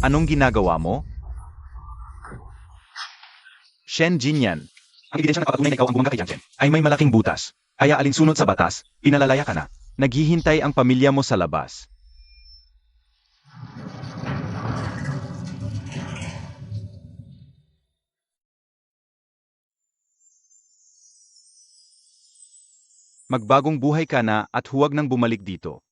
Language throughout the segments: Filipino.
Anong ginagawa mo? Shen Jinyan. Ang ebidensya na nagpapatunay na ikaw ang bumangga kay Jiang Chen ay may malaking butas. Kaya alinsunod sa batas, pinalalaya ka na. Naghihintay ang pamilya mo sa labas. Magbagong buhay ka na at huwag nang bumalik dito.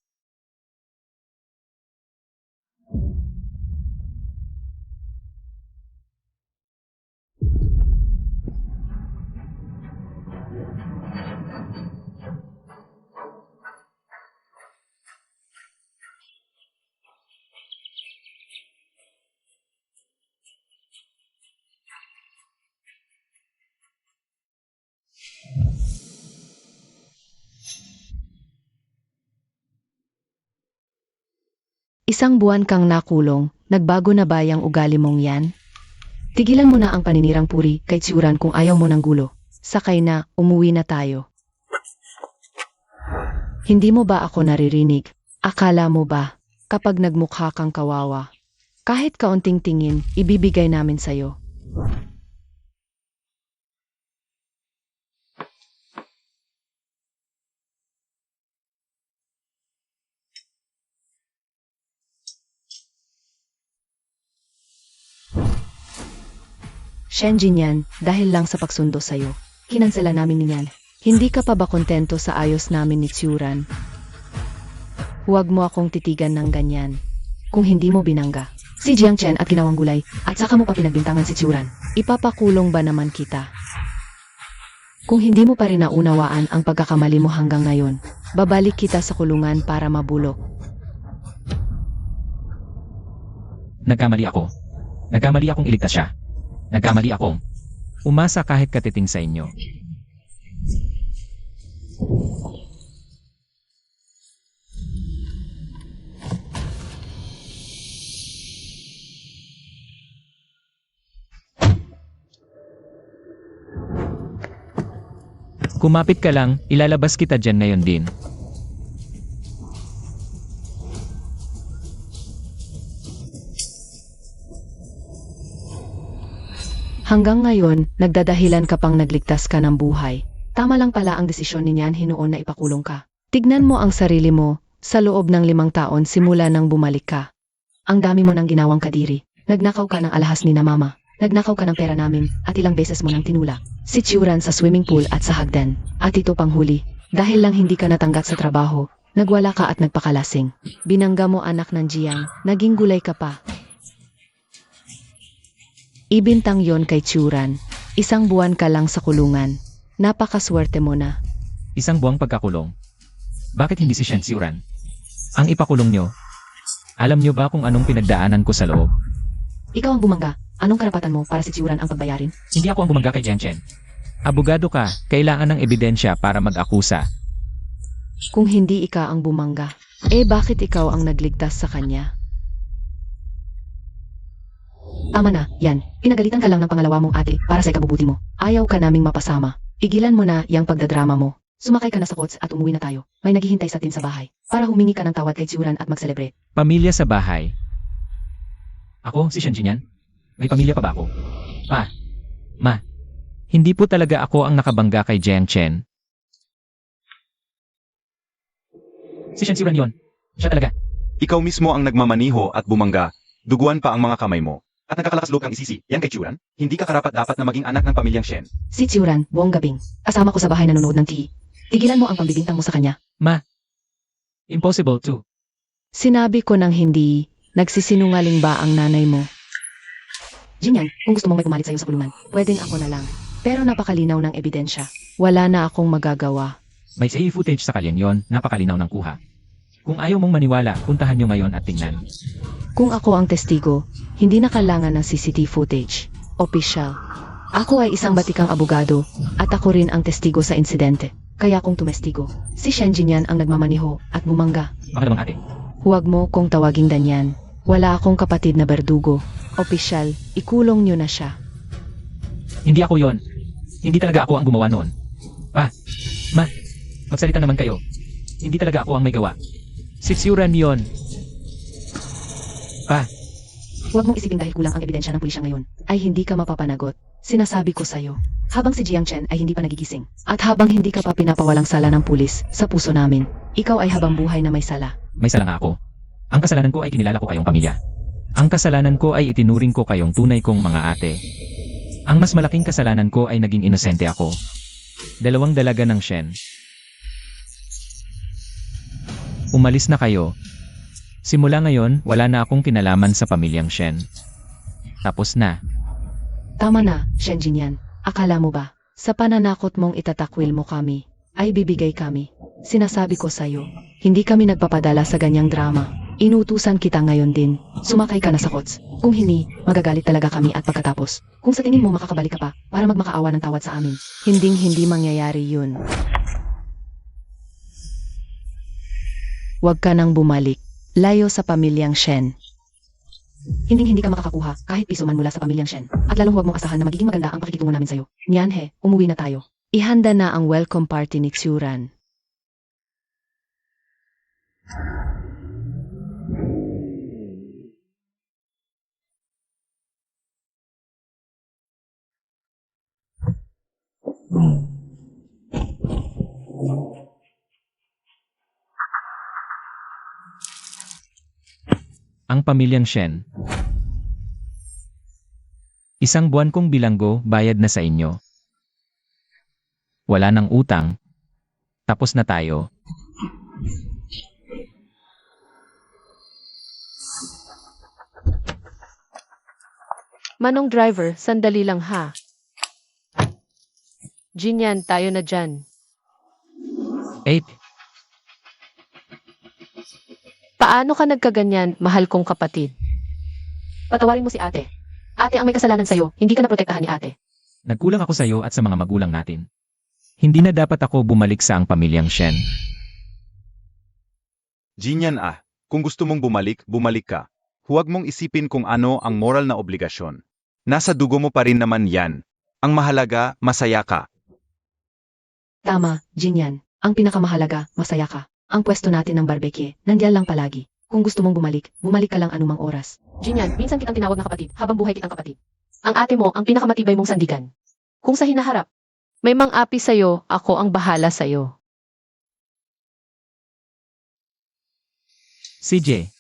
Isang buwan kang nakulong, nagbago na ba yang ugali mong yan? Tigilan mo na ang paninirang puri kay Tsiuran kung ayaw mo ng gulo. Sakay na, umuwi na tayo. Hindi mo ba ako naririnig? Akala mo ba, kapag nagmukha kang kawawa, kahit kaunting tingin, ibibigay namin sa'yo. Shen Jinyan, dahil lang sa pagsundo sa'yo, kinansela namin niyan. Hindi ka pa ba kontento sa ayos namin ni Tsiuran? Huwag mo akong titigan ng ganyan. Kung hindi mo binangga si Jiang Chen at ginawang gulay, at saka mo pa pinagbintangan si Tsiuran, ipapakulong ba naman kita? Kung hindi mo pa rin naunawaan ang pagkakamali mo hanggang ngayon, babalik kita sa kulungan para mabulok. Nagkamali ako. Nagkamali akong iligtas siya. Nagkamali akong umasa kahit katiting sa inyo. Kumapit ka lang, ilalabas kita dyan ngayon din. Hanggang ngayon, nagdadahilan ka pang nagligtas ka ng buhay. Tama lang pala ang desisyon niyan hinoon na ipakulong ka. Tignan mo ang sarili mo, sa loob ng 5 taon simula nang bumalik ka. Ang dami mo nang ginawang kadiri. Nagnakaw ka ng alahas ni na mama. Nagnakaw ka ng pera namin, at ilang beses mo nang tinulak si Tsiuran sa swimming pool at sa hagdan. At ito pang huli, dahil lang hindi ka natanggap sa trabaho, nagwala ka at nagpakalasing. Binangga mo anak ng Jiang, naging gulay ka pa. Ibintang yon kay Tsiuran. 1 buwan ka lang sa kulungan. Napakaswerte mo na. 1 buwang pagkakulong. Bakit hindi si Shen Tsiuran ang ipakulong nyo? Alam nyo ba kung anong pinagdaanan ko sa loob? Ikaw ang bumangga. Anong karapatan mo para si Tsiuran ang pagbayarin? Hindi ako ang bumangga kay Jiang Chen. Abogado ka, kailangan ng ebidensya para mag-akusa. Kung hindi ikaw ang bumangga, bakit ikaw ang nagligtas sa kanya? Tama na, yan. Pinagalitan ka lang ng pangalawa mong ate para sa ikabubuti mo. Ayaw ka naming mapasama. Igilan mo na yang pagdadrama mo. Sumakay ka na sa kots at umuwi na tayo. May naghihintay sa atin sa bahay para humingi ka ng tawad kay Tsiuran at mag-celebrate. Pamilya sa bahay. Ako, si Shen Jinyan? May pamilya pa ba ako? Ma. Hindi po talaga ako ang nakabangga kay Jiang Chen. Si Shen Tsiuran yon. Siya talaga. Ikaw mismo ang nagmamaniho at bumangga. Duguan pa ang mga kamay mo. At nagkakalakas loob kang isisi, yan kay Tsiuran? Hindi ka karapat-dapat na maging anak ng pamilyang Shen. Si Tsiuran, buong gabing. Kasama ko sa bahay nanonood ng TV. Tigilan mo ang pambibintang mo sa kanya. Ma. Impossible to. Sinabi ko ng hindi. Nagsisinungaling ba ang nanay mo? Jinyan, kung gusto mong may pumalit sa'yo sa kulungan, pwedeng ako na lang. Pero napakalinaw ng ebidensya. Wala na akong magagawa. May CCTV footage sa kalyen yon, napakalinaw ng kuha. Kung ayaw mong maniwala, puntahan nyo ngayon at tingnan. Kung ako ang testigo, hindi na kailangan ng CCTV footage. Opisyal. Ako ay isang batikang abogado, at ako rin ang testigo sa insidente. Kaya kung tumestigo, si Shen Jinyan ang nagmamaniho at bumangga. Baka namang ate. Huwag mo kong tawaging danyan. Wala akong kapatid na berdugo. Opisyal, ikulong nyo na siya. Hindi ako yon. Hindi talaga ako ang gumawa noon. Ma, magsalita naman kayo. Hindi talaga ako ang may gawa. Si Tsiuran yon. Pa, Huwag mong isipin dahil kulang ang ebidensya ng pulisya ngayon, ay hindi ka mapapanagot. Sinasabi ko sa'yo, habang si Jiang Chen ay hindi pa nagigising, at habang hindi ka pa pinapawalang sala ng pulis sa puso namin, ikaw ay habang buhay na may sala. may sala nga ako. Ang kasalanan ko ay kinilala ko kayong pamilya. Ang kasalanan ko ay itinuring ko kayong tunay kong mga ate. Ang mas malaking kasalanan ko ay naging inosente ako. 2 dalaga ng Shen. Umalis na kayo. Simula ngayon, wala na akong kinalaman sa pamilyang Shen. Tapos na. Tama na, Shen Jinyan. Akala mo ba, sa pananakot mong itatakwil mo kami, ay bibigay kami. Sinasabi ko sa'yo, hindi kami nagpapadala sa ganyang drama. Inutusan kita ngayon din. Sumakay ka na sa kots. Kung hindi, magagalit talaga kami at pagkatapos. Kung sa tingin mo makakabalik ka pa, para magmakaawa ng tawad sa amin. Hindi mangyayari yun. Huwag ka nang bumalik. Layo sa pamilyang Shen. Hindi ka makakakuha kahit piso man mula sa pamilyang Shen. At lalong huwag mong asahan na magiging maganda ang pakikitungo namin sa'yo. Niyan he, umuwi na tayo. Ihanda na ang welcome party ni Xuran. Ang pamilyang Shen. 1 buwan kong bilanggo, bayad na sa inyo. Wala nang utang. Tapos na tayo. Manong driver, sandali lang ha. Jinyan, tayo na dyan. 8. Paano ka nagkaganyan, mahal kong kapatid? Patawarin mo si ate. Ate ang may kasalanan sa'yo, hindi ka naprotektahan ni ate. Nagkulang ako sa iyo at sa mga magulang natin. Hindi na dapat ako bumalik sa ang pamilyang Shen. Jinyan kung gusto mong bumalik, bumalik ka. Huwag mong isipin kung ano ang moral na obligasyon. Nasa dugo mo pa rin naman yan. Ang mahalaga, masaya ka. Tama, Jinyan. Ang pinakamahalaga, masaya ka. Ang pwesto natin ng barbecue, nandiyan lang palagi. Kung gusto mong bumalik, bumalik ka lang anumang oras. Jinyan, minsan kitang tinawag na kapatid, habang buhay kitang kapatid. Ang ate mo, ang pinakamatibay mong sandigan. Kung sa hinaharap, May mang-api sa'yo, ako ang bahala sa'yo. CJ.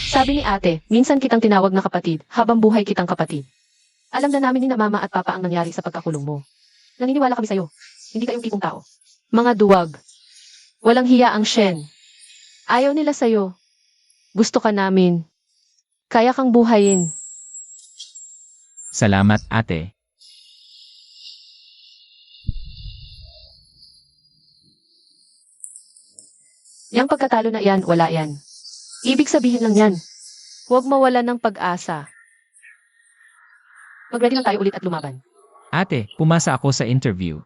Sabi ni ate, minsan kitang tinawag na kapatid, habang buhay kitang kapatid. Alam na namin ni na mama at papa ang nangyari sa pagkakulong mo. Naniniwala kami sa'yo. Hindi kayong tipong tao. Mga duwag. Walang hiya ang Shen. Ayaw nila sa'yo. Gusto ka namin. Kaya kang buhayin. Salamat, ate. Yang pagkatalo na yan, wala yan. Ibig sabihin lang yan. Huwag mawala ng pag-asa. mag-ready lang tayo ulit at lumaban. Ate, pumasa ako sa interview.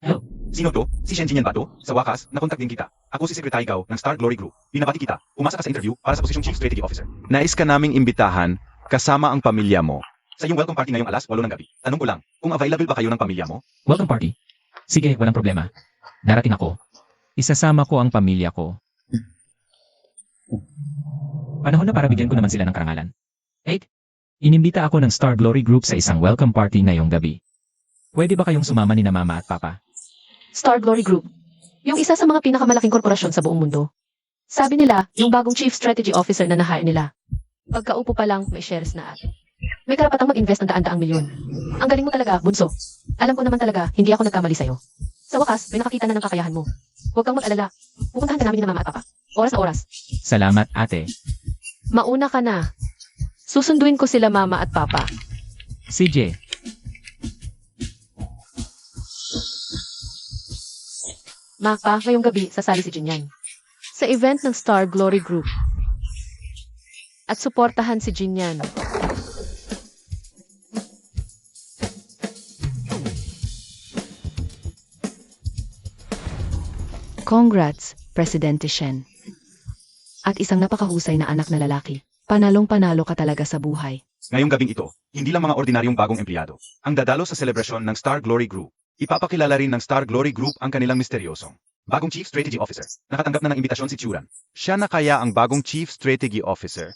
Hello, sino to? Si Shen Jinyan ba to? Sa wakas, nakontak din kita. Ako si Secretary Gao ng Star Glory Group. Pinabati kita. Umasa ka sa interview para sa posisyong Chief Strategy Officer. Nais ka naming imbitahan, kasama ang pamilya mo. Sa iyong welcome party ngayong 8:00 ng gabi. Tanong ko lang, kung available ba kayo ng pamilya mo? Welcome party. Sige, walang problema. Darating ako. Isasama ko ang pamilya ko. Panahon na para bigyan ko naman sila ng karangalan. 8. Inimbita ako ng Star Glory Group sa isang welcome party ngayong gabi. Pwede ba kayong sumama ni na mama at papa? Star Glory Group. Yung isa sa mga pinakamalaking korporasyon sa buong mundo. Sabi nila, yung bagong Chief Strategy Officer na na-hire nila. Pagkaupo pa lang, may shares na at. May karapatang mag-invest ng daan-daang milyon. Ang galing mo talaga, bunso. Alam ko naman talaga, hindi ako nagkamali sa'yo. Sa wakas, may nakakita na ng kakayahan mo. Huwag kang mag-alala. Pupuntahan ka namin ni mama at papa. Oras na oras. Salamat, ate. Mauna ka na. Susunduin ko sila mama at papa. CJ. Mapa, ngayong gabi, sasali si Jinyan. Sa event ng Star Glory Group. At suportahan si Jinyan. Congrats, Presidente Shen. At isang napakahusay na anak na lalaki. Panalong-panalo ka talaga sa buhay. Ngayong gabing ito, hindi lang mga ordinaryong bagong empleyado ang dadalo sa selebrasyon ng Star Glory Group. Ipapakilala rin ng Star Glory Group ang kanilang misteryosong Bagong Chief Strategy Officer. Nakatanggap na ng imbitasyon si Churan. Siya na kaya ang bagong Chief Strategy Officer?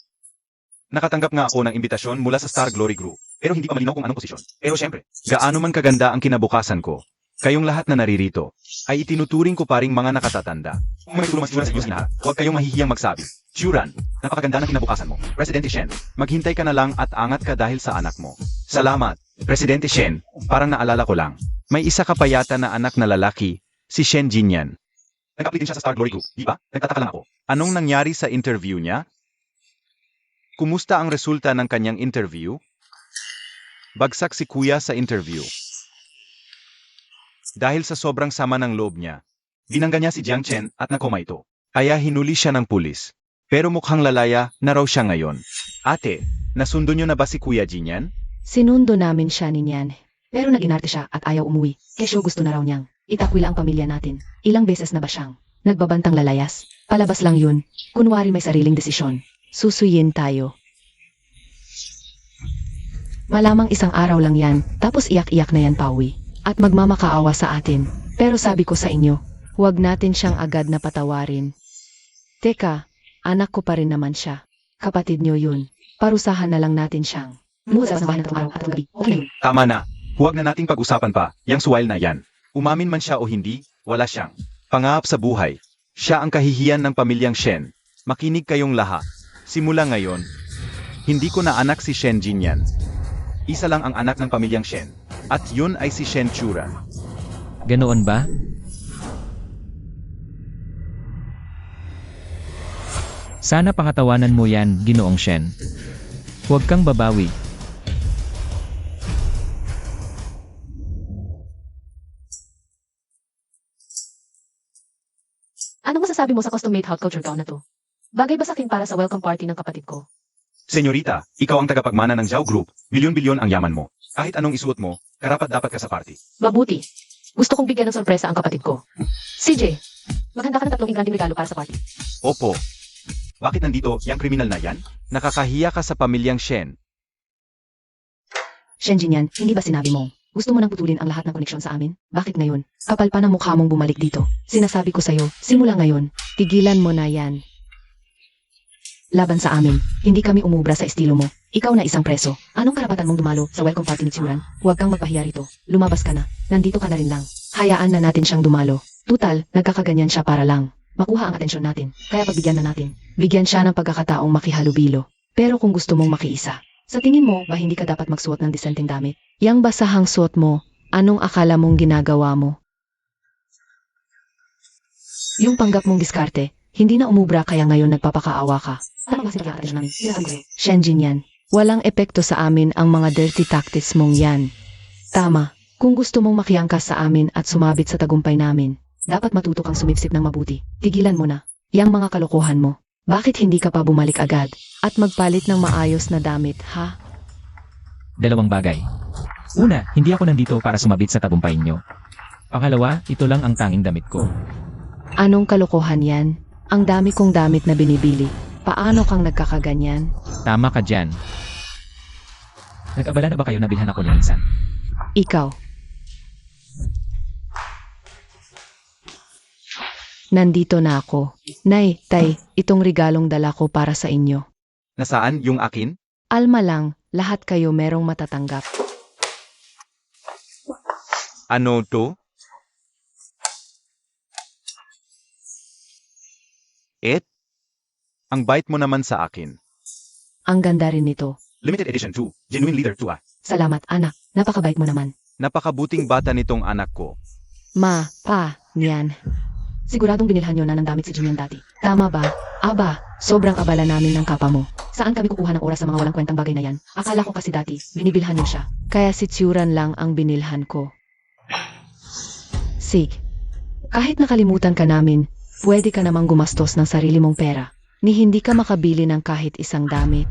Nakatanggap nga ako ng imbitasyon mula sa Star Glory Group. Pero hindi pa malinaw kung anong posisyon. Pero syempre, Gaano man kaganda ang kinabukasan ko, kayong lahat na naririto, ay itinuturing ko pa ring mga nakatatanda. kung may tulong mas Churan sa inyo sinaharap, huwag kayong mahihiyang magsabi. Churan, napakaganda ng kinabukasan mo. Presidente Shen. Maghintay ka na lang at angat ka dahil sa anak mo. Salamat, Presidente Shen. Parang naalala ko lang. May isa ka pa yata na anak na lalaki, si Shen Jinyan. Nag-apply din siya sa Star Glory Group, di ba? Nagtataka lang ako. Anong nangyari sa interview niya? Kumusta ang resulta ng kanyang interview? Bagsak si kuya sa interview. Dahil sa sobrang sama ng loob niya, Binangga niya si Jiang Chen at nakoma ito. kaya hinuli siya ng pulis. Pero mukhang lalaya na raw siya ngayon. Ate, nasundo niyo na ba si Kuya Jinyan? Sinundo namin siya ni Nyan. Pero nag-inarte siya at ayaw umuwi. Kesyo gusto na raw niyang itakwil ang pamilya natin. Ilang beses na ba siyang nagbabantang lalayas? Palabas lang yun. Kunwari may sariling desisyon. Susuyin tayo. Malamang isang araw lang yan, tapos iyak-iyak na yan pauwi. At magmamakaawa sa atin. Pero sabi ko sa inyo, huwag natin siyang agad na patawarin. Teka, anak ko pa rin naman siya. Kapatid niyo yun. Parusahan na lang natin siyang lumabas ng bahay ng tatlong araw at gabi. Okay yun. Tama na. Huwag na nating pag-usapan pa, yang suwail na yan. Umamin man siya o hindi, wala siyang pangaap sa buhay. Siya ang kahihiyan ng pamilyang Shen. Makinig kayong lahat. Simula ngayon, hindi ko na anak si Shen Jinyan. Isa lang ang anak ng pamilyang Shen. At yun ay si Shen Churan. Ganoon ba? Sana pakatawanan mo yan, Ginoong Shen. Huwag kang babawi. Anong masasabi mo sa custom-made hot culture gown na to? Bagay ba sa akin para sa welcome party ng kapatid ko? Senyorita, ikaw ang tagapagmana ng Zhao Group. Bilyon-bilyon ang yaman mo. Kahit anong isuot mo, karapat-dapat ka sa party. Mabuti. Gusto kong bigyan ng sorpresa ang kapatid ko. CJ, maghanda ka ng 3 ingranding regalo para sa party. Opo, Bakit nandito yang kriminal na yan? nakakahiya ka sa pamilyang Shen. Shen Jinyan, hindi ba sinabi mo? Gusto mo nang putulin ang lahat ng koneksyon sa amin? Bakit ngayon? Kapal pa ng mukha mong bumalik dito. Sinasabi ko sa'yo, simula ngayon, tigilan mo na yan. Laban sa amin, hindi kami umubra sa estilo mo. Ikaw na isang preso. Anong karapatan mong dumalo sa welcome party ni Churan? Huwag kang magpahiya rito. Lumabas ka na. Nandito ka na rin lang. Hayaan na natin siyang dumalo. Tutal, nagkakaganyan siya para lang makuha ang atensyon natin. Kaya pagbigyan na natin. Bigyan siya ng pagkakataong makihalubilo. Pero kung gusto mong makiisa, sa tingin mo ba hindi ka dapat magsuot ng disenteng damit? Yang basahang suot mo, anong akala mong ginagawa mo? Yung panggap mong diskarte, hindi na umubra kaya ngayon nagpapakaawa ka. Ano ba sinabi natin namin? Sinasabi ko. Shen Jinyan, walang epekto sa amin ang mga dirty tactics mong yan. Tama, kung gusto mong makiangkas sa amin at sumabit sa tagumpay namin, dapat matuto kang sumipsip ng mabuti. Tigilan mo na, yang mga kalokohan mo. Bakit hindi ka pa bumalik agad at magpalit ng maayos na damit, ha? 2 bagay. Una, hindi ako nandito para sumabit sa tagumpay nyo. Pangalawa, ito lang ang tanging damit ko. Anong kalokohan yan? Ang dami kong damit na binibili. Paano kang nagkakaganyan? Tama ka dyan. Nag-abala na ba kayo na bilhan ako ni minsan? Ikaw. Nandito na ako. Nay, tay, itong regalong dala ko para sa inyo. Nasaan yung akin? Alma lang, lahat kayo merong matatanggap. Ano to? Ang bait mo naman sa akin. Ang ganda rin nito. Limited Edition 2. Genuine Leader 2 ah. Salamat, anak. Napakabait mo naman. Napakabuting bata nitong anak ko. Ma, pa, niyan. Siguradong binilhan nyo na ng damit si Jinyan dati. Tama ba? Aba, sobrang abala namin ng kapa mo. Saan kami kukuha ng oras sa mga walang kwentang bagay na yan? Akala ko kasi dati, binibilhan nyo siya. Kaya si Churan lang ang binilhan ko. Sig, kahit nakalimutan ka namin, pwede ka namang gumastos ng sarili mong pera. Ni hindi ka makabili ng kahit isang damit.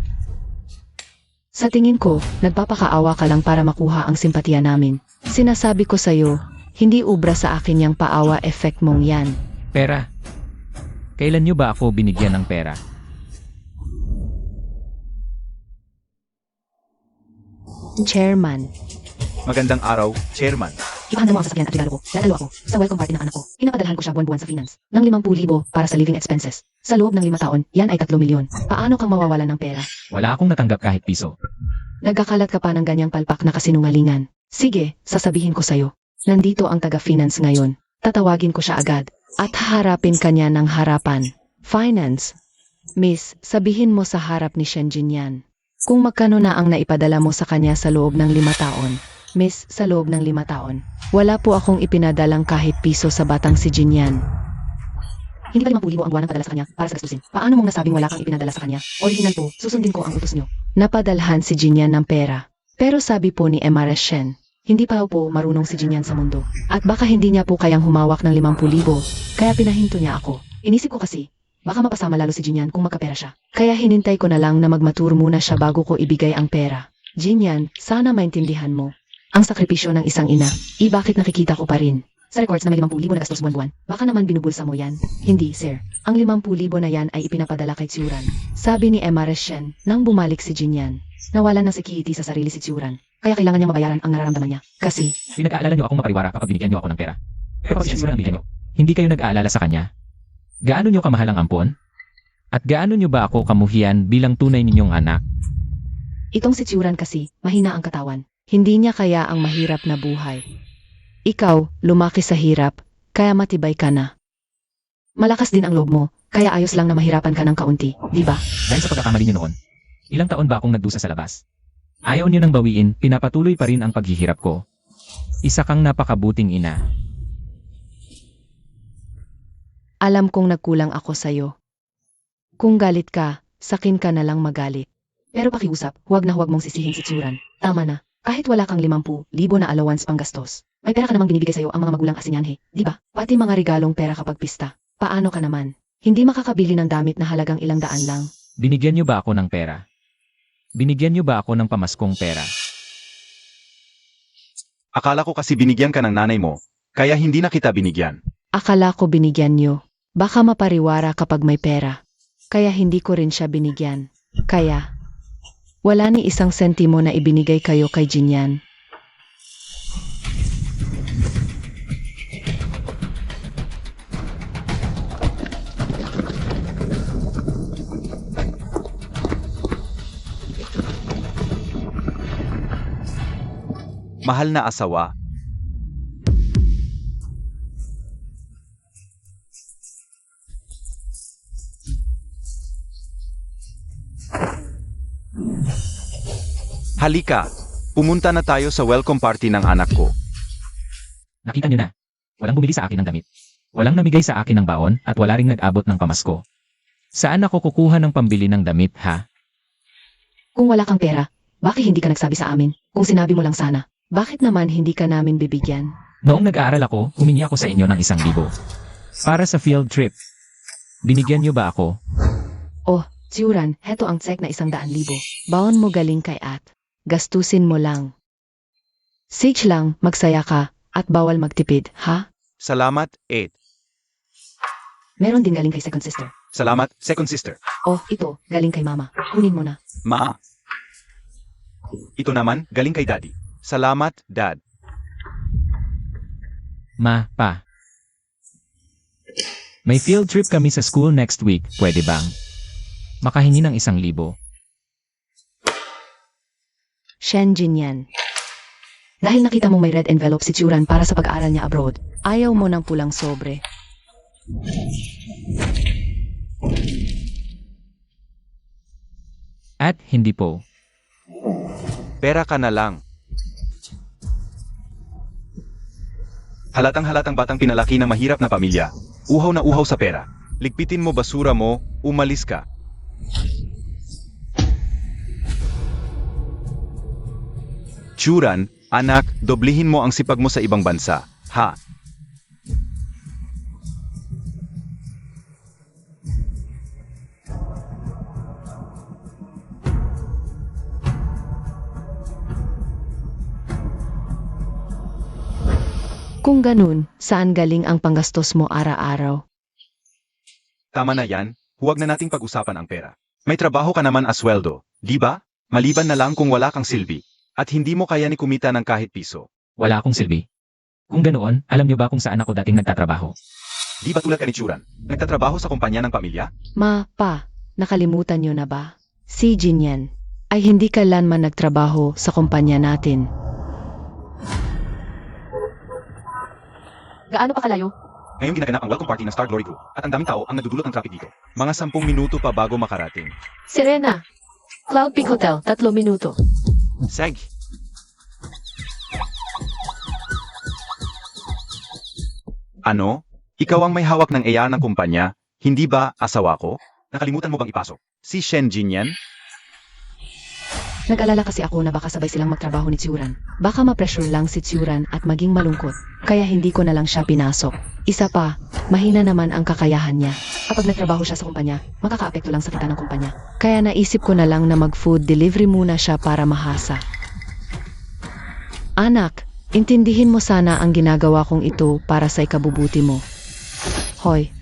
Sa tingin ko, nagpapakaawa ka lang para makuha ang simpatiya namin. Sinasabi ko sa'yo, hindi ubra sa akin yung paawa effect mong yan. Pera. Kailan nyo ba ako binigyan ng pera? Chairman, Magandang araw, Chairman. Ipahanda mo ang sasakyan at regalo ko. Dadalo ako sa welcome party ng anak ko. Pinapadalhan ko siya buwan-buwan sa finance. Ng 50,000 para sa living expenses. Sa loob ng 5 taon, yan ay 3 milyon. Paano kang mawawalan ng pera? Wala akong natanggap kahit piso. Nagkakalat ka pa ng ganyang palpak na kasinungalingan. Sige, sasabihin ko sa'yo. Nandito ang taga-finance ngayon. Tatawagin ko siya agad. At haharapin kanya ng harapan. Finance. Miss, sabihin mo sa harap ni Shenjin yan. Kung magkano na ang naipadala mo sa kanya sa loob ng 5 taon. Miss, sa loob ng 5 taon. Wala po akong ipinadalang kahit piso sa batang si Jinyan. Hindi ba 50,000 ang buwan ang padala sa kanya para sa gastusin? Paano mong nasabing wala kang ipinadala sa kanya? Original po, susundin ko ang utos nyo. Napadalhan si Jinyan ng pera. Pero sabi po ni MRS Shen, hindi pa po marunong si Jinyan sa mundo. At baka hindi niya po kayang humawak ng 50,000, kaya pinahinto niya ako. Inisip ko kasi, baka mapasama lalo si Jinyan kung magkapera siya. Kaya hinintay ko na lang na magmatur muna siya bago ko ibigay ang pera. Jinyan, sana maintindihan mo. Ang sakripisyo ng isang ina, bakit nakikita ko pa rin? Sa records na may 50,000 na gastos buwan-buwan, baka naman binubulsa mo yan. Hindi, sir. Ang 50,000 na yan ay ipinapadala kay Tsuran. Sabi ni MRS Shen, nang bumalik si Jinyan. Nawalan ng security sa sarili si Tsuran. Kaya kailangan niyang mabayaran ang nararamdaman niya. Kasi, Pinag-aalala niyo akong mapariwara kapag binigyan niyo ako ng pera. Pero kapag sinasura ang bigyan niyo, hindi kayo nag-aalala sa kanya. Gaano niyo kamahal ang ampon? At gaano niyo ba ako kamuhian bilang tunay ninyong anak? Itong si Tsuran kasi, mahina ang katawan. hindi niya kaya ang mahirap na buhay. Ikaw, lumaki sa hirap, kaya matibay ka na. Malakas din ang loob mo, kaya ayos lang na mahirapan ka ng kaunti, di ba? Dahil sa pagkakamali niyo noon, ilang taon ba akong nagdusa sa labas? Ayaw niyo nang bawiin, pinapatuloy pa rin ang paghihirap ko. Isa kang napakabuting ina. Alam kong nagkulang ako sa'yo. Kung galit ka, sakin ka na lang magalit. Pero pakiusap, huwag na huwag mong sisihin si Tsuran. Tama na, kahit wala kang 50,000 na allowance pang gastos. May pera ka namang binibigay sa'yo ang mga magulang asinyanhe, di ba? Pati mga regalong pera kapag pista. Paano ka naman? Hindi makakabili ng damit na halagang 200 lang. Binigyan niyo ba ako ng pera? Binigyan niyo ba ako ng pamaskong pera? Akala ko kasi binigyan ka ng nanay mo, kaya hindi na kita binigyan. Akala ko binigyan niyo. Baka mapariwara kapag may pera. Kaya hindi ko rin siya binigyan. Kaya, wala ni isang sentimo na ibinigay kayo kay Jinyan. Mahal na asawa. Halika, pumunta na tayo sa welcome party ng anak ko. Nakita niyo na. Walang bumili sa akin ng damit. Walang namigay sa akin ng baon at wala ring nag-abot ng pamasko. Saan ako kukuha ng pambili ng damit, ha? Kung wala kang pera, bakit hindi ka nagsabi sa amin? Kung sinabi mo lang sana. Bakit naman hindi ka namin bibigyan? Noong nag-aaral ako, humingi ako sa inyo ng 1,000. Para sa field trip. Binigyan niyo ba ako? Oh, Tsuran, heto ang check na 100,000. Baon mo galing kay At. Gastusin mo lang. Sage lang, magsaya ka, at bawal magtipid, ha? Salamat, 8. Meron din galing kay second sister. Salamat, second sister. Oh, ito, galing kay mama. Kunin mo na. Ma. Ito naman, galing kay daddy. Salamat, dad. Ma, pa. May field trip kami sa school next week, pwede bang? Makahingi ng 1,000. Shen Jinyan. Dahil nakita mong may red envelope si Tsuran para sa pag-aaral niya abroad. Ayaw mo ng pulang sobre. At hindi po. Pera ka na lang. Halatang-halatang batang pinalaki ng mahirap na pamilya. Uhaw na uhaw sa pera. Ligpitin mo basura mo, umalis ka. Tsuran, anak, doblihin mo ang sipag mo sa ibang bansa, ha? Kung ganun, saan galing ang panggastos mo araw-araw? Tama na yan, huwag na nating pag-usapan ang pera. May trabaho ka naman asweldo, di ba? Maliban na lang kung wala kang silbi. At hindi mo kaya ni kumita ng kahit piso. Wala akong silbi. Kung ganoon, alam niyo ba kung saan ako dating nagtatrabaho? Di ba tulad ka ni Churan? Nagtatrabaho sa kumpanya ng pamilya? Pa, nakalimutan niyo na ba? Si Jinyan ay hindi kailanman nagtrabaho sa kumpanya natin. Gaano pa kalayo? Ngayon ginaganap ang welcome party ng Star Glory Group at ang daming tao ang nagdudulot ng traffic dito. Mga 10 minuto pa bago makarating. Serena. Cloud Peak Hotel, 3 minuto. Seg. Ano? Ikaw ang may hawak ng EA ng kumpanya, hindi ba asawa ko? Nakalimutan mo bang ipasok? Si Shen Jin yan? Nag-alala kasi ako na baka sabay silang magtrabaho ni Tsuran. Baka ma-pressure lang si Tsuran at maging malungkot. Kaya hindi ko na lang siya pinasok. Isa pa, mahina naman ang kakayahan niya. Kapag nagtrabaho siya sa kumpanya, makakaapekto lang sa kita ng kumpanya. Kaya naisip ko na lang na mag-food delivery muna siya para mahasa. Anak, intindihin mo sana ang ginagawa kong ito para sa ikabubuti mo. Hoy,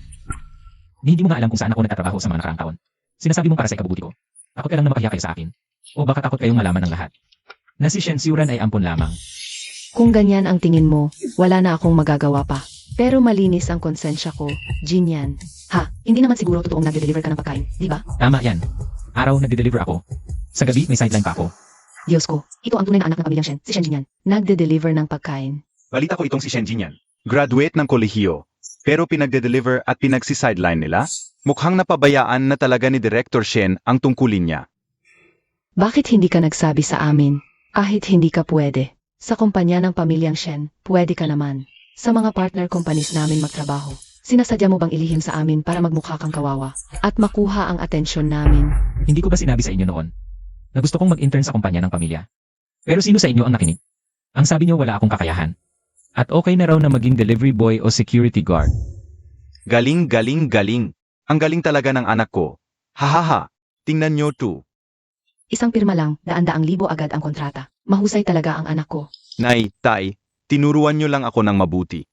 Hindi mo nga alam kung saan ako nagtatrabaho sa mga nakaraang taon. Sinasabi mo para sa ikabubuti ko. Takot ka lang na makahiya kayo sa akin. O baka takot kayong malaman ng lahat. Na si Shen Xiuran ay ampon lamang. kung ganyan ang tingin mo, wala na akong magagawa pa. Pero malinis ang konsensya ko, Jinyan. Ha, hindi naman siguro totoong nagde-deliver ka ng pagkain, di ba? Tama yan. Araw nagde-deliver ako. Sa gabi may sideline pa ako. Diyos ko, ito ang tunay na anak ng pamilyang Shen, si Shen Jinyan. Nagde-deliver ng pagkain. Balita ko itong si Shen Jin yan. Graduate ng kolehiyo, pero pinagde-deliver at pinagsi-sideline nila? Mukhang napabayaan na talaga ni Director Shen ang tungkulin niya. Bakit hindi ka nagsabi sa amin? Kahit hindi ka pwede. Sa kumpanya ng pamilyang Shen, pwede ka naman. Sa mga partner companies namin magtrabaho. Sinasadya mo bang ilihim sa amin para magmukha kang kawawa? At makuha ang atensyon namin? Hindi ko ba sinabi sa inyo noon na gusto kong mag-intern sa kumpanya ng pamilya? Pero sino sa inyo ang nakinig? Ang sabi niyo wala akong kakayahan. At okay na raw na maging delivery boy o security guard. Galing, galing, galing. Ang galing talaga ng anak ko. Hahaha, tingnan nyo to. Isang pirma lang, daan-daang libo agad ang kontrata. Mahusay talaga ang anak ko. Nay, tay, tinuruan nyo lang ako ng mabuti.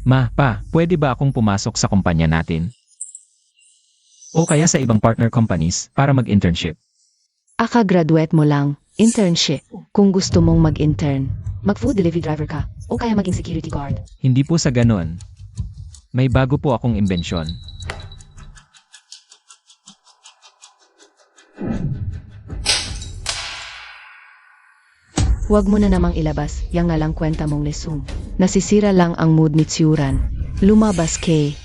Ma, pa, pwede ba akong pumasok sa kumpanya natin? O kaya sa ibang partner companies para mag-internship? Aka-graduate mo lang, internship. Kung gusto mong mag-intern, Mag-food delivery driver ka, o kaya maging security guard. Hindi po sa ganon. May bago po akong imbensyon. huwag mo na namang ilabas, yang nalang kwenta mong lesung. Nasisira lang ang mood ni Tsuran. Lumabas kay.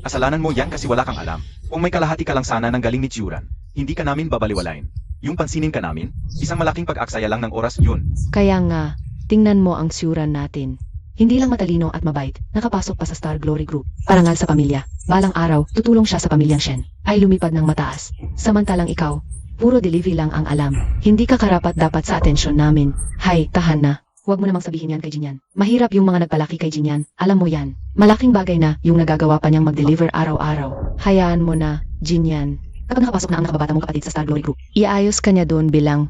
Kasalanan mo yan kasi wala kang alam. Kung may kalahati ka lang sana ng galing ni Churan, hindi ka namin babaliwalain. Yung pansinin ka namin, isang malaking pag-aksaya lang ng oras yun. Kaya nga, tingnan mo ang Tsuran natin. Hindi lang matalino at mabait, nakapasok pa sa Star Glory Group. Parangal sa pamilya. Balang araw, tutulong siya sa pamilyang Shen. Ay lumipad ng mataas. Samantalang ikaw, puro delivery lang ang alam. Hindi ka karapat dapat sa atensyon namin. Hay, tahan na. Huwag mo namang sabihin yan kay Jinyan. Mahirap yung mga nagpalaki kay Jinyan. Alam mo yan. Malaking bagay na yung nagagawa pa niyang mag-deliver araw-araw. Hayaan mo na, Jinyan. Kapag nakapasok na ang nakababata mong kapatid sa Star Glory Group, Iayos ka niya doon bilang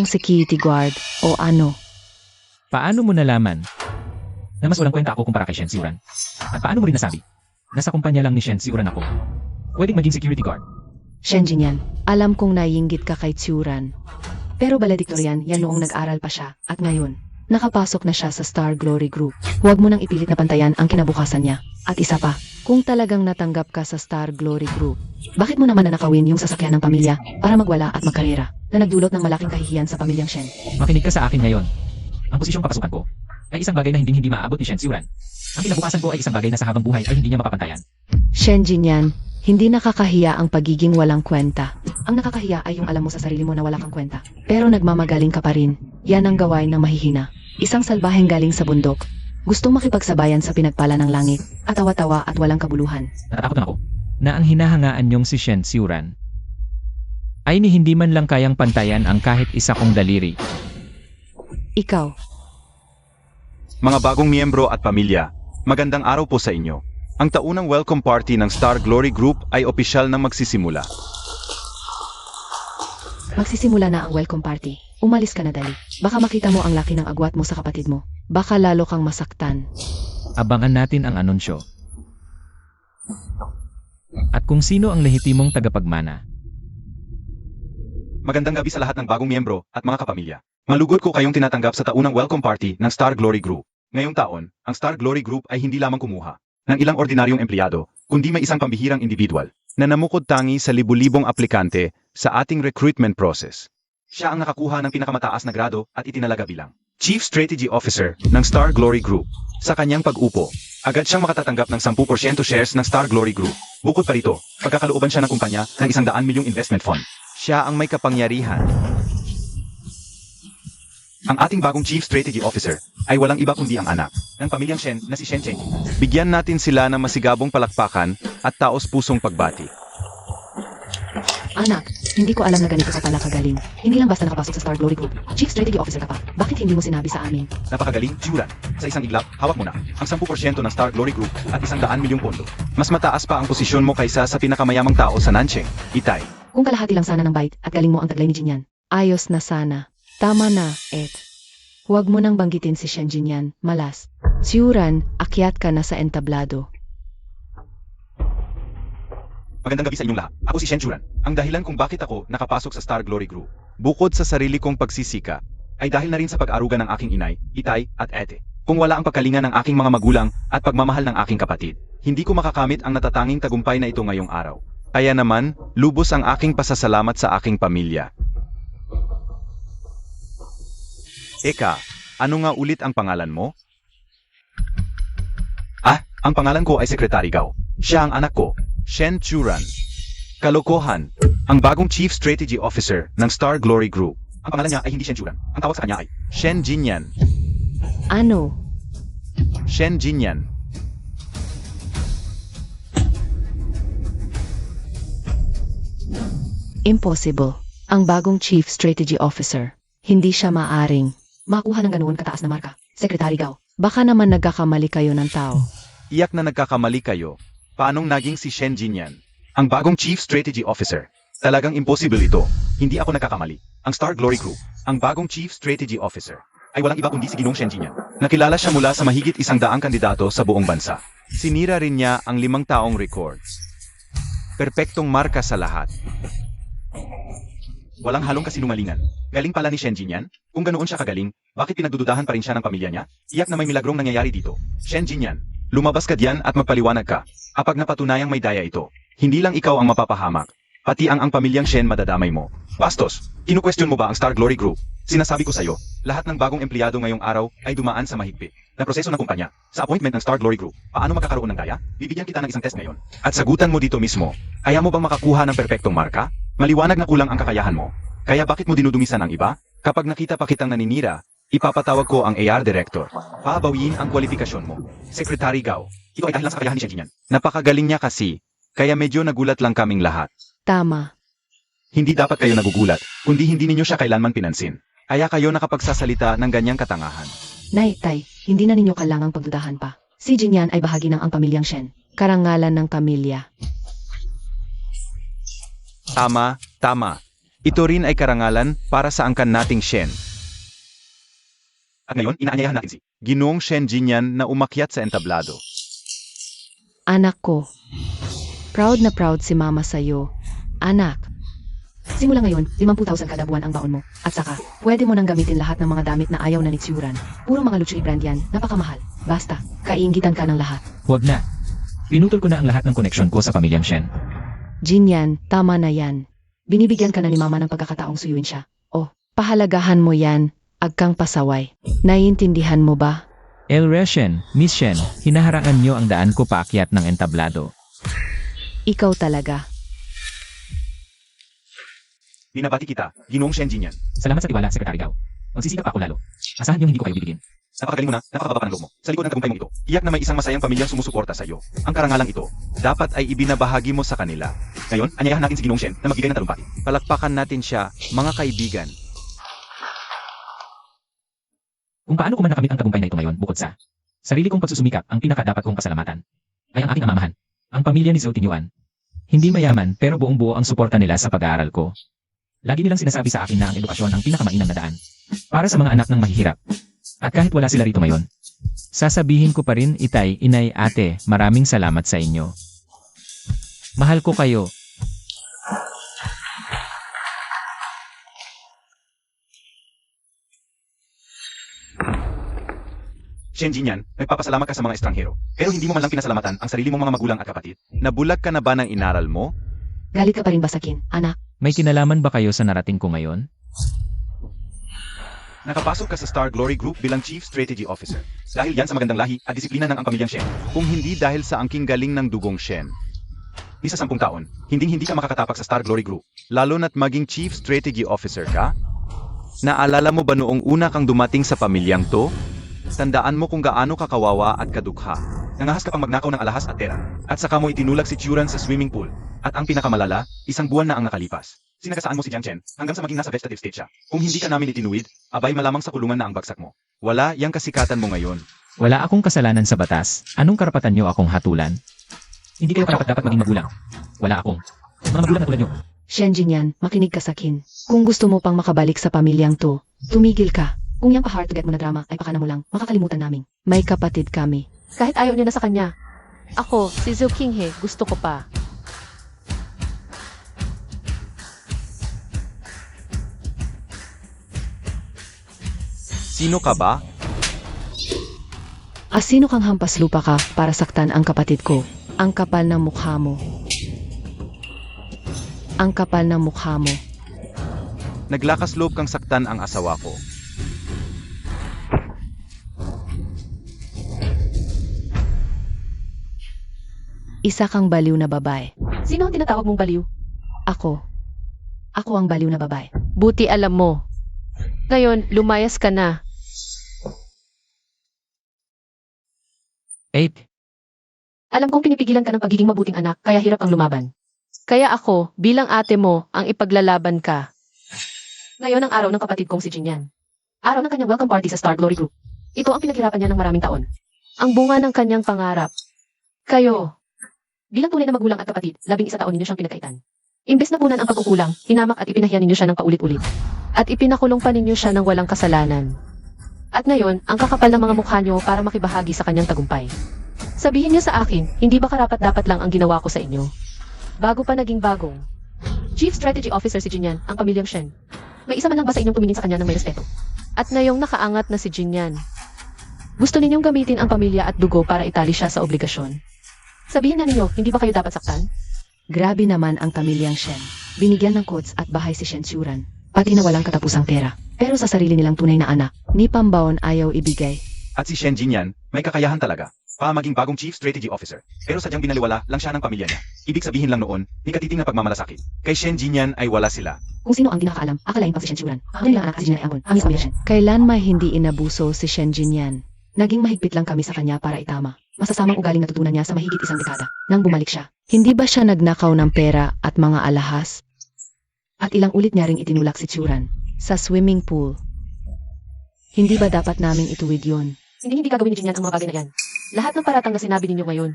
security guard o ano. Paano mo nalaman na mas walang kwenta ako kumpara kay Shen Xiuran? At paano mo rin nasabi? Nasa kumpanya lang ni Shen Xiuran ako. Pwedeng maging security guard. Shen Jinyan. Alam kong naiinggit ka kay Tsuran. Pero valedictorian yan noong nag-aral pa siya. At ngayon, Nakapasok na siya sa Star Glory Group. Huwag mo nang ipilit na pantayan ang kinabukasan niya. at isa pa, Kung talagang natanggap ka sa Star Glory Group, bakit mo naman nanakawin yung sasakyan ng pamilya para magwala at magkarera na nagdulot ng malaking kahihiyan sa pamilyang Shen? Makinig ka sa akin ngayon. Ang posisyong papasukan ko ay isang bagay na hindi maaabot ni Shen Xiuran. Ang kinabukasan ko ay isang bagay na sa habang buhay ay hindi niya mapapantayan. Shen Jinyan, hindi nakakahiya ang pagiging walang kwenta. Ang nakakahiya ay yung alam mo sa sarili mo na wala kang kwenta. Pero nagmamagaling ka pa rin. Yan ang gawain ng mahihina. Isang salbaheng galing sa bundok. Gustong makipagsabayan sa pinagpala ng langit. At tawa-tawa at walang kabuluhan. Natatakot na ako na ang hinahangaan niyong si Shen Xiuran ay ni hindi man lang kayang pantayan ang kahit isa kong daliri. Ikaw, Mga bagong miyembro at pamilya, magandang araw po sa inyo. Ang taunang welcome party ng Star Glory Group ay opisyal na magsisimula. Magsisimula na ang welcome party. Umalis ka na dali. Baka makita mo ang laki ng agwat mo sa kapatid mo. baka lalo kang masaktan. Abangan natin ang anunsyo. At kung sino ang lehitimong tagapagmana. Magandang gabi sa lahat ng bagong miyembro at mga kapamilya. Malugod ko kayong tinatanggap sa taunang welcome party ng Star Glory Group. Ngayong taon, ang Star Glory Group ay hindi lamang kumuha ng ilang ordinaryong empleyado, kundi may isang pambihirang individual Na namukod tangi sa libu-libong aplikante sa ating recruitment process. Siya ang nakakuha ng pinakamataas na grado at itinalaga bilang Chief Strategy Officer ng Star Glory Group. Sa kanyang pag-upo, agad siyang makatatanggap ng 10% shares ng Star Glory Group. Bukod pa rito, pagkakalooban siya ng kumpanya ng 100 milyong investment fund. siya ang may kapangyarihan. Ang ating bagong Chief Strategy Officer ay walang iba kundi ang anak ng pamilyang Shen na si Shen Cheng. Bigyan natin sila ng masigabong palakpakan at taos-pusong pagbati. Anak, hindi ko alam na ganito ka pala kagaling. Hindi lang basta nakapasok sa Star Glory Group. Chief Strategy Officer ka pa. Bakit hindi mo sinabi sa amin? Napakagaling, Juran. Sa isang iglap, hawak mo na ang 10% ng Star Glory Group at 100 milyong pondo. Mas mataas pa ang posisyon mo kaysa sa pinakamayamang tao sa Nancheng, Itay. Kung kalahati lang sana ng bite at galing mo ang taglay ni Jinyan. Ayos na sana. Tama na, Ed. Huwag mo nang banggitin si Shen Jinyan, malas. Tsiuran, akyat ka na sa entablado. Magandang gabi sa inyong lahat. Ako si Shen Juran. Ang dahilan kung bakit ako nakapasok sa Star Glory Group Bukod sa sarili kong pagsisika, ay dahil na rin sa pag-aruga ng aking inay, itay at ete. Kung wala ang pagkalinga ng aking mga magulang at pagmamahal ng aking kapatid, hindi ko makakamit ang natatanging tagumpay na ito ngayong araw. kaya naman, lubos ang aking pasasalamat sa aking pamilya. Eka, ano nga ulit ang pangalan mo? Ang pangalan ko ay Secretary Gao. Siya ang anak ko. Shen Churan. Kalokohan, ang bagong Chief Strategy Officer ng Star Glory Group. Ang pangalan niya ay hindi Shen Juran. Ang tawag sa kanya ay Shen Jinyan. Ano? Shen Jinyan. Impossible. Ang bagong Chief Strategy Officer. Hindi siya maaring. Makuha ng ganoon kataas na marka. Secretary Gao. Baka naman nagkakamali kayo ng tao. Iyak na nagkakamali kayo. Paanong naging si Shen Jinyan? ang bagong Chief Strategy Officer. Talagang impossible ito. Hindi ako nagkakamali. Ang Star Glory Group, ang bagong Chief Strategy Officer, ay walang iba kundi si Ginong Shen Jinyan. Nakilala siya mula sa mahigit 100 kandidato sa buong bansa. Sinira rin niya ang 5 taong records. Perpektong marka sa lahat. Walang halong kasinungalingan. Galing pala ni Shen Jinyan? Kung ganoon siya kagaling, bakit pinagdududahan pa rin siya ng pamilya niya? Iyak na may milagrong nangyayari dito. Shen Jinyan, lumabas ka diyan at magpaliwanag ka. Kapag napatunayang may daya ito, hindi lang ikaw ang mapapahamak, pati ang pamilyang Shen madadamay mo. Bastos, kinu-question mo ba ang Star Glory Group? Sinasabi ko sa'yo, lahat ng bagong empleyado ngayong araw ay dumaan sa mahigpit na proseso ng kumpanya. Sa appointment ng Star Glory Group, paano magkakaroon ng daya? Bibigyan kita ng isang test ngayon. At sagutan mo dito mismo, kaya mo bang makakuha ng perpektong marka? Maliwanag na kulang ang kakayahan mo. Kaya bakit mo dinudumisan ang iba? Kapag nakita pa kitang naninira, ipapatawag ko ang AR Director. Pabawiin ang kwalifikasyon mo. Secretary Gao, ito ay dahil lang sa kakayahan ni Shen Jinyan. Napakagaling niya kasi, kaya medyo nagulat lang kaming lahat. Tama. Hindi dapat kayo nagugulat, kundi hindi ninyo siya kailanman pinansin. Kaya kayo nakapagsasalita ng ganyang katangahan. Nay, tay, hindi na ninyo kailangang pagdudahan pa. Si Jinyan ay bahagi ng ang pamilyang Shen. Karangalan ng pamilya. Tama, tama. Ito rin ay karangalan para sa angkan nating Shen. At ngayon, inaanyayahan natin si Ginoong Shen Jinyan na umakyat sa entablado. Anak ko. Proud na proud si mama sa'yo. Anak. Simula ngayon, 50,000 kada buwan ang baon mo. At saka, pwede mo nang gamitin lahat ng mga damit na ayaw na ni Tsiuran. Puro mga luxury brand yan, napakamahal. Basta, kaiingitan ka ng lahat. Huwag na. Pinutol ko na ang lahat ng koneksyon ko sa pamilyang Shen. Jinyan, tama na yan. Binibigyan ka na ni mama ng pagkakataong suyuin siya. Pahalagahan mo yan. Agkang pasaway. Naiintindihan mo ba? El Reshen, Miss Shen, hinaharangan niyo ang daan ko paakyat ng entablado. Ikaw talaga. binabati kita, Ginoong Shen Jinyan. Salamat sa tiwala, Secretary Gao. Magsisikap ako lalo. Asahan niyong hindi ko kayo bibigyan. Napakagaling mo na, napakababa pa ng loob mo. Sa likod ng tagumpay mong ito, iyak na may isang masayang pamilyang sumusuporta sa iyo. Ang karangalang ito, Dapat ay ibinabahagi mo sa kanila. ngayon, anyayahan natin si Ginoong Shen na magbigay ng talumpati. Palakpakan natin siya, mga kaibigan. Kung paano ko man nakamit ang tagumpay na ito ngayon, bukod sa sarili kong pagsusumikap, ang pinaka-dapat kong pasalamatan ay ang aking amamahan, ang pamilya ni Zhou Tinyuan. Hindi mayaman pero buong buo ang suporta nila sa pag-aaral ko. Lagi nilang sinasabi sa akin na ang edukasyon ang pinakamainam na daan para sa mga anak ng mahihirap. At kahit wala sila rito ngayon, sasabihin ko pa rin, itay, inay, ate, maraming salamat sa inyo. Mahal ko kayo. Shen Jinyan, nagpapasalamat ka sa mga estranghero. Pero hindi mo man lang pinasalamatan ang sarili mong mga magulang at kapatid. Nabulag ka na ba ng inaral mo? Galit ka pa rin ba sa akin, anak? May kinalaman ba kayo sa narating ko ngayon? Nakapasok ka sa Star Glory Group bilang Chief Strategy Officer. Dahil yan sa magandang lahi at disiplina ng ang pamilyang Shen. Kung hindi dahil sa angking galing ng dugong Shen. Di sa 10 taon, hindi ka makakatapak sa Star Glory Group. Lalo na't maging Chief Strategy Officer ka? Naalala mo ba noong una kang dumating sa pamilyang to? Tandaan mo kung gaano ka kawawa at kadukha. Nangahas ka pang magnakaw ng alahas at pera. At saka mo itinulag si Churan sa swimming pool. At ang pinakamalala, 1 buwan na ang nakalipas. Sinakasaan mo si Jiang Chen hanggang sa maging nasa vegetative state siya. Kung hindi ka namin itinuwid, abay malamang sa kulungan na ang bagsak mo. Wala yang kasikatan mo ngayon. Wala akong kasalanan sa batas. Anong karapatan nyo akong hatulan? Hindi kayo dapat maging magulang. Wala akong. Mga magulang na tulad nyo. Shen Jinyan, makinig ka sa akin. Kung gusto mo pang makabalik sa pamilyang to, tumigil ka. Kung yung pa-hard to get mo na drama ay pakana mo lang, makakalimutan namin. May kapatid kami. Kahit ayaw niyo na sa kanya. Ako, si Zhou Qinghe, gusto ko pa. Sino ka ba? Sino kang hampas lupa ka para saktan ang kapatid ko? Ang kapal ng mukha mo. Ang kapal ng mukha mo. Naglakas loob kang saktan ang asawa ko. Isa kang baliw na babae. Sino ang tinatawag mong baliw? Ako. Ako ang baliw na babae. Buti alam mo. Ngayon, lumayas ka na. 8. Alam kong pinipigilan ka ng pagiging mabuting anak, kaya hirap ang lumaban. Kaya ako, bilang ate mo, ang ipaglalaban ka. Ngayon ang araw ng kapatid kong si Jinyan. Araw ng kanyang welcome party sa Star Glory Group. Ito ang pinaghirapan niya ng maraming taon. Ang bunga ng kanyang pangarap. Kayo. Bilang tunay na magulang at kapatid, 11 taon ninyo siyang pinagkaitan. Imbes na punan ang pagkukulang, hinamak at ipinahiya ninyo siya ng paulit-ulit. At ipinakulong pa ninyo siya ng walang kasalanan. At ngayon, ang kakapal ng mga mukha niyo para makibahagi sa kanyang tagumpay. Sabihin niyo sa akin, hindi ba karapat-dapat lang ang ginawa ko sa inyo? Bago pa naging bagong. Chief Strategy Officer si Jinyan, ang pamilyang Shen. May isa man lang ba sa inyong tumingin sa kanya ng may respeto? At ngayong nakaangat na si Jinyan. Gusto ninyong gamitin ang pamilya at dugo para itali siya sa obligasyon. Sabihin na ninyo, hindi ba kayo dapat saktan? Grabe naman ang pamilyang Shen. Binigyan ng coats at bahay si Shen Churan. Pati na walang katapusang pera. Pero sa sarili nilang tunay na anak, ni pambaon ayaw ibigay. At si Shen Jinyan, may kakayahan talaga. Pa maging bagong Chief Strategy Officer. Pero sadyang binaliwala lang siya ng pamilya niya. Ibig sabihin lang noon, ni katiting na pagmamalasakit. Kay Shen Jinyan ay wala sila. Kung sino ang di nakakaalam, akalain pa si Shen Churan. Ako nilang anak si Jinyan ay ambon. Ang isa Shen. Kailan may hindi inabuso si Shen Jinyan? Naging mahigpit lang kami sa kanya para itama. Masasamang ugaling natutunan niya sa mahigit 1 dekada nang bumalik siya. Hindi ba siya nagnakaw ng pera at mga alahas? At ilang ulit niya ring itinulak si Churan sa swimming pool. Hindi ba dapat naming ituwid yun? Hindi gagawin ni Jinyan ang mga bagay na yan. Lahat ng paratang na sinabi ninyo ngayon.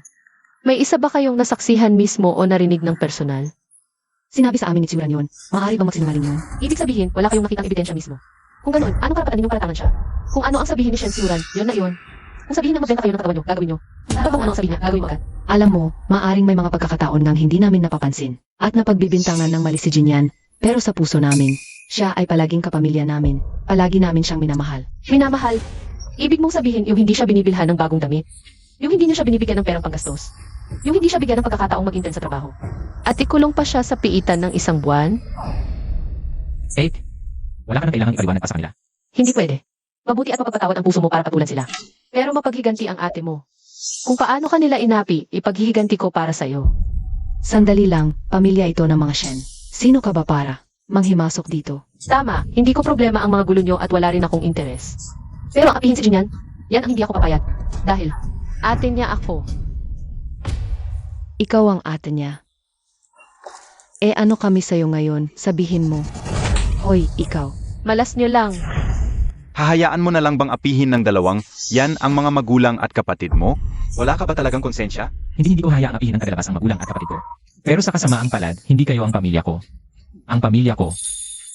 May isa ba kayong nasaksihan mismo o narinig ng personal? Sinabi sa amin ni Churan yun. Maaari bang magsinungaling yun? Ibig sabihin, wala kayong nakitang ebidensya mismo. Kung ganoon, anong karapatan ninyong paratangan siya? Kung ano ang sabihin ni Shen Churan, yun na yun. Kung sabihin na magbenta kayo ng katawan nyo, gagawin nyo. Ano kung ano ang sabihin niya, gagawin mo agad. Alam mo, maaring may mga pagkakataon ngang hindi namin napapansin at napagbibintangan ng mali si Jinyan. Pero sa puso namin, siya ay palaging kapamilya namin. Palagi namin siyang minamahal. Minamahal. Ibig mong sabihin yung hindi siya binibilhan ng bagong damit. Yung hindi niyo siya binibigyan ng perang panggastos. Yung hindi siya bigyan ng pagkakataong mag-intern sa trabaho. At ikulong pa siya sa piitan ng 1 buwan. 8. Wala ka nang kailangang ipaliwanag pa sa kanila. Hindi pwede. Mabuti at mapagpatawad ang puso mo para patulan sila. Pero mapaghiganti ang ate mo. Kung paano kanila inapi, ipaghihiganti ko para sa'yo. Sandali lang, pamilya ito ng mga Shen. Sino ka ba para manghimasok dito? Tama, hindi ko problema ang mga gulo nyo at wala rin akong interes. Pero ang apihin si Jinyan, yan ang hindi ako papayag. Dahil, ate niya ako. Ikaw ang ate niya. Ano kami sa'yo ngayon? Sabihin mo. Hoy, ikaw. Malas nyo lang. Hahayaan mo na lang bang apihin ng dalawang, yan ang mga magulang at kapatid mo? Wala ka ba talagang konsensya? Hindi ko hayaang apihin ng tagalabas ang magulang at kapatid ko. Pero sa kasamaang palad, hindi kayo ang pamilya ko. Ang pamilya ko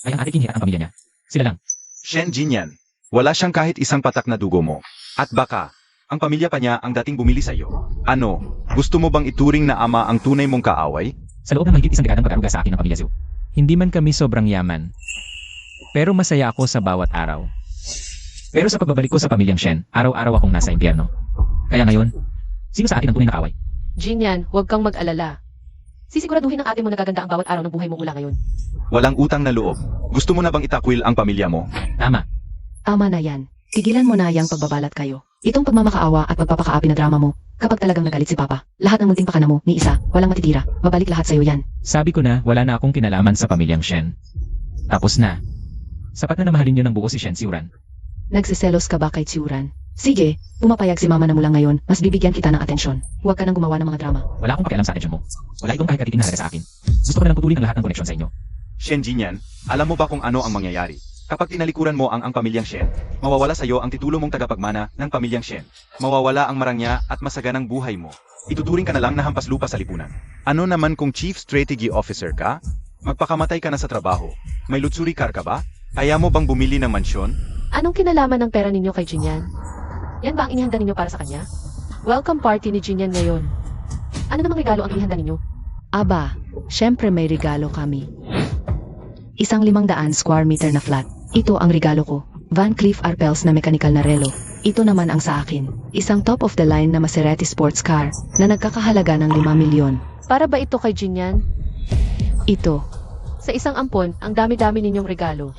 ay ang ate Qinghe at ang pamilya niya. Sila lang. Shen Jinyan, wala siyang kahit isang patak na dugo mo. At baka, ang pamilya pa niya ang dating bumili sa iyo. Ano, gusto mo bang ituring na ama ang tunay mong kaaway? Sa loob ng mahigit 1 dekadang pag-aruga sa akin ng pamilya Zhou. Hindi man kami sobrang yaman. Pero masaya ako sa bawat araw. Pero sa pagbabalik ko sa pamilyang Shen, araw-araw akong nasa impyerno. Kaya ngayon, sino sa atin ang tunay na kaaway? Jinyan, huwag kang mag-alala. Sisiguraduhin ng ate mo na gaganda ang bawat araw ng buhay mo mula ngayon. Walang utang na loob. Gusto mo na bang itakwil ang pamilya mo? Tama. Tama na yan. Tigilan mo na yang pagbabalat kayo. Itong pagmamakaawa at pagpapakaapi na drama mo, kapag talagang nagalit si Papa, lahat ng munting pakana mo, ni isa, walang matitira. Babalik lahat sa'yo yan. Sabi ko na, wala na akong kinalaman sa pamilyang Shen. Tapos na. Sapat na namahalin niyo ng buo si Shen Xiuran. Nagsiselos ka ba kay Tsiuran? Sige, pumapayag si Mama na mula ngayon, mas bibigyan kita ng atensyon. Huwag ka nang gumawa ng mga drama. Wala akong pakialam sa atensyon mo. Wala itong kahit katiting na halaga sa akin. Gusto ko na lang putulin ang lahat ng koneksyon sa inyo. Shen Jinyan, alam mo ba kung ano ang mangyayari? Kapag tinalikuran mo ang pamilyang Shen, mawawala sa iyo ang titulo mong tagapagmana ng pamilyang Shen. Mawawala ang marangya at masaganang buhay mo. Ituturing ka na lang na hampas lupa sa lipunan. Ano naman kung Chief Strategy Officer ka? Magpakamatay ka na sa trabaho. May lutsuri car ka ba? Kaya mo bang bumili ng mansyon? Anong kinalaman ng pera ninyo kay Jinyan? Yan ba ang inihanda ninyo para sa kanya? Welcome party ni Jinyan ngayon. Ano namang regalo ang inihanda ninyo? Aba, syempre may regalo kami. Isang 500 square meter na flat. Ito ang regalo ko. Van Cleef Arpels na mechanical na relo. Ito naman ang sa akin. Isang top of the line na Maserati sports car na nagkakahalaga ng 5 milyon. Para ba ito kay Jinyan? Ito. Sa isang ampon, ang dami-dami ninyong regalo.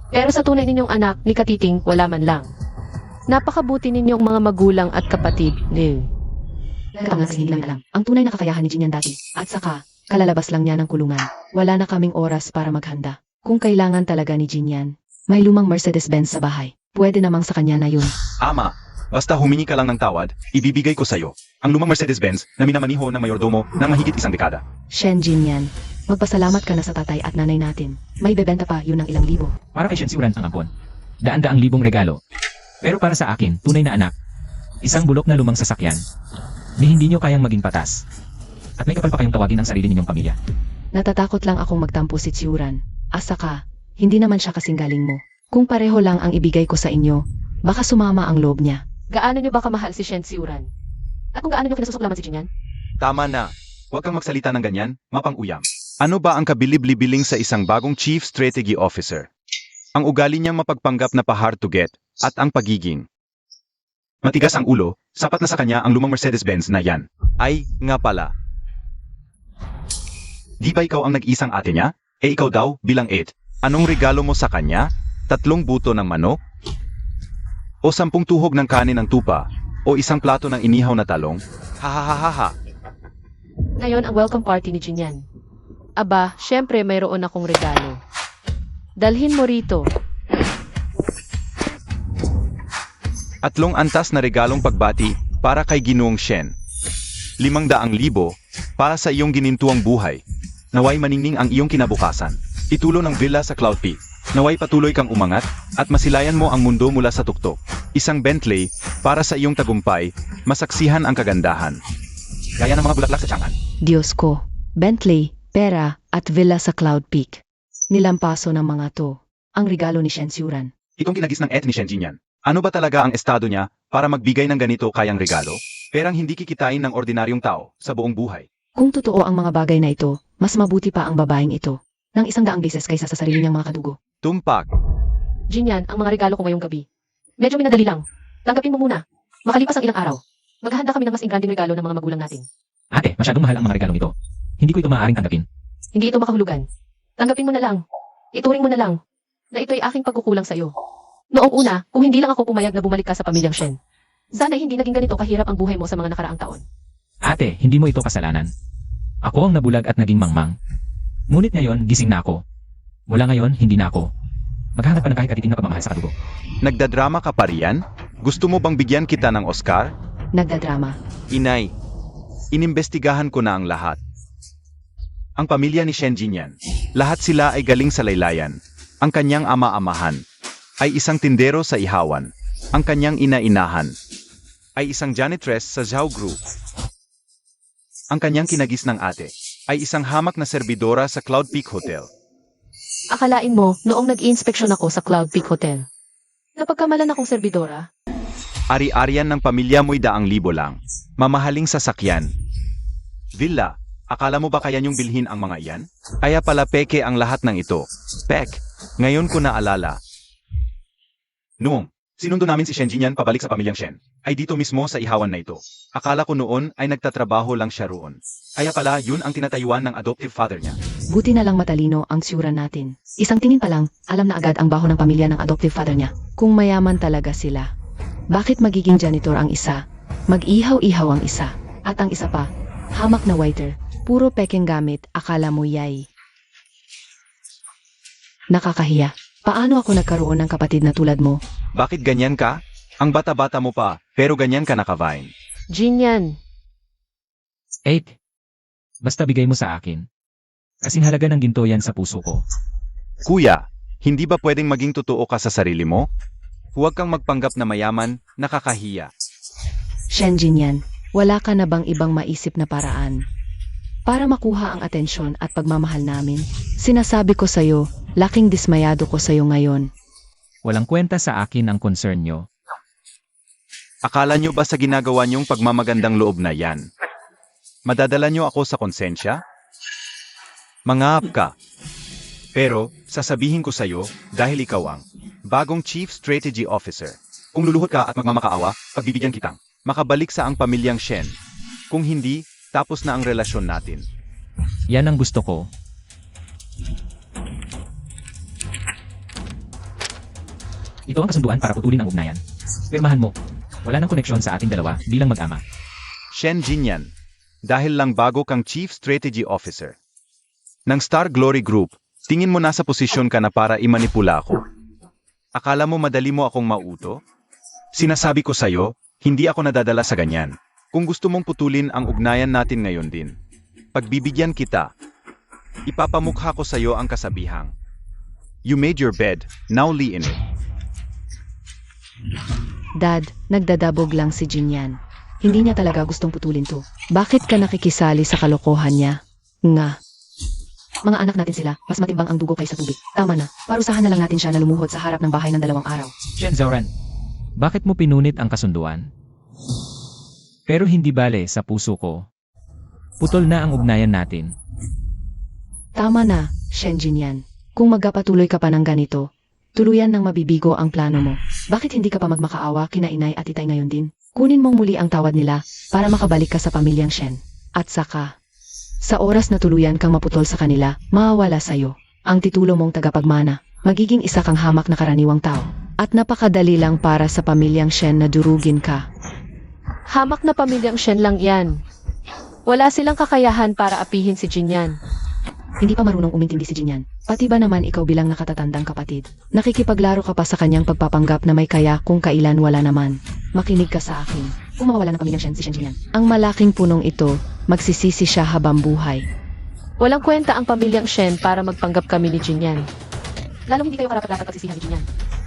Pero sa tunay ninyong anak, ni Katiting, wala man lang. Napakabuti ninyong mga magulang at kapatid. Talagang hindi lang alam. Ang tunay na kakayahan ni Jinyan dati. At saka, kalalabas lang niya ng kulungan. Wala na kaming oras para maghanda. Kung kailangan talaga ni Jinyan, may lumang Mercedes-Benz sa bahay. Pwede namang sa kanya na yun. Ama, basta humingi ka lang ng tawad, ibibigay ko sa'yo ang lumang Mercedes-Benz na minamaniho ng mayordomo ng mahigit 1 dekada. Shen Jinyan, magpasalamat ka na sa tatay at nanay natin. May bebenta pa yun ng ilang libo. Para kay Shen Xiuran ang ampon. Daan-daang libong regalo. Pero para sa akin, tunay na anak. Isang bulok na lumang sasakyan. Ni hindi nyo kayang maging patas. At may kapal pa kayong tawagin ang sarili ninyong pamilya. Natatakot lang akong magtampo si Tsiuran. Asaka, hindi naman siya kasing galing mo. Kung pareho lang ang ibigay ko sa inyo, baka sumama ang loob niya. Gaano nyo ba kamahal si Shen Xiuran? At kung gaano nyo kinasusuklaman si Jinyan? Tama na. Huwag kang magsalita ng ganyan, mapang-uyam. Ano ba ang kabilib-libiling sa isang bagong Chief Strategy Officer? Ang ugali niyang mapagpanggap na pa-hard to get at ang pagiging. Matigas ang ulo, sapat na sa kanya ang lumang Mercedes-Benz na yan. Ay, nga pala. Di ba ikaw ang nag-isang ate niya? Eh ikaw daw, bilang 8. Anong regalo mo sa kanya? 3 buto ng manok? O 10 tuhog ng kanin ng tupa? O isang plato ng inihaw na talong? Hahaha. Ngayon ang welcome party ni Jinyan. Aba, syempre mayroon akong regalo. Dalhin mo rito. 3 antas na regalong pagbati para kay Ginoong Shen. 500,000 para sa iyong ginintuang buhay. Naway maningning ang iyong kinabukasan. Itulo ng villa sa Cloud Peak. Naway patuloy kang umangat at masilayan mo ang mundo mula sa tuktok. Isang Bentley para sa iyong tagumpay, masaksihan ang kagandahan. Gaya ng mga bulaklak sa tiyangan. Diyos ko, Bentley, pera, at villa sa Cloud Peak. Nilampaso ng mga to. Ang regalo ni Shen Xiuran. Itong kinagis ng ni Shen Jinyan. Ano ba talaga ang estado niya para magbigay ng ganito kayang regalo? Perang hindi kikitain ng ordinaryong tao sa buong buhay. Kung totoo ang mga bagay na ito, mas mabuti pa ang babaeng ito. Ng 100 beses kaysa sa sarili niyang mga kadugo. Tumpak. Jinyan, ang mga regalo ko ngayong gabi. Medyo minadali lang. Tanggapin mo muna. Makalipas ang ilang araw, maghahanda kami ng mas ingranding regalo ng mga magulang natin. Ate, masyadong mahal ang mga regalong ito. Hindi ko ito maaaring tanggapin. Hindi ito makahulugan. Tanggapin mo na lang. Ituring mo na lang na ito'y aking pagkukulang sa'yo. Noong una, kung hindi lang ako pumayag na bumalik ka sa pamilyang Shen, sana hindi naging ganito kahirap ang buhay mo sa mga nakaraang taon. Ate, hindi mo ito kasalanan. Ako ang nabulag at naging mangmang. Ngunit ngayon, gising na ako. Mula ngayon, hindi na ako. Maghanap ka ng kahit katiting na pagmamahal sa kadugo. Nagdadrama ka pa riyan? Gusto mo bang bigyan kita ng Oscar? Nagdadrama. Inay, inimbestigahan ko na ang lahat. Ang pamilya ni Shen Jinyan, lahat sila ay galing sa laylayan. Ang kanyang ama-amahan ay isang tindero sa ihawan. Ang kanyang ina-inahan ay isang janitress sa Zhao Group. Ang kanyang kinagis ng ate ay isang hamak na serbidora sa Cloud Peak Hotel. Akalain mo, noong nag-i-inspeksyon ako sa Cloud Peak Hotel, napagkamalan akong serbidora. Ari-arian ng pamilya mo'y 100,000 lang. Mamahaling sasakyan. Villa, akala mo ba kaya niyong bilhin ang mga iyan? Kaya pala peke ang lahat ng ito. Pek, ngayon ko naalala. Noong Sinundo namin si Shen Jinyan pabalik sa pamilyang Shen. Ay dito mismo sa ihawan na ito. Akala ko noon ay nagtatrabaho lang siya roon. Kaya pala yun ang tinatayuan ng adoptive father niya. Buti na lang matalino ang siyura natin. Isang tingin pa lang, alam na agad ang baho ng pamilya ng adoptive father niya. Kung mayaman talaga sila. Bakit magiging janitor ang isa? Mag-ihaw-ihaw ang isa. At ang isa pa, hamak na waiter. Puro pekeng gamit, akala mo yay. Nakakahiya. Paano ako nagkaroon ng kapatid na tulad mo? Bakit ganyan ka? Ang bata-bata mo pa, pero ganyan ka nakavain. Jinyan. 8. Basta bigay mo sa akin. Kasing halaga ng ginto yan sa puso ko. Kuya, hindi ba pwedeng maging totoo ka sa sarili mo? Huwag kang magpanggap na mayaman, nakakahiya. Shenjin yan, wala ka na bang ibang maisip na paraan? Para makuha ang atensyon at pagmamahal namin, sinasabi ko sa'yo, laking dismayado ko sa'yo ngayon. Walang kwenta sa akin ang concern nyo. Akala nyo ba sa ginagawa nyong pagmamagandang loob na yan? Madadala nyo ako sa konsensya? Mangahap ka. Pero, sasabihin ko sa'yo, dahil ikaw ang bagong Chief Strategy Officer. Kung luluhod ka at magmamakaawa, pagbibigyan kitang. Makabalik sa ang pamilyang Shen. Kung hindi, tapos na ang relasyon natin. Yan ang gusto ko. Ito ang kasunduan para putulin ang ugnayan. Pirmahan mo. Wala nang koneksyon sa ating dalawa bilang mag-ama. Shen Jinyan. Dahil lang bago kang Chief Strategy Officer. Ng Star Glory Group, tingin mo nasa posisyon ka na para imanipula ako. Akala mo madali mo akong mauto? Sinasabi ko sa'yo, hindi ako nadadala sa ganyan. Kung gusto mong putulin ang ugnayan natin ngayon din, pagbibigyan kita, ipapamukha ko sa'yo ang kasabihang. You made your bed, now lie in it. Dad, nagdadabog lang si Jinyan. Hindi niya talaga gustong putulin to. Bakit ka nakikisali sa kalokohan niya? Nga. Mga anak natin sila, mas matimbang ang dugo kaysa tubig. Tama na, parusahan na lang natin siya na lumuhod sa harap ng bahay ng 2 araw. Shen Zauran, bakit mo pinunit ang kasunduan? Pero hindi bale sa puso ko. Putol na ang ugnayan natin. Tama na, Shen Jinyan. Kung magpapatuloy ka pa ng ganito, tuluyan nang mabibigo ang plano mo. Bakit hindi ka pa magmakaawa kina inay at itay ngayon din? Kunin mong muli ang tawad nila para makabalik ka sa pamilyang Shen. At saka, sa oras na tuluyan kang maputol sa kanila, mawawala sa'yo ang titulo mong tagapagmana. Magiging isa kang hamak na karaniwang tao. At napakadali lang para sa pamilyang Shen na durugin ka. Hamak na pamilyang Shen lang yan. Wala silang kakayahan para apihin si Jinyan. Hindi pa marunong umintindi si Jinyan. Pati ba naman ikaw bilang nakatatandang kapatid? Nakikipaglaro ka pa sa kanyang pagpapanggap na may kaya kung kailan wala naman. Makinig ka sa akin. Kung mawawala ng pamilyang Shen si Shen Jinyan, ang malaking punong ito, magsisisi siya habang buhay. Walang kwenta ang pamilyang Shen para magpanggap kami ni Jinyan. Lalong hindi kayo karapat-dapat pagsisihan ni Jinyan.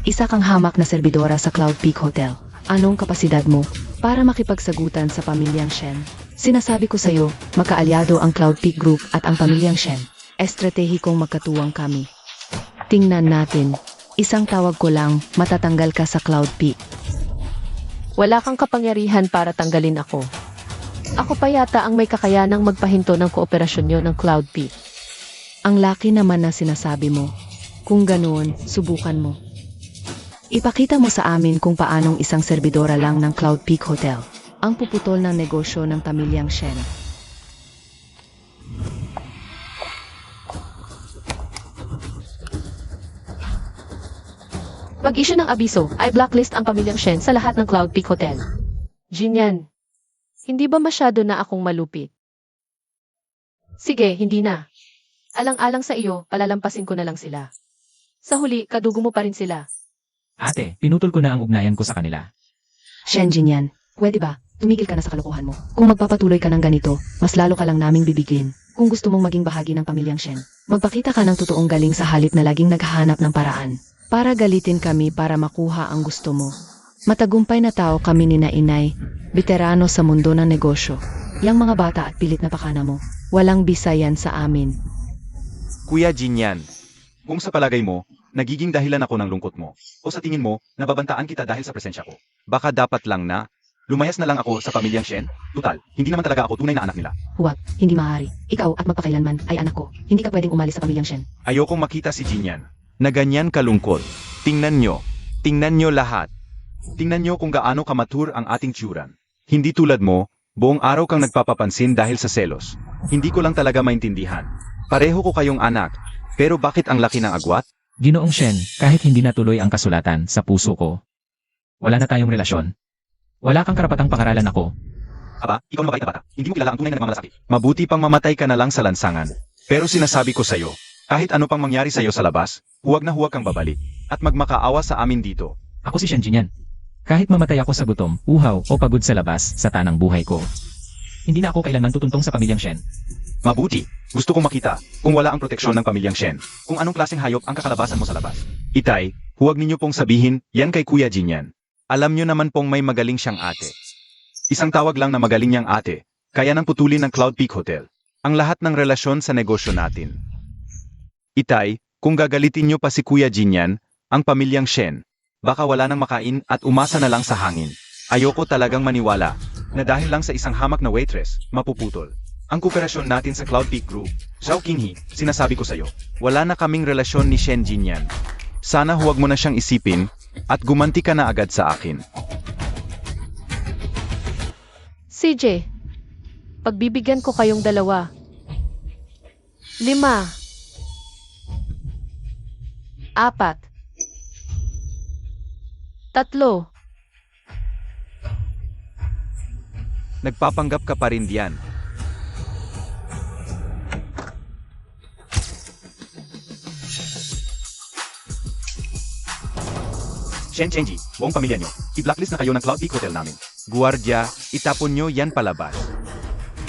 Isa kang hamak na serbidora sa Cloud Peak Hotel. Anong kapasidad mo para makipagsagutan sa pamilyang Shen? Sinasabi ko sa'yo, magkaalyado ang Cloud Peak Group at ang pamilyang Shen. Estratehikong magkatuwang kami. Tingnan natin. Isang tawag ko lang, matatanggal ka sa Cloud Peak. Wala kang kapangyarihan para tanggalin ako. Ako pa yata ang may kakayanang magpahinto ng kooperasyon nyo ng Cloud Peak. Ang laki naman na sinasabi mo. Kung ganoon, subukan mo. Ipakita mo sa amin kung paanong isang serbidora lang ng Cloud Peak Hotel ang puputol ng negosyo ng pamilyang Shen. Mag-issue ng abiso, ay blacklist ang pamilyang Shen sa lahat ng Cloud Peak Hotel. Jinyan, hindi ba masyado na akong malupit? Sige, hindi na. Alang-alang sa iyo, palalampasin ko na lang sila. Sa huli, kadugo mo pa rin sila. Ate, pinutol ko na ang ugnayan ko sa kanila. Shen Jinyan, pwede ba? Tumigil ka na sa kalokohan mo. Kung magpapatuloy ka ng ganito, mas lalo ka lang naming bibigin. Kung gusto mong maging bahagi ng pamilyang Shen, magpakita ka ng totoong galing sa halip na laging naghahanap ng paraan. Para galitin kami para makuha ang gusto mo. Matagumpay na tao kami ni Nainay, veterano sa mundo ng negosyo. Yang mga bata at pilit na pakana mo, walang bisayan sa amin. Kuya Jinyan, Kung sa palagay mo, nagiging dahilan ako ng lungkot mo, o sa tingin mo, nababantaan kita dahil sa presensya ko. baka dapat lang na, Lumayas na lang ako sa pamilyang Shen. Tutal, hindi naman talaga ako tunay na anak nila. Huwag, hindi maaari. Ikaw at magpakailanman ay anak ko. Hindi ka pwedeng umalis sa pamilyang Shen. Ayokong makita si Jinyan. na ganyan kalungkot. Tingnan nyo lahat. Tingnan nyo kung gaano kamatur ang ating tiyuran. Hindi tulad mo, buong araw kang nagpapapansin dahil sa selos. Hindi ko lang talaga maintindihan. Pareho ko kayong anak, pero bakit ang laki ng agwat? Ginoong Shen, kahit hindi natuloy ang kasulatan sa puso ko, wala na tayong relasyon. Wala kang karapatang pangaralan ako. Aba, ikaw mabait na bata. Hindi mo kilala ang tunay na nagmamalasakit. Mabuti pang mamatay ka na lang sa lansangan. Pero sinasabi ko sa'yo, kahit ano pang mangyari sa'yo sa labas, huwag na huwag kang babalik. At magmakaawa sa amin dito. Ako si Shen Jinyan. Kahit mamatay ako sa gutom, uhaw o pagod sa labas sa tanang buhay ko, hindi na ako kailanman tutuntong sa pamilyang Shen. Mabuti. Gusto kong makita kung wala ang proteksyon ng pamilyang Shen. Kung anong klaseng hayop ang kakalabasan mo sa labas. Itay, huwag ninyo pong sabihin, yan kay Kuya Jinyan. Alam nyo naman pong may magaling siyang ate. Isang tawag lang na magaling niyang ate, kaya nang putulin ng Cloud Peak Hotel. Ang lahat ng relasyon sa negosyo natin. Itay, kung gagalitin nyo pa si Kuya Jinyan, ang pamilyang Shen, baka wala nang makain at umasa na lang sa hangin. Ayoko talagang maniwala na dahil lang sa isang hamak na waitress, mapuputol. Ang kooperasyon natin sa Cloud Peak Group, Zhao Qinghe, sinasabi ko sa'yo, wala na kaming relasyon ni Shen Jinyan. Sana huwag mo na siyang isipin at gumanti ka na agad sa akin. CJ, pagbibigyan ko kayong dalawa. 5. 4. 3. Nagpapanggap ka pa rin diyan. Shen Chenji, buong pamilya nyo, i-blacklist na kayo ng Cloud Peak Hotel namin. Guardia, itapon nyo yan palabas.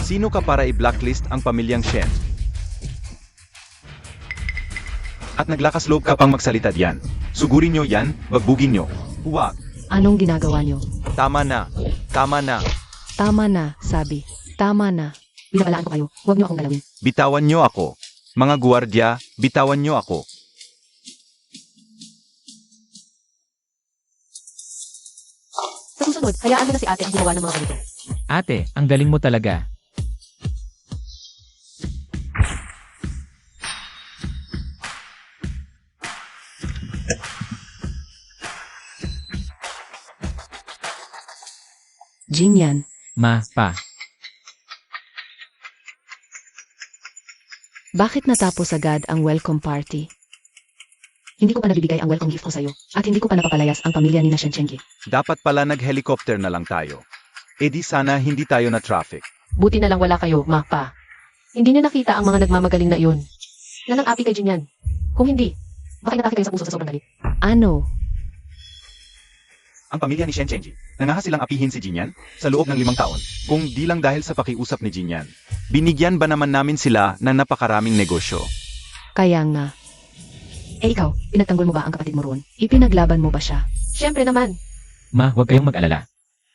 Sino ka para i-blacklist ang pamilyang Shen? At naglakas loob ka pang magsalita diyan. Sugurin nyo yan, bagbugin nyo. Huwag. Anong ginagawa niyo? Tama na. Tama na. Tama na, sabi. Tama na. Binabalaan ko kayo. Huwag niyo akong galawin. Bitawan nyo ako. Mga guardia, bitawan nyo ako. Sa susunod, hayaan mo na si ate ang gumawa ng mga ganito. Ate, ang galing mo talaga. Jinyan, Ma, pa. bakit natapos agad ang welcome party? Hindi ko pa nabibigay ang welcome gift ko sa'yo. At hindi ko pa napapalayas ang pamilya ni na Shen Chenji. Dapat pala nag-helicopter na lang tayo. E di sana hindi tayo na traffic. Buti na lang wala kayo, ma, pa. Hindi niyo nakita ang mga nagmamagaling na iyon. Na nang api kay Jinyan. Kung hindi, baka inatake kayo sa puso sa sobrang galit. Ano? Ang pamilya ni Shen Chenji, nangahas silang apihin si Jinyan sa loob ng 5 taon. Kung di lang dahil sa pakiusap ni Jinyan. Binigyan ba naman namin sila ng napakaraming negosyo? Kaya nga. Eh ikaw, pinagtanggol mo ba ang kapatid mo roon? Ipinaglaban mo ba siya? Siyempre naman. Ma, huwag kayong mag-alala.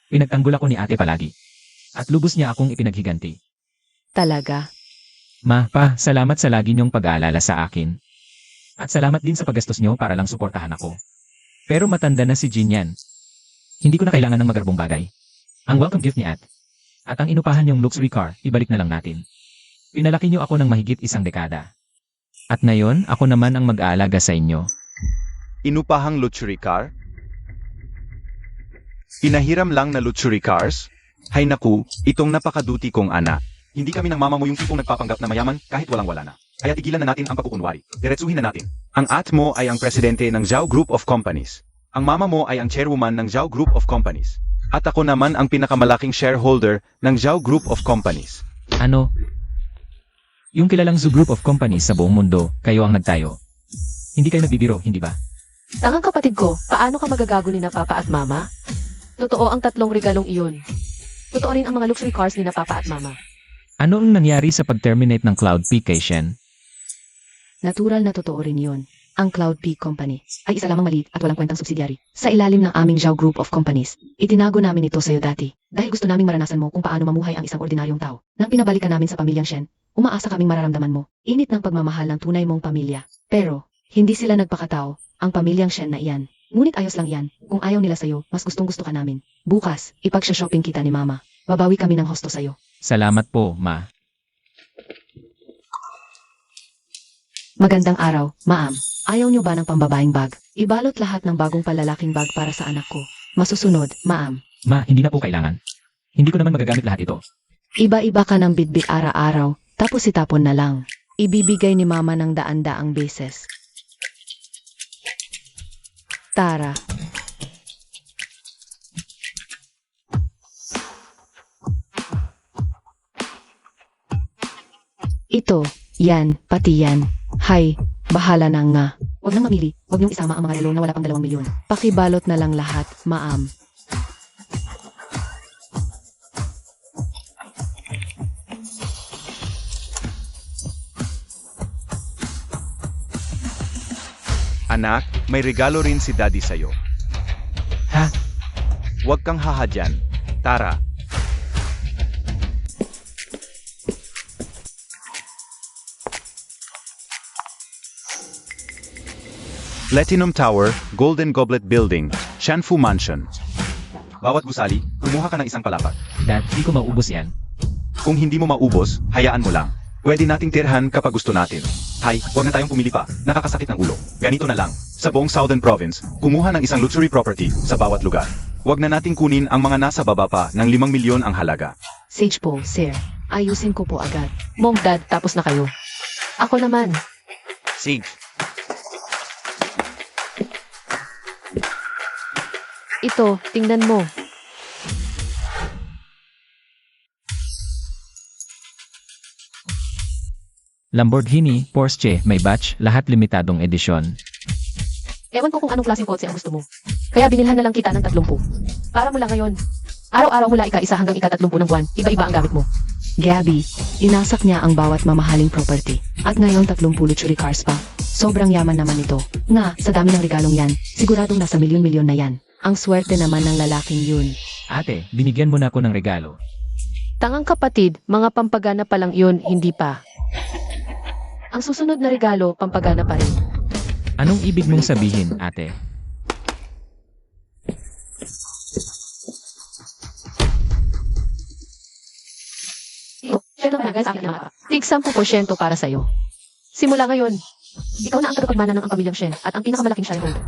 Pinagtanggol ako ni ate palagi. At lubos niya akong ipinaghiganti. Talaga? Ma, pa, salamat sa lagi niyong pag-aalala sa akin. At salamat din sa paggastos niyo para lang suportahan ako. Pero matanda na si Jinyan. Hindi ko na kailangan ng magarbong bagay. Ang welcome gift ni At. At ang inupahan niyong luxury car, ibalik na lang natin. Pinalaki niyo ako ng mahigit 1 dekada. At ngayon, ako naman ang mag-aalaga sa inyo. Inupahang luxury car? Pinahiram lang na luxury cars? Hay naku, itong napakaduti kong anak. Hindi kami ng mama mo yung tipong nagpapanggap na mayaman kahit walang-wala na. Kaya tigilan na natin ang pagkukunwari. Diretsuhin na natin. Ang at mo ay ang presidente ng Zhao Group of Companies. Ang mama mo ay ang chairwoman ng Zhao Group of Companies. At ako naman ang pinakamalaking shareholder ng Zhao Group of Companies. Ano? Yung kilalang Zoo Group of Companies sa buong mundo, kayo ang nagtayo. Hindi kayo nagbibiro, hindi ba? Tangang kapatid ko, paano ka magagago ni na papa at mama? Totoo ang 3 regalong iyon. Totoo rin ang mga luxury cars ni na papa at mama. Ano ang nangyari sa pag-terminate ng Cloud Peak kay Shen? Natural na totoo rin yun. Ang Cloud Peak Company ay isa lamang maliit at walang kwentang subsidiary. Sa ilalim ng aming Zhao Group of Companies, itinago namin ito sa'yo dati. Dahil gusto naming maranasan mo kung paano mamuhay ang isang ordinaryong tao. Nang pinabalikan namin sa pamilyang Shen, umaasa kaming mararamdaman mo. Init ng pagmamahal ng tunay mong pamilya. Pero, hindi sila nagpakatao, ang pamilyang Shen na iyan. Ngunit ayos lang yan. Kung ayaw nila sa'yo, mas gustong-gusto ka namin. Bukas, ipagsha-shopping kita ni Mama. Babawi kami ng husto sa'yo. Salamat po, Ma. Magandang araw, Ma'am. Ayaw niyo ba ng pambabaeng bag? Ibalot lahat ng bagong palalaking bag para sa anak ko. Masusunod, ma'am. Ma, hindi na po kailangan. Hindi ko naman magagamit lahat ito. Iba-iba ka ng bitbit araw-araw, tapos itapon na lang. Ibibigay ni mama ng daan-daang beses. Tara. Ito, yan, pati yan. Hay, bahala na nga. Huwag nang mamili, huwag niyong isama ang mga relo na wala pang 2 milyon. Pakibalot na lang lahat, ma'am. Anak, may regalo rin si Daddy sa'yo. Ha? Huwag kang haha dyan. Tara. Platinum Tower, Golden Goblet Building, Shanfu Mansion. Bawat gusali, kumuha ka ng isang palakpak. Dad, di ko maubos yan. Kung hindi mo maubos, hayaan mo lang. Pwede nating tirhan kapag gusto natin. Hay, huwag na tayong pumili pa. Nakakasakit ng ulo. Ganito na lang. Sa buong Southern Province, kumuha ng isang luxury property sa bawat lugar. Huwag na nating kunin ang mga nasa baba pa ng 5 milyon ang halaga. Sage po, sir. Ayusin ko po agad. Mom, Dad, tapos na kayo. Ako naman. Sige. Ito, tingnan mo. Lamborghini, Porsche, may batch, lahat limitadong edisyon. Ewan ko kung anong klaseng kotse ang gusto mo. Kaya binilhan na lang kita ng 30. Para mula ngayon. Araw-araw mula ika-1 hanggang ika-30 ng buwan, iba-iba ang gamit mo. Gabby, inasak niya ang bawat mamahaling property. At ngayon 30 luxury cars pa. Sobrang yaman naman ito. Nga, sa dami ng regalong yan, siguradong nasa milyon-milyon na yan. Ang swerte naman ng lalaking yun. Ate, binigyan mo na ako ng regalo. Tangang kapatid, mga pampagana pa lang yun, hindi pa. Ang susunod na regalo, pampagana pa rin. Anong ibig mong sabihin, ate? Siya lang sa akin na tig 10% para sa'yo. Simula ngayon, ikaw na ang tagapagmana ng ang pamilyang Shen at ang pinakamalaking shareholder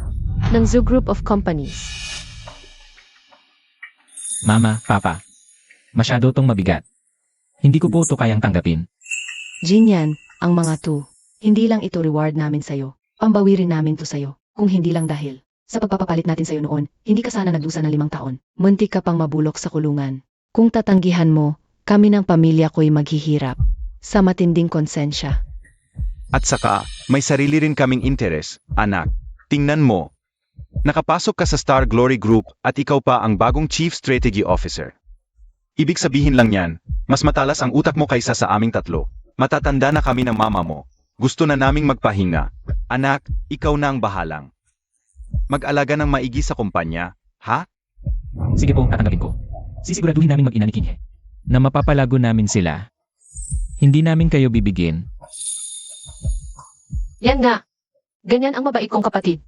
ng Zoo Group of Companies. Mama, Papa. Masyado tong mabigat. Hindi ko po ito kayang tanggapin. Jinyan, ang mga to. Hindi lang ito reward namin sa'yo. Pambawi rin namin to sa'yo. Kung hindi lang dahil. Sa pagpapapalit natin sa'yo noon, hindi ka sana nagdusa ng 5 taon. Muntik ka pang mabulok sa kulungan. Kung tatanggihan mo, kami ng pamilya ko'y maghihirap. Sa matinding konsensya. At saka, may sarili rin kaming interes, anak. Tingnan mo. Nakapasok ka sa Star Glory Group at ikaw pa ang bagong Chief Strategy Officer. Ibig sabihin lang yan, mas matalas ang utak mo kaysa sa aming 3. Matatanda na kami ng mama mo. Gusto na naming magpahinga. Anak, ikaw na ang bahalang. Mag-alaga ng maigi sa kumpanya, ha? Sige po, tatanggapin ko. Sisiguraduhin namin mag-ina ni Kinhe na mapapalago namin sila. Hindi namin kayo bibigyan. Yan nga. Ganyan ang mabait kong kapatid.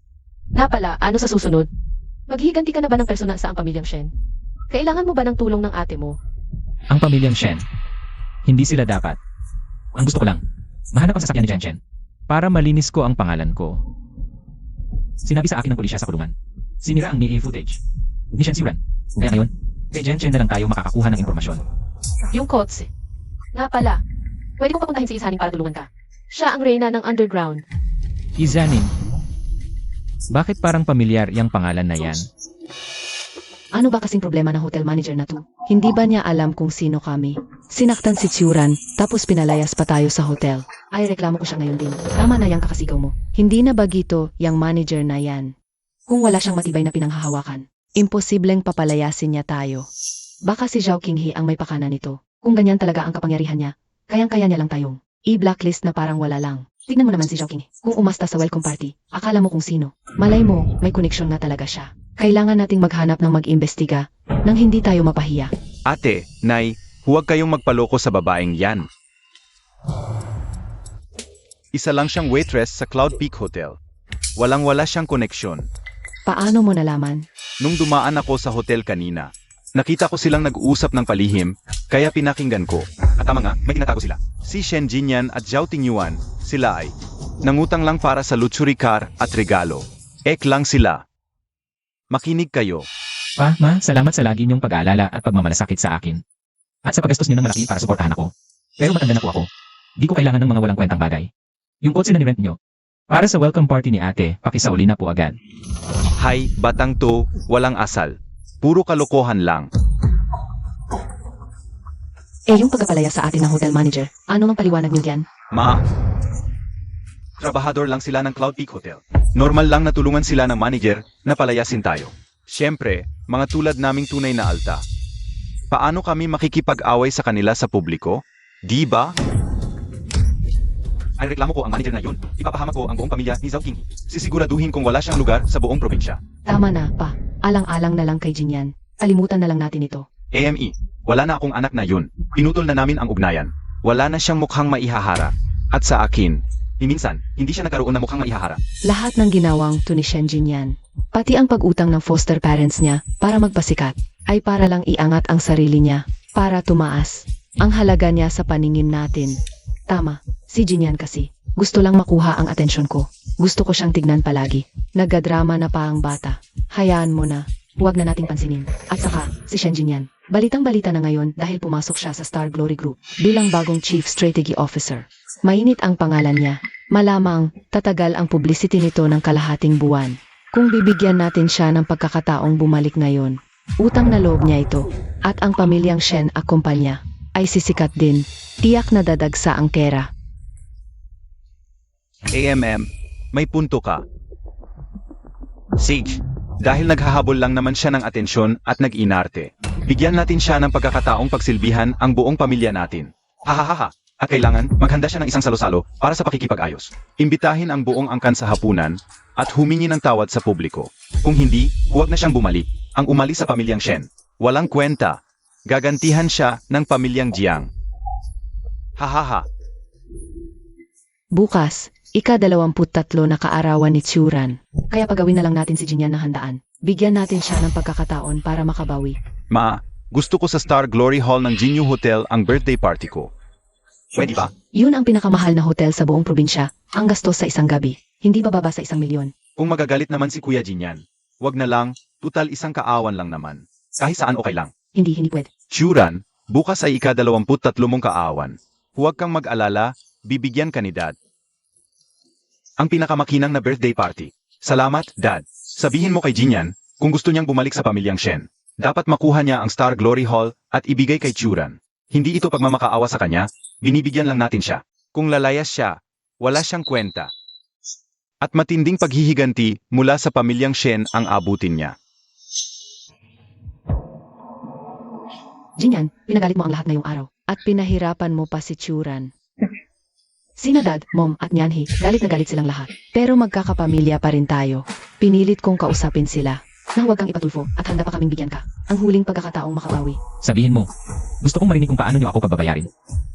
Nga pala, ano sa susunod? Maghihiganti ka na ba ng personal sa ang pamilyang Shen? Kailangan mo ba ng tulong ng ate mo? Ang pamilyang Shen, hindi sila dapat. Ang gusto ko lang, mahanap ang sasakyan ni Jen Chen para malinis ko ang pangalan ko. Sinabi sa akin ng pulisya sa kulungan, sinira ang NIA footage. Hindi siya siran. Kaya ngayon, kay Jen Chen na lang tayo makakakuha ng impormasyon. Yung kotse. Nga pala, pwede ko papuntahin si Isaning para tulungan ka. Siya ang reyna ng underground. Izanin, bakit parang pamilyar yung pangalan na yan? Ano ba kasing problema ng hotel manager na to? Hindi ba niya alam kung sino kami? Sinaktan si Tsuran, tapos pinalayas pa tayo sa hotel. Ay, reklamo ko siya ngayon din. Tama na yung kakasigaw mo. Hindi na ba gito yung manager na yan? Kung wala siyang matibay na pinanghahawakan, imposibleng papalayasin niya tayo. Baka si Zhao Qinghe ang may pakana nito. Kung ganyan talaga ang kapangyarihan niya, kayang-kaya niya lang tayong i-blacklist na parang wala lang. Tignan mo naman si Zhao Qinghe. Kung umasta sa welcome party, akala mo kung sino. Malay mo, may koneksyon na talaga siya. Kailangan nating maghanap ng mag-imbestiga nang hindi tayo mapahiya. Ate, Nay, huwag kayong magpaloko sa babaeng yan. Isa lang siyang waitress sa Cloud Peak Hotel. Walang-wala siyang koneksyon. Paano mo nalaman? Nung dumaan ako sa hotel kanina, nakita ko silang nag-uusap ng palihim, kaya pinakinggan ko. At tama nga, may tinatago sila. Si Shen Jinyan at Zhao Tingyuan, sila ay nangutang lang para sa luxury car at regalo. Ek lang sila. Makinig kayo. Pa, ma, salamat sa lagi niyong pag-aalala at pagmamalasakit sa akin. At sa paggastos niyo ng malaki para suportahan ako. Pero matanda na po ako. Di ko kailangan ng mga walang kwentang bagay. Yung kotse na ni-rent niyo. Para sa welcome party ni ate, pakisauli na po agad. Hay, batang to, walang asal. Puro kalokohan lang. Yung pagkapalaya sa atin ng hotel manager, ano mang paliwanag niyo diyan? Ma, trabahador lang sila ng Cloud Peak Hotel. Normal lang na tulungan sila ng manager na palayasin tayo. Siyempre, mga tulad naming tunay na alta. Paano kami makikipag-away sa kanila sa publiko? Di ba? Ay reklamo ko ang manager na yun. Ipapahamak ko ang buong pamilya ni Zhao Qinghe. Sisiguraduhin kung wala siyang lugar sa buong probinsya. Tama na, pa. Alang-alang na lang kay Jinyan. Kalimutan na lang natin ito. AME, wala na akong anak na yun. Pinutol na namin ang ugnayan. Wala na siyang mukhang maihahara. At sa akin, Minsan, hindi siya nagkaroon ng mukhang maihahara. Lahat ng ginawang to ni Shen Jinyan, pati ang pag-utang ng foster parents niya para magpasikat, ay para lang iangat ang sarili niya, para tumaas ang halaga niya sa paningin natin. Tama, si Jinyan kasi. Gusto lang makuha ang atensyon ko. Gusto ko siyang tignan palagi. Nagadrama na pa ang bata. Hayaan mo na. Huwag na nating pansinin. At saka, si Shen Jinyan. Balitang-balita na ngayon dahil pumasok siya sa Star Glory Group bilang bagong Chief Strategy Officer. Mainit ang pangalan niya. Malamang, tatagal ang publicity nito ng kalahating buwan. Kung bibigyan natin siya ng pagkakataong bumalik ngayon, utang na loob niya ito, at ang pamilyang Shen at kumpanya, ay sisikat din. Tiyak na dadagsa ang kera. AMM, may punto ka. Sage, dahil naghahabol lang naman siya ng atensyon at nag-inarte, bigyan natin siya ng pagkakataong pagsilbihan ang buong pamilya natin. Hahaha. At kailangan, maghanda siya ng isang salo-salo para sa pakikipag-ayos. Imbitahin ang buong angkan sa hapunan at humingi ng tawad sa publiko. Kung hindi, huwag na siyang bumalik. Ang umalis sa pamilyang Shen. Walang kwenta. Gagantihan siya ng pamilyang Jiang. Hahaha. Bukas, ika-23 na kaarawan ni Churan. Kaya pagawin na lang natin si Jinyan ng handaan. Bigyan natin siya ng pagkakataon para makabawi. Ma, gusto ko sa Star Glory Hall ng Jinyu Hotel ang birthday party ko. Pwede ba? Yun ang pinakamahal na hotel sa buong probinsya. Ang gastos sa isang gabi. Hindi bababa sa 1 milyon. Kung magagalit naman si Kuya Jinyan, Wag na lang, tutal isang kaawan lang naman. kahit saan okay lang. Hindi pwede. Churan, bukas ay ika-23 mong kaawan. Huwag kang mag-alala, bibigyan ka ni Dad. Ang pinakamakinang na birthday party. Salamat, Dad. Sabihin mo kay Jinyan, kung gusto niyang bumalik sa pamilyang Shen, dapat makuha niya ang Star Glory Hall at ibigay kay Churan. Hindi ito pagmamakaawa sa kanya, binibigyan lang natin siya. Kung lalayas siya, wala siyang kwenta. At matinding paghihiganti mula sa pamilyang Shen ang abutin niya. Jinyan, pinagalit mo ang lahat ngayong araw. At pinahirapan mo pa si Churan. Sina Dad, Mom at Nyanhi, galit na galit silang lahat. Pero magkakapamilya pa rin tayo. Pinilit kong kausapin sila. Nang huwag kang ipatulfo at handa pa kaming bigyan ka. Ang huling pagkakataong makabawi. Sabihin mo, gusto kong marinig kung paano niyo ako pababayarin.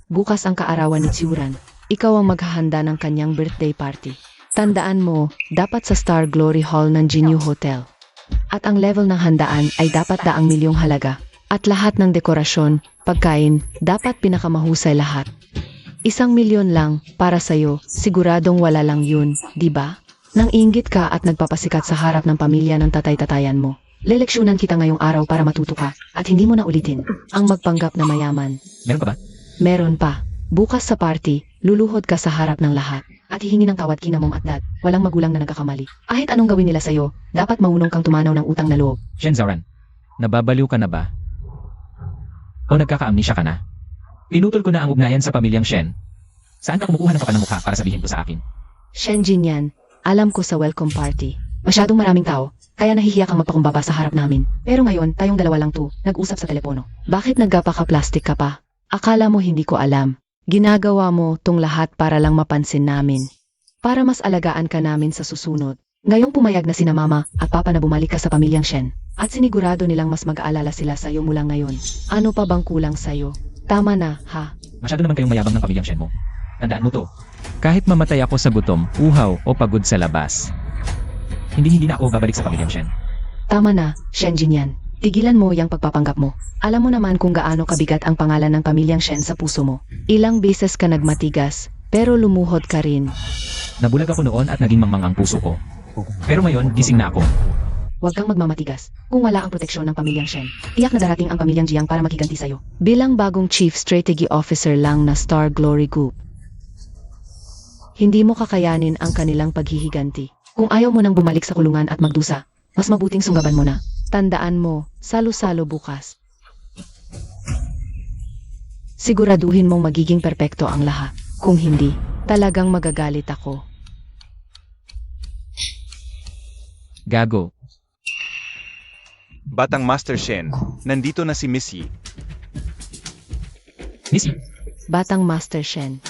Bukas ang kaarawan ni Churan. Ikaw ang maghahanda ng kanyang birthday party. Tandaan mo, dapat sa Star Glory Hall ng Jinyu Hotel. At ang level ng handaan ay dapat 100,000,000 halaga. At lahat ng dekorasyon, pagkain, dapat pinakamahusay lahat. 1,000,000 lang para sa'yo, siguradong wala lang yun, di ba? Nang inggit ka at nagpapasikat sa harap ng pamilya ng tatay-tatayan mo. Leleksyonan kita ngayong araw para matuto ka at hindi mo na ulitin ang magpanggap na mayaman. Meron ka ba? Meron pa. Bukas sa party, luluhod ka sa harap ng lahat at hihingi ng tawad kina Mom at Dad. Walang magulang na nagkakamali. Kahit anong gawin nila sa'yo, dapat maunong kang tumanaw ng utang na loob. Shenzaran, nababaliw ka na ba? O nagkaka-amnesia ka na? Pinutol ko na ang ugnayan sa pamilyang Shen. Saan ka kumukuha ng kapal ng mukha para sabihin ko sa akin? Shen Jinyan, alam ko sa welcome party. Masyadong maraming tao, kaya nahihiya kang magpakumbaba sa harap namin. Pero ngayon, tayong dalawa lang to, nag-usap sa telepono. Bakit nagpapaka-plastic ka pa? Akala mo hindi ko alam. Ginagawa mo tong lahat para lang mapansin namin. Para mas alagaan ka namin sa susunod. Ngayong pumayag na sina Mama at Papa na bumalik ka sa pamilyang Shen. At sinigurado nilang mas mag-aalala sila sa'yo mula ngayon. Ano pa bang kulang sa'yo? Tama na, ha? Masyado naman kayong mayabang ng pamilyang Shen mo. Tandaan mo to. Kahit mamatay ako sa gutom, uhaw o pagod sa labas. Hindi na ako babalik sa pamilyang Shen. Tama na, Shen Jinyan. Tigilan mo yung pagpapanggap mo. Alam mo naman kung gaano kabigat ang pangalan ng pamilyang Shen sa puso mo. Ilang beses ka nagmatigas, pero lumuhod ka rin. Nabulag ako noon at naging mangmang ang puso ko. Pero ngayon, gising na ako. Huwag kang magmamatigas. Kung wala ang proteksyon ng pamilyang Shen, tiyak na darating ang pamilyang Jiang para maghiganti sa'yo. Bilang bagong Chief Strategy Officer lang na Star Glory Group, hindi mo kakayanin ang kanilang paghihiganti. Kung ayaw mo nang bumalik sa kulungan at magdusa, mas mabuting sunggaban mo na. Tandaan mo, salo-salo bukas. Siguraduhin mong magiging perpekto ang lahat. Kung hindi, talagang magagalit ako. Gago. Batang Master Shen, nandito na si Missy. Missy, Batang Master Shen,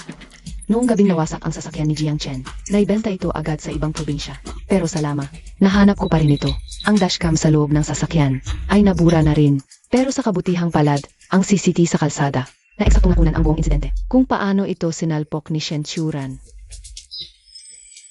Noong gabing nawasak ang sasakyan ni Jiang Chen, naibenta ito agad sa ibang probinsya. Pero salamat, nahanap ko pa rin ito. Ang dashcam sa loob ng sasakyan ay nabura na rin. Pero sa kabutihang palad, ang CCTV sa kalsada na eksaktong nakunan ang buong insidente. kung paano ito sinalpok ni Shen Churan.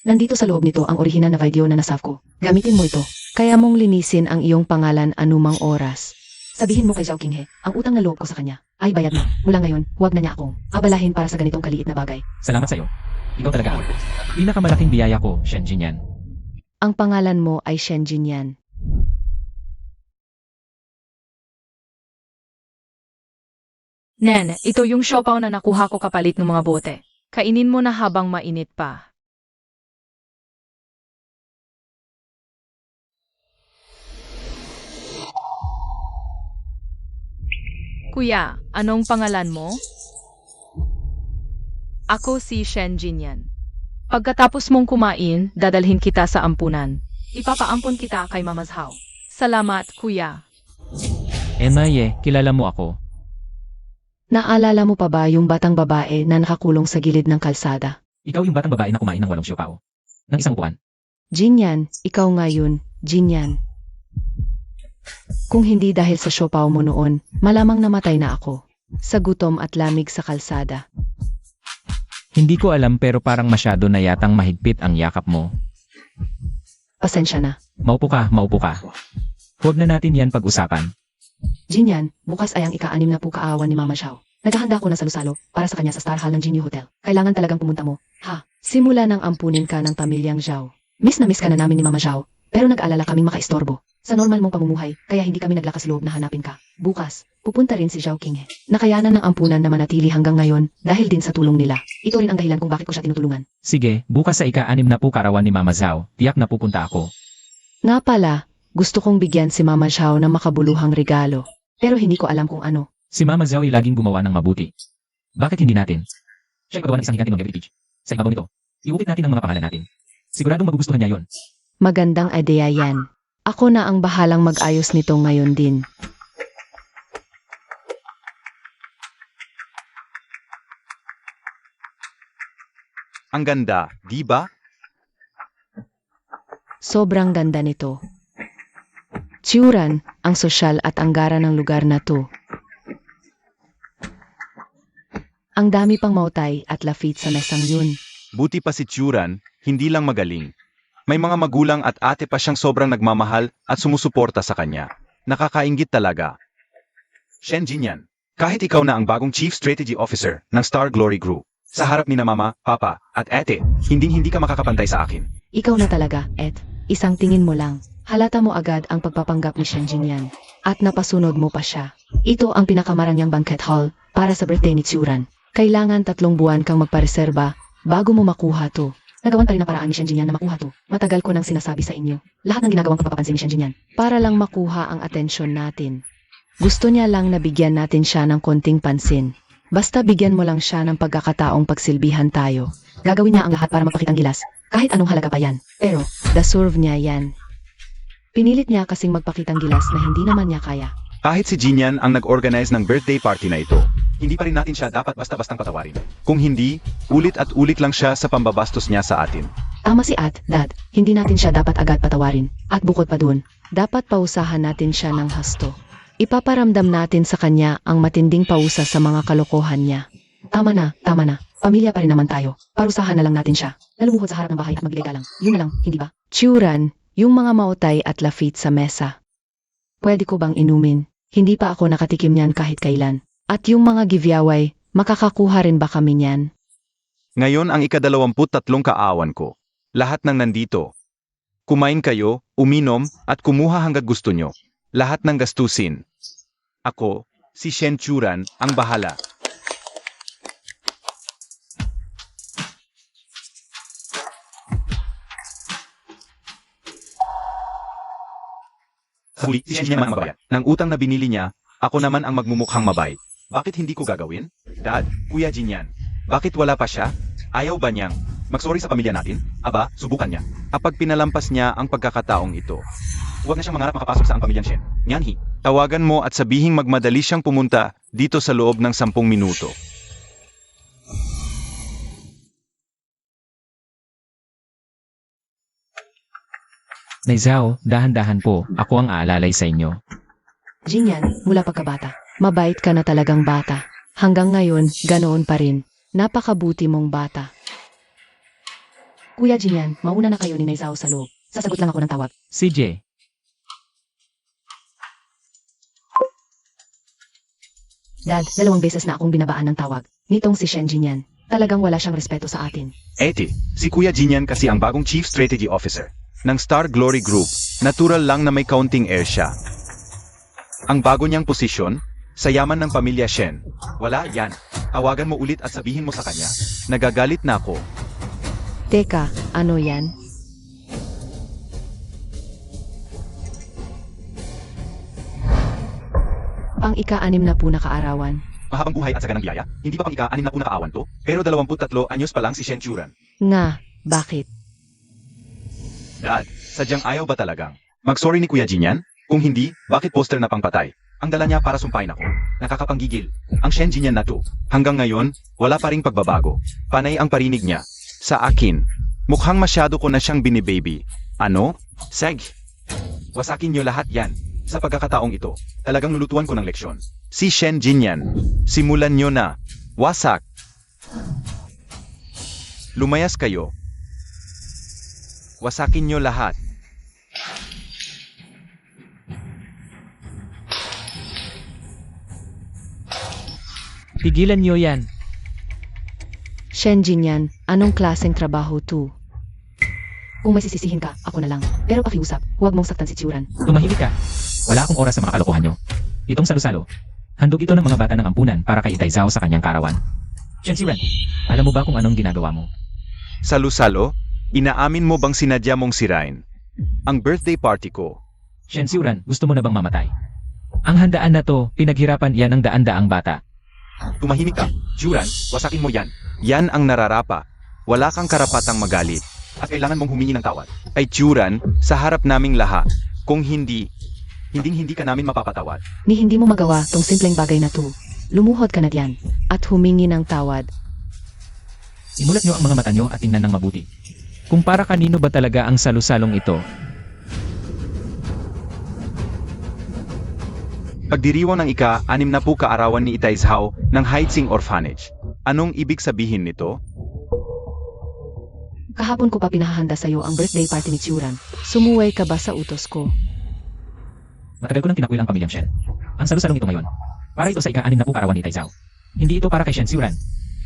Nandito sa loob nito ang orihinal na video na nasave ko. Gamitin mo ito. Kaya mong linisin ang iyong pangalan anumang oras. Sabihin mo kay Zhao Qinghe, ang utang na loob ko sa kanya ay bayad na. Mula ngayon, huwag na niya akong abalahin para sa ganitong kaliit na bagay. salamat sa'yo. Ikaw talaga ang pinakamalaking biyaya ko, Shen Jinyan. Ang pangalan mo ay Shen Jinyan. Nen, ito yung siopaw na nakuha ko kapalit ng mga bote. Kainin mo na habang mainit pa. Kuya, anong pangalan mo? Ako si Shen Jinyan. Pagkatapos mong kumain, dadalhin kita sa ampunan. Ipapaampun kita kay Mama Zhao. Salamat, kuya. Emaye, kilala mo ako. Naalala mo pa ba yung batang babae na nakakulong sa gilid ng kalsada? Ikaw yung batang babae na kumain ng 8 siopaw. Ng isang buwan. Jinyan, ikaw ngayon, Jinyan. Kung hindi dahil sa siopaw mo noon, malamang namatay na ako. Sa gutom at lamig sa kalsada. Hindi ko alam pero parang masyado na yatang mahigpit ang yakap mo. Pasensya na. Maupo ka, maupo ka. Huwag na natin yan pag-usapan. Jinyan, bukas ay ang ika-6 na kaawan ni Mama Zhao. Naghahanda ko ng salo-salo para sa kanya sa Star Hall ng Jinyu Hotel. Kailangan talagang pumunta mo. Ha? Simula nang ampunin ka ng pamilyang Zhao. Miss na miss ka na namin ni Mama Zhao. Pero nag-alala kaming makaistorbo. Sa normal mong pamumuhay, kaya hindi kami naglakas loob na hanapin ka. Bukas, pupunta rin si Zhao Qinghe. Nakayanan ng ampunan na manatili hanggang ngayon dahil din sa tulong nila. Ito rin ang dahilan kung bakit ko siya tinutulungan. Sige, bukas sa ika-6 na karawan ni Mama Zhao, tiyak na pupunta ako. Nga pala, gusto kong bigyan si Mama Zhao ng makabuluhang regalo. Pero hindi ko alam kung ano. Si Mama Zhao ay laging gumawa ng mabuti. Bakit hindi natin? Siya ay pagawa ng isang higanti ng Longevity Beach. Sa ibabaw nito, iukit natin ang mga pangalan natin. Siguradong magugustuhan niya yon. Magandang ideya yan. Ako na ang bahalang mag-ayos nito ngayon din. Ang ganda, di ba? Sobrang ganda nito. Churan, ang sosyal at anggara ng lugar na to. Ang dami pang mautay at lafit sa mesang yun. Buti pa si Churan, hindi lang magaling. May mga magulang at ate pa siyang sobrang nagmamahal at sumusuporta sa kanya. Nakakainggit talaga. Shen Jinyan, kahit ikaw na ang bagong Chief Strategy Officer ng Star Glory Group, sa harap ni na mama, papa, at ate, hindi ka makakapantay sa akin. Ikaw na talaga, Ed. Isang tingin mo lang, halata mo agad ang pagpapanggap ni Shen Jinyan. At napasunod mo pa siya. Ito ang pinakamaranyang banquet hall para sa birthday ni Churan. Kailangan 3 buwan kang magpareserba bago mo makuha to. Nagawan pa rin ang paraan ni Shen Jinyan na makuha to. Matagal ko nang sinasabi sa inyo. Lahat ng ginagawang pagpapansin ni Shen Jinyan. Para lang makuha ang atensyon natin. Gusto niya lang na bigyan natin siya ng konting pansin. Basta bigyan mo lang siya ng pagkakataong pagsilbihan tayo. Gagawin niya ang lahat para magpakitang gilas. Kahit anong halaga pa yan. Pero, Deserve niya yan. Pinilit niya kasing magpakitang gilas na hindi naman niya kaya. Kahit si Jinyan ang nag-organize ng birthday party na ito, hindi pa rin natin siya dapat basta-bastang patawarin. Kung hindi, ulit at ulit lang siya sa pambabastos niya sa atin. tama si Dad. Hindi natin siya dapat agad patawarin. At bukod pa dun, Dapat pausahan natin siya ng hasto. Ipaparamdam natin sa kanya ang matinding pausa sa mga kalokohan niya. tama na. Pamilya pa rin naman tayo. Parusahan na lang natin siya. Nalumuhod sa harap ng bahay at magbigay lang. Yun na lang, hindi ba? Churan, yung mga mautay at lafit sa mesa. Pwede ko bang inumin? Hindi pa ako nakatikim niyan kahit kailan. At yung mga givyaway, makakakuha rin ba kami niyan? Ngayon ang ika-23 kaawan ko. Lahat ng nandito. Kumain kayo, uminom, at kumuha hanggat gusto nyo. lahat ng gastusin. Ako, si Shen Churan, ang bahala. Sa huli, si Shen Jinyan naman ang mabayad. Ng utang na binili niya, ako naman ang magmumukhang mabait. Bakit hindi ko gagawin? Dad, Kuya Jinyan, bakit wala pa siya? Ayaw ba niyang mag-sorry sa pamilya natin? Aba, subukan niya. Kapag pinalampas niya ang pagkakataong ito, Huwag na siyang mangarap makapasok sa ang pamilyang Shen. Nyanhi, tawagan mo at sabihing magmadali siyang pumunta dito sa loob ng 10 minuto. Nay Zhao, dahan-dahan po, ako ang aalalay sa inyo. Jinyan, mula pagkabata. Mabait ka na talagang bata. Hanggang ngayon, ganoon pa rin. Napakabuti mong bata. Kuya Jinyan, mauna na kayo ni Naizao sa loob. Sasagot lang ako ng tawag. CJ, Dad, 2 beses na akong binabaan ng tawag. Nitong si Shen Jinyan. Talagang wala siyang respeto sa atin. Eti, si Kuya Jinyan kasi ang bagong Chief Strategy Officer. Ng Star Glory Group, natural lang na may counting air siya. Ang bago niyang posisyon, sa yaman ng pamilya Shen. Wala yan. Tawagan mo ulit at sabihin mo sa kanya. Nagagalit na ako. Teka, ano yan? Pang ika-6 na po na kaarawan. Mahabang buhay at saganang biyaya, hindi pa pang ika-6 na po na kaawan to, pero 23 anyos pa lang si Shen Churan. Nga, bakit? Dad, sadyang ayaw ba talagang mag-sorry ni Kuya Jinyan? Kung hindi, bakit poster na pangpatay? Ang dala niya para sumpahin ako. Nakakapanggigil. Ang Shen Jinyan na to. Hanggang ngayon, wala pa ring pagbabago. Panay ang parinig niya. Sa akin, mukhang masyado ko na siyang binibaby. Ano? Seg, wasakin niyo lahat yan. Sa pagkakataong ito, talagang lulutuan ko ng leksyon. Si Shen Jinyan, simulan niyo na. Wasak. Lumayas kayo. Wasakin niyo lahat. pigilan niyo yan. Shen Jinyan, anong klaseng trabaho to? Kung may sisisihin ka, ako na lang. Pero pakiusap, huwag mong saktan si Churan. Tumahimik ka. Wala akong oras sa mga kalokohan nyo. Itong salo-salo. Handog ito ng mga bata ng ampunan para kay Itay Zhao sa kanyang karawan. Shen Xiran, alam mo ba kung anong ginagawa mo? Salo-salo, inaamin mo bang sinadya mong sirain ang birthday party ko? Shen Xiran, gusto mo na bang mamatay? Ang handaan na to, pinaghirapan yan ng daan-daang bata. Tumahimik ka. Churan, wasakin mo yan. Yan ang nararapa. Wala kang karapatang magalit. At kailangan mong humingi ng tawad. Ay Churan, sa harap naming lahat. Kung hindi, Hinding-hindi ka namin mapapatawad. Ni hindi mo magawa tong simpleng bagay na to. Lumuhod ka na diyan at humingi ng tawad. Imulat nyo ang mga mata nyo at tingnan ng mabuti. Kung para kanino ba talaga ang salusalong ito? pagdiriwang ng ika-6 na po kaarawan ni Itay Zhao ng Haitsing Orphanage. Anong ibig sabihin nito? Kahapon ko pa pinahahanda sa'yo ang birthday party ni Churan. Sumuway ka ba sa utos ko? Matagal ko nang tinakwil ang pamilyang Shen. Ang salusalong ito ngayon. Para ito sa ika-6 na po kaarawan ni Itay Zhao. Hindi ito para kay Shen Xiran.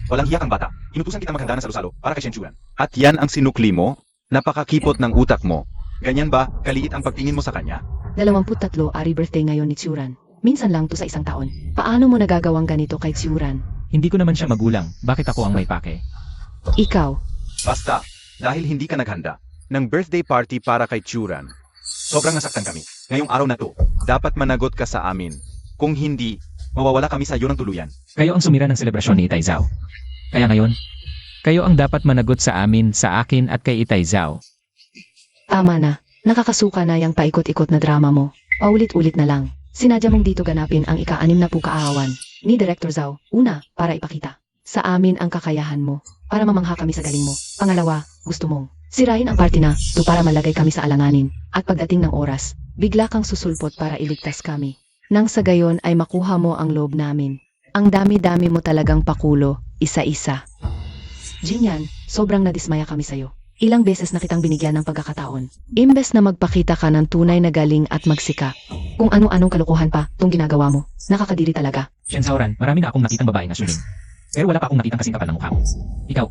Walang hiya kang bata. Inutusan kita maghanda ng salo-salo para kay Shen Churan. At yan ang sinukli mo? Napakakipot ng utak mo. Ganyan ba, kaliit ang pagtingin mo sa kanya? 23 ari birthday ngayon ni Churan. Minsan lang to sa isang taon. Paano mo nagagawang ganito kay Churan? Hindi ko naman siya magulang. Bakit ako ang may pake? Ikaw, Basta, dahil hindi ka naghanda. Ng birthday party para kay Churan. Sobrang nasaktan kami. Ngayong araw na to, Dapat managot ka sa amin. Kung hindi, mawawala kami sa iyo ng tuluyan. Kayo ang sumira ng selebrasyon ni Itay Zhao. Kaya ngayon, kayo ang dapat managot sa amin, sa akin at kay Itay Zhao. tama na. Nakakasuka na yung paikot-ikot na drama mo. Paulit-ulit na lang. Sinadya mong dito ganapin ang ika-6 na pukaawan ni Director Zhao. Una, para ipakita sa amin ang kakayahan mo. Para mamangha kami sa galing mo. Pangalawa, gusto mong sirain ang party na to para malagay kami sa alanganin. At pagdating ng oras, bigla kang susulpot para iligtas kami. Nang sa gayon ay makuha mo ang loob namin. Ang dami-dami mo talagang pakulo, isa-isa. Jinyan, sobrang nadismaya kami sa'yo. Ilang beses na kitang binigyan ng pagkakataon. Imbes na magpakita ka ng tunay na galing at magsika. Kung ano-anong kalukuhan pa itong ginagawa mo, nakakadiri talaga. Shen Xiaoran, marami na akong nakitang babae na suling. Pero wala pa akong nakitang kasing kapal ng mukha mo. Ikaw,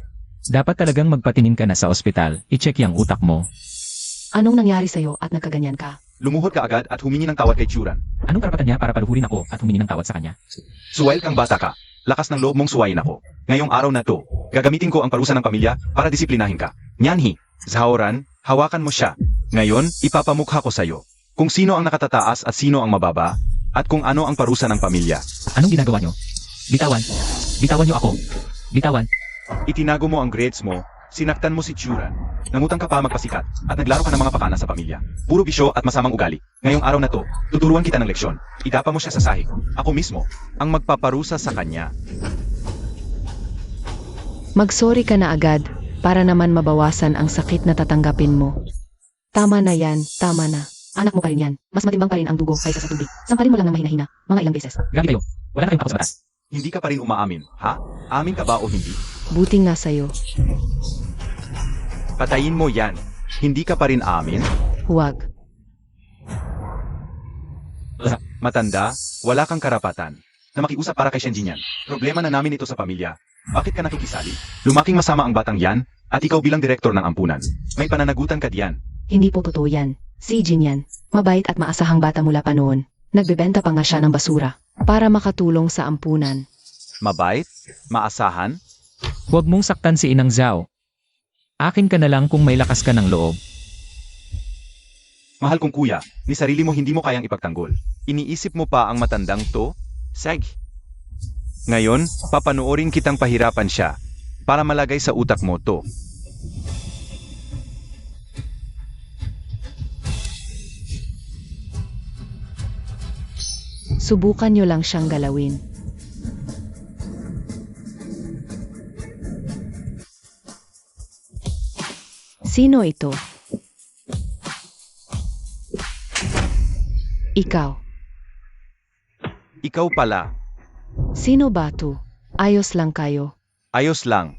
dapat talagang magpatingin ka na sa ospital. I-check yung utak mo. Anong nangyari sa'yo at nagkaganyan ka? Lumuhod ka agad at humingi ng tawad kay Churan. Anong karapatan niya para paluhurin ako at humingi ng tawad sa kanya? Suwail kang bata ka. Lakas ng loob mong suwayin ako. Ngayong araw na to, gagamitin ko ang parusa ng pamilya para disiplinahin ka. Nyanhi, Zahoran, hawakan mo siya. Ngayon, ipapamukha ko sa'yo kung sino ang nakatataas at sino ang mababa, at kung ano ang parusa ng pamilya. Anong ginagawa niyo? Bitawan. Bitawan niyo ako. Bitawan. Itinago mo ang grades mo, sinaktan mo si Churan, nangutang ka pa magpasikat, at naglaro ka ng mga pakana sa pamilya. Puro bisyo at masamang ugali. Ngayong araw na to, tuturuan kita ng leksyon. Idapa mo siya sa sahig. Ako mismo. Ang magpaparusa sa kanya. Magsorry ka na agad para naman mabawasan ang sakit na tatanggapin mo. Tama na yan, tama na. Anak mo pa rin yan. Mas matimbang pa rin ang dugo kaysa sa tubig. Sampalin mo lang ng mahina-hina, mga ilang beses. Grabe kayo. Wala na kayong takot sa batas. Hindi ka pa rin umaamin, ha? Amin ka ba o hindi? Buti nga sa'yo. Patayin mo yan. Hindi ka pa rin amin? Huwag. Matanda, wala kang karapatan. Na makiusap para kay Shenjinyan. Problema na namin ito sa pamilya. Bakit ka nakikisali? Lumaking masama ang batang yan, at ikaw bilang direktor ng ampunan. May pananagutan ka diyan. Hindi po totoo yan. Si Jin yan. Mabait at maasahang bata mula pa noon. Nagbebenta pa nga siya ng basura. Para makatulong sa ampunan. Mabait? Maasahan? Huwag mong saktan si Inang Zhao. Akin ka na lang kung may lakas ka ng loob. Mahal kong kuya, ni sarili mo hindi mo kayang ipagtanggol. Iniisip mo pa ang matandang to? Sag. Ngayon, papanoorin kitang pahirapan siya para malagay sa utak mo to. Subukan nyo lang siyang galawin. Sino ito? Ikaw. Ikaw pala. Sino ba to? Ayos lang kayo. Ayos lang.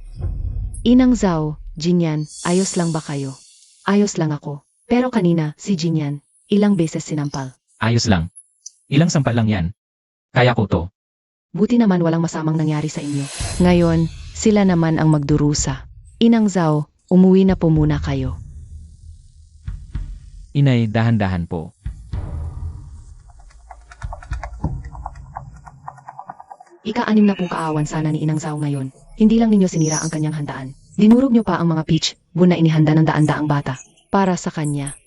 Inang Zhao, Jinyan, ayos lang ba kayo? Ayos lang ako. Pero kanina, si Jinyan, ilang beses sinampal. Ayos lang. Ilang sampal lang yan. Kaya ko to. Buti naman walang masamang nangyari sa inyo. Ngayon, sila naman ang magdurusa. Inang Zhao, umuwi na po muna kayo. Inay, dahan-dahan po. Ika-anim na pong kaawan sana ni Inang Zhao ngayon. Hindi lang ninyo sinira ang kanyang handaan. Dinurog nyo pa ang mga peach, buwan na inihanda ng daan-daang bata. Para sa kanya.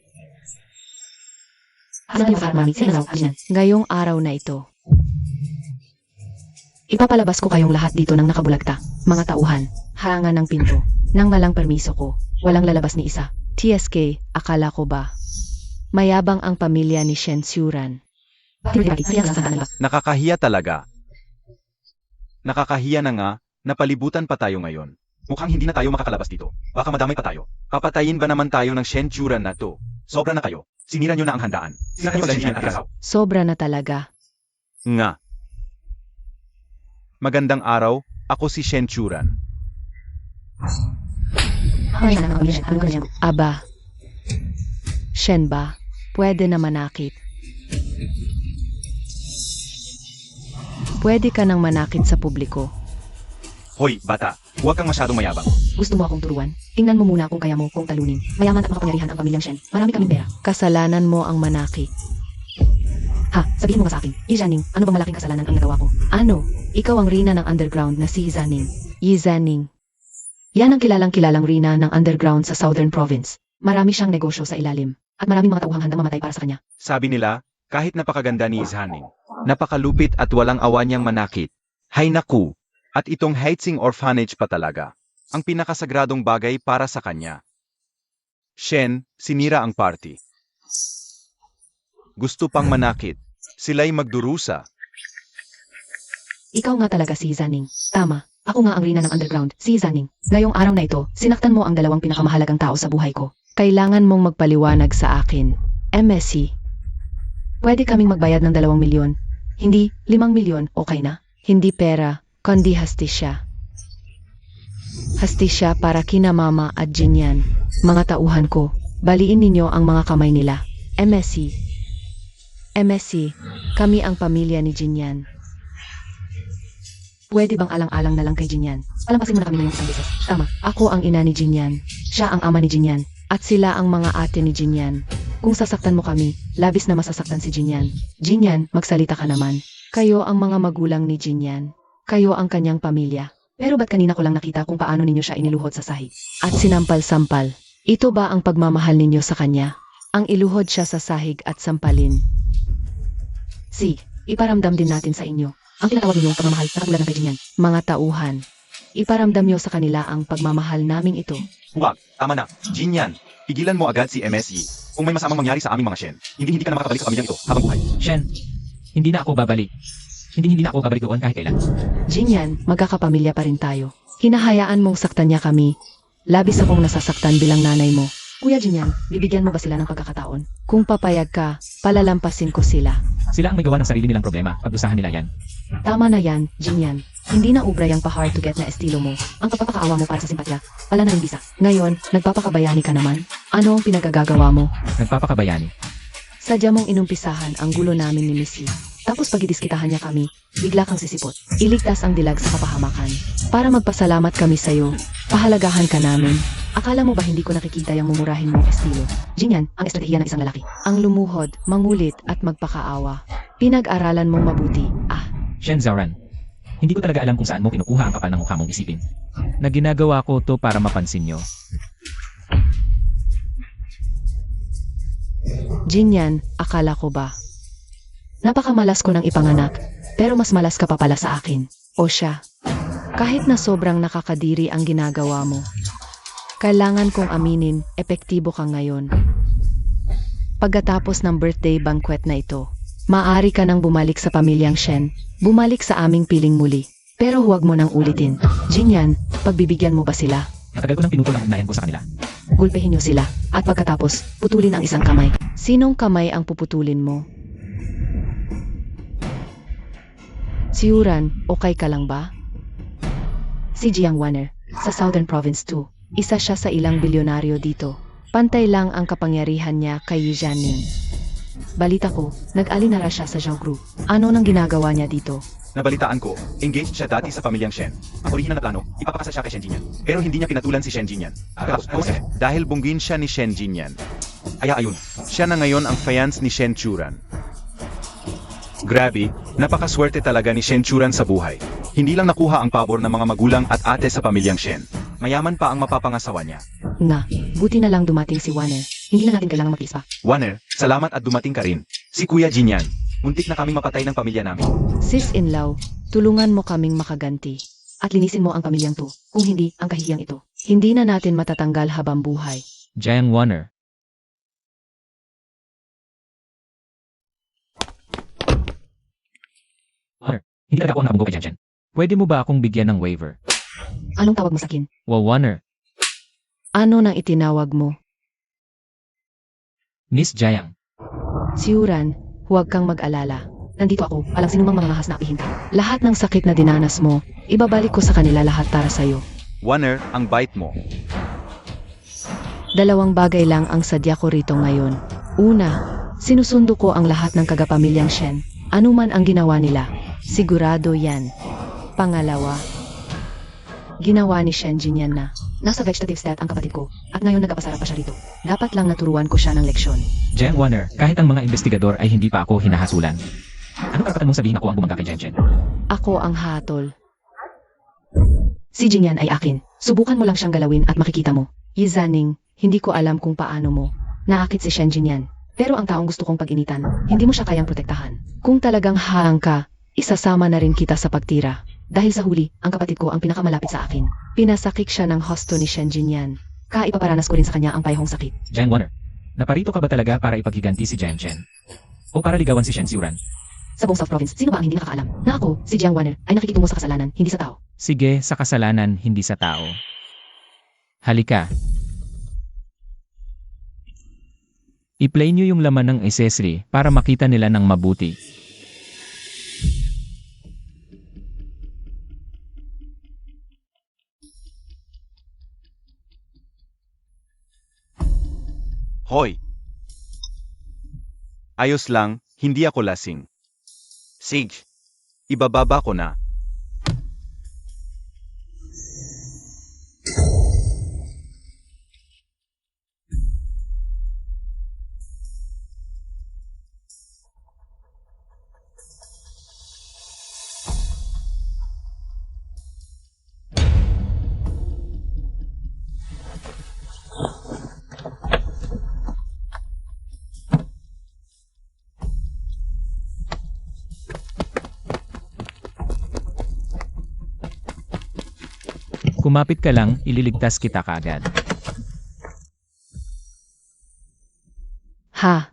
Ano kayo mami? Sino Zhao? Yan. Ngayong araw na ito. Ipapalabas ko kayong lahat dito ng nakabulagta. Mga tauhan. Harangan ng pinto. Nang walang permiso ko. Walang lalabas ni isa. TSK, akala ko ba? Mayabang ang pamilya ni Shen Xiuran. Bakit? Kaya sa kanila. Nakakahiya talaga. Nakakahiya na nga, napalibutan pa tayo ngayon. Mukhang hindi na tayo makakalabas dito. Baka madamay pa tayo. Papatayin ba naman tayo ng Shen Churan na to? Sobra na kayo. Sinira nyo na ang handaan. Sinira nyo Shenjinyan at Zhao. Sobra na talaga. Nga. Magandang araw, ako si Shen Churan. Ay, ano ganyan? Aba. Shen ba? Pwede na manakit. Pwede ka nang manakit sa publiko. Hoy, bata. Huwag kang masyadong mayabang. Gusto mo akong turuan? Tingnan mo muna kung kaya mo kong talunin. Mayaman at makapangyarihan ang pamilyang Shen. Marami kaming pera. Kasalanan mo ang manakit. Ha, sabihin mo nga sa akin. Yizaning, ano bang malaking kasalanan ang nagawa ko? Ano? Ikaw ang Rina ng underground na si Yizaning. Yizaning. Yan ang kilalang Rina ng underground sa Southern Province. Marami siyang negosyo sa ilalim. At maraming mga tauhang handang mamatay para sa kanya. Sabi nila, kahit napakaganda ni Izhaning, napakalupit at walang awa niyang manakit. Hay naku! At itong Heitzing Orphanage pa talaga. Ang pinakasagradong bagay para sa kanya. Shen, sinira ang party. Gusto pang manakit. Sila'y magdurusa. Ikaw nga talaga si Yizaning. Tama. Ako nga ang Rina ng underground, si Yizaning. Ngayong araw na ito, sinaktan mo ang dalawang pinakamahalagang tao sa buhay ko. Kailangan mong magpaliwanag sa akin. MSC. Pwede kaming magbayad ng 2 milyon. Hindi, 5 milyon, okay na? Hindi pera, kundi hastisya. Hastisya para kina Mama at Jinyan. Mga tauhan ko, baliin ninyo ang mga kamay nila. MSC. MSC, kami ang pamilya ni Jinyan. Pwede bang alang-alang na lang kay Jinyan? Palampasin mo na kami ngayong isang beses. Tama. Ako ang ina ni Jinyan. Siya ang ama ni Jinyan. At sila ang mga ate ni Jinyan. Kung sasaktan mo kami, labis na masasaktan si Jinyan. Jinyan, magsalita ka naman. Kayo ang mga magulang ni Jinyan. Kayo ang kanyang pamilya. Pero ba't kanina ko lang nakita kung paano ninyo siya iniluhod sa sahig? At sinampal-sampal. Ito ba ang pagmamahal ninyo sa kanya? Ang iluhod siya sa sahig at sampalin. Iparamdam din natin sa inyo. Ang tinatawag ninyong pagmamahal na katulad ng kay Jinyan. Mga tauhan. Iparamdam niyo sa kanila ang pagmamahal naming ito. Huwag, tama na. Jinyan, pigilan mo agad si MSE. Kung may masamang mangyari sa aming mga Shen, hindi ka na makakabalik sa pamilyang ito habang buhay. Shen, hindi na ako babalik. Hindi na ako babalik doon kahit kailan. Jinyan, magkakapamilya pa rin tayo. Hinahayaan mong saktan niya kami. Labis akong nasasaktan bilang nanay mo. Kuya Jinyan, bibigyan mo ba sila ng pagkakataon? Kung papayag ka, palalampasin ko sila. Sila ang may gawa ng sarili nilang problema. Pag-usahan nila yan. Tama na yan, Jinyan. Hindi na ubra yung pa-hard to get na estilo mo. Ang pagpapakaawa mo para sa simpatya, pala na yung bisa. Ngayon, nagpapakabayani ka naman. Ano ang pinagagagawa mo? Nagpapakabayani. Sadya mong inumpisahan ang gulo namin ni Missy. Tapos pagidiskitahan niya kami, bigla kang sisipot. Iligtas ang dilag sa kapahamakan. Para magpasalamat kami sa'yo, pahalagahan ka namin. Akala mo ba hindi ko nakikita yung mumurahin mong estilo? Jinyan, ang estratehiya ng isang lalaki. Ang lumuhod, mangulit at magpakaawa. Pinag-aralan mong mabuti. Shen Zhaoran, hindi ko talaga alam kung saan mo kinukuha ang kapal ng mukha mong isipin. Na ginagawa ko to para mapansin nyo. Jinyan, akala ko ba? Napakamalas ko ng ipanganak, pero mas malas ka pa pala sa akin. O siya, kahit na sobrang nakakadiri ang ginagawa mo, kailangan kong aminin, epektibo ka ngayon. Pagkatapos ng birthday banquet na ito, maaari ka nang bumalik sa pamilyang Shen, bumalik sa aming piling muli. Pero huwag mo nang ulitin. Jinyan, pagbibigyan mo ba sila? Matagal ko nang pinutol ang ugnayan ko sa kanila. Gulpehin niyo sila, at pagkatapos, putulin ang isang kamay. Sinong kamay ang puputulin mo? Si Yuran, okay ka lang ba? Si Jiang Wanner, sa Southern Province 2. Isa siya sa ilang bilyonaryo dito. Pantay lang ang kapangyarihan niya kay Yu Jianning. Balita ko, nag-alinara siya sa Zhao Group. Ano nang ginagawa niya dito? Nabalitaan ko, engaged siya dati sa pamilyang Shen. Ang original na plano, ipapakasal siya kay Shen Jinyan. Pero hindi niya pinatulan si Shen Jinyan. Dahil bunggin siya ni Shen Jinyan. Ayun. Siya na ngayon ang fiance ni Shen Churan. Grabe, napakaswerte talaga ni Shen Churan sa buhay. Hindi lang nakuha ang pabor ng mga magulang at ate sa pamilyang Shen. Mayaman pa ang mapapangasawa niya. Buti na lang dumating si Wanner. Hindi na natin kailangang mag-ispa. Wanner, salamat at dumating ka rin. Si Kuya Jinyan, muntik na kaming mapatay ng pamilya namin. Sis-in-law, tulungan mo kaming makaganti. At linisin mo ang pamilyang to. Kung hindi, ang kahiyang ito. Hindi na natin matatanggal habang buhay. Jiang Wanner. Hindi talaga ako nakabunggo kay Jian. Pwede mo ba akong bigyan ng waiver? Anong tawag mo sa akin? Well, Wanner, Ano nang itinawag mo? Miss Jiang. Si Yuran, huwag kang mag-alala. Nandito ako, alam sinumang mga ahas na apihinta. Lahat ng sakit na dinanas mo, ibabalik ko sa kanila lahat para sa'yo. Wanner, ang bite mo. Dalawang bagay lang ang sadya ko rito ngayon. Una, sinusundo ko ang lahat ng kagapamilyang Shen. Ano man ang ginawa nila, sigurado yan. Pangalawa, ginawa ni Shen Jinyan na. Nasa vegetative state ang kapatid ko, at ngayon nagkapasarap pa siya rito. Dapat lang naturuan ko siya ng leksyon. Jiang Wanner, kahit ang mga investigador ay hindi pa ako hinahasulan. Anong karapatan mong sabihin ako ang bumangga kay Jian Chen? Ako ang hatol. Si Jinyan ay akin. Subukan mo lang siyang galawin at makikita mo. Yizaning, hindi ko alam kung paano mo. Naakit si Shen Jinyan. Pero ang taong gusto kong pag-initan, hindi mo siya kayang protektahan. Kung talagang haang ka, isasama na rin kita sa pagtira. Dahil sa huli, ang kapatid ko ang pinakamalapit sa akin. Pinasakik siya ng husto ni Shen Jinyan. Kaipaparanas ko rin sa kanya ang payahong sakit. Jiang Wanner, naparito ka ba talaga para ipaghiganti si Jian Chen? O para ligawan si Shen Xiuran? Sa buong South Province, sino ba ang hindi nakakaalam na ako, si Jiang Wanner, ay nakikitungo sa kasalanan, hindi sa tao? Sige, sa kasalanan, hindi sa tao. Halika. I-play nyo yung laman ng accessory para makita nila ng mabuti. Hoy! Ayos lang, hindi ako lasing. Sige, ibababa ko na. Kumapit ka lang, ililigtas kita kaagad. Ha?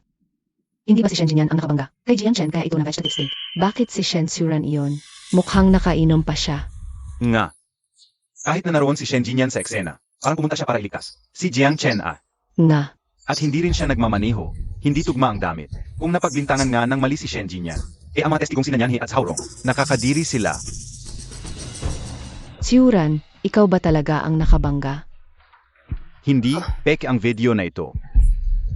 Hindi ba si Shen Jinyan ang nakabangga? Kay Jiang Chen kaya ito na vegetative state. Bakit si Shen Suran iyon? Mukhang nakainom pa siya. Nga. Kahit na naroon si Shen Jinyan sa eksena, parang pumunta siya para iligtas. Si Jiang Chen Nga. At hindi rin siya nagmamaneho, hindi tugma ang damit. Kung napagbintangan nga ng mali si Shen Jinyan, ang mga testigong sina Nianhe at Zhao Rong, nakakadiri sila. Suran, ikaw ba talaga ang nakabangga? Hindi, peke ang video na ito.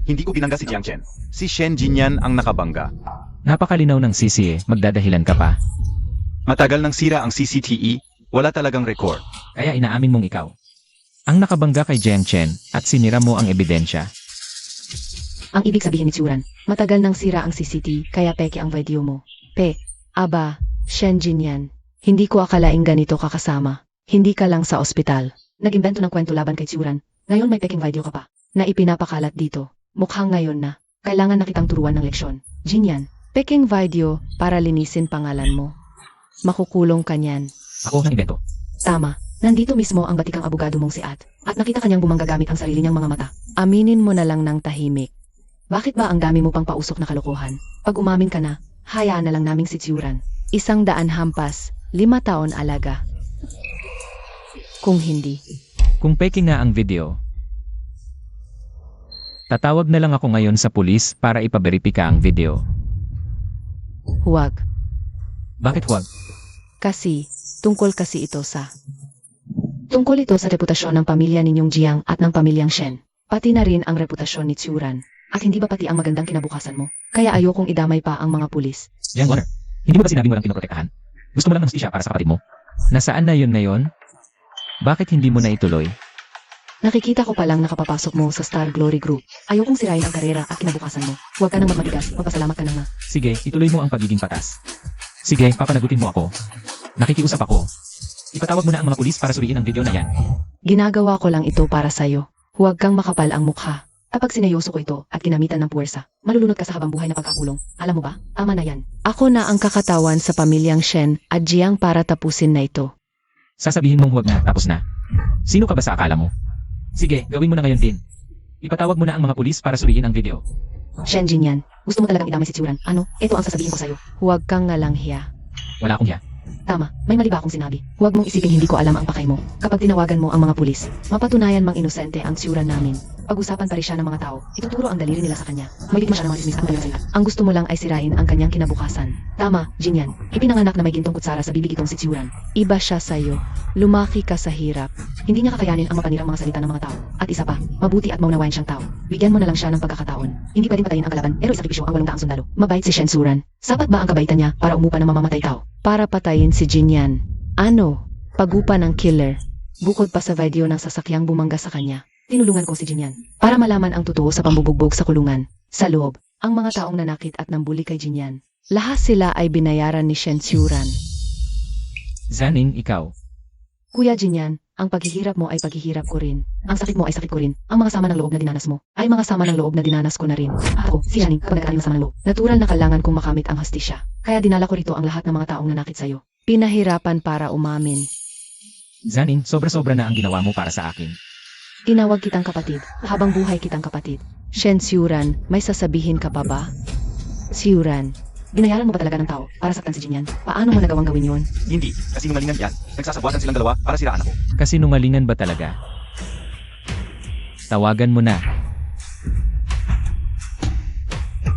Hindi ko binangga si Jiang Chen. Si Shen Jinyan ang nakabangga. Napakalinaw ng CCA, magdadahilan ka pa. Matagal nang sira ang CCTV, wala talagang record. Kaya inaamin mong ikaw. Ang nakabangga kay Jiang Chen at sinira mo ang ebidensya. Ang ibig sabihin ni Suran, matagal nang sira ang CCTV kaya peke ang video mo. Aba, Shen Jinyan. Hindi ko akalaing ganito kakasama. Hindi ka lang sa ospital. Nag-imbento ng kwento laban kay Suran. Ngayon may peking video ka pa. Na ipinapakalat dito. Mukhang ngayon na. Kailangan na kitang turuan ng leksyon. Jinyan, peking video para linisin pangalan mo. Makukulong ka niyan. Ako ang invento. Tama. Nandito mismo ang batikang abogado mong si At. At nakita kanyang bumangga gamit ang sarili niyang mga mata. Aminin mo na lang ng tahimik. Bakit ba ang dami mo pang pausok na kalokohan? Pag umamin ka na, hayaan na lang naming si Tsuran. 100 hampas, 5 taon alaga. Kung hindi, Kung peking nga ang video, tatawag na lang ako ngayon sa pulis para ipaberipika ang video. huwag. Bakit huwag? Kasi, tungkol ito sa reputasyon ng pamilya ninyong Jiang at ng pamilyang Shen. Pati na rin ang reputasyon ni Tsuran. At hindi ba pati ang magandang kinabukasan mo? Kaya ayokong idamay pa ang mga pulis. Young Honor, hindi mo ba sinabing walang pinoprotektahan? Gusto mo lang ng hustisya para sa kapatid mo? Nasaan na yun ngayon? Bakit hindi mo na ituloy? Nakikita ko palang nakapapasok mo sa Star Glory Group. Ayokong sirain ang karera at kinabukasan mo. Huwag ka nang magmatigas, magpasalamat ka na nga. Sige, ituloy mo ang pagiging patas. Sige, papanagutin mo ako. Nakikiusap ako. Ipatawag mo na ang mga pulis para suriin ang video na yan. Ginagawa ko lang ito para sa'yo. Huwag kang makapal ang mukha. Kapag sinayoso ko ito at ginamitan ng puwersa, malulunod ka sa habang buhay na pagkakulong. Alam mo ba? Tama na yan. Ako na ang kakatawan sa pamilyang Shen at Jiang para tapusin na ito. Sasabihin mong huwag na, tapos na. Sino ka ba sa akala mo? Sige, gawin mo na ngayon din. Ipatawag mo na ang mga pulis para suriin ang video. Shen Jinyan, gusto mo talagang idamay si Tsuran? Ano? Ito ang sasabihin ko sa'yo. Huwag kang ngalang hiya. Wala akong hiya. Tama, may mali ba akong sinabi? Huwag mong isipin hindi ko alam ang pakay mo. Kapag tinawagan mo ang mga pulis, mapatunayan mang inosente ang Tsuran namin. Pag-usapan pa rin siya ng mga tao, ituturo ang daliri nila sa kanya. May bigma siya ng mga dismiss ang talaga sila. Ang gusto mo lang ay sirain ang kanyang kinabukasan. Tama, Jinyan. Ipinanganak na may gintong kutsara sa bibig itong si Tsuran. Iba siya sa'yo. Lumaki ka sa hirap. Hindi niya kakayanin ang mapanirang mga salita ng mga tao. At isa pa, mabuti at maunawain siyang tao. Bigyan mo na lang siya ng pagkakataon. Hindi pwedeng patayin ang kalaban, pero isakripisyo ang 800 sundalo. Mabait si Shen Suran. Sapat ba ang kabaitan niya para umupa ng mamamatay tao? Para patayin si Jinyan. Ano? Pagupa ng killer. Bukod pa sa video ng sasakyang bumangga sa kanya. Tinulungan ko si Jinyan para malaman ang totoo sa pambubugbog sa kulungan. Sa loob, ang mga taong nanakit at nambuli kay Jinyan. Lahat sila ay binayaran ni Shen Tsuran. Zaning, ikaw. Kuya Jinyan, ang paghihirap mo ay paghihirap ko rin. Ang sakit mo ay sakit ko rin. Ang mga sama ng loob na dinanas mo ay mga sama ng loob na dinanas ko na rin. Ako, si Shaning, kapag nagkaaling sama ng loob, natural na kailangan kong makamit ang hustisya. Kaya dinala ko rito ang lahat ng mga taong nanakit sa'yo. Pinahirapan para umamin. Zaning, sobra-sobra na ang ginawa mo para sa akin. Tinawag kitang kapatid, habang buhay kitang kapatid. Shen Tsuran, may sasabihin ka pa ba? Tsuran, binayaran mo ba talaga ng tao para saktan si Jinyan? Paano mo nagawang gawin yon? Hindi, kasi nungalingan yan. Nagsasabuatan silang dalawa para siraan ako. Kasi nungalingan ba talaga? Tawagan mo na.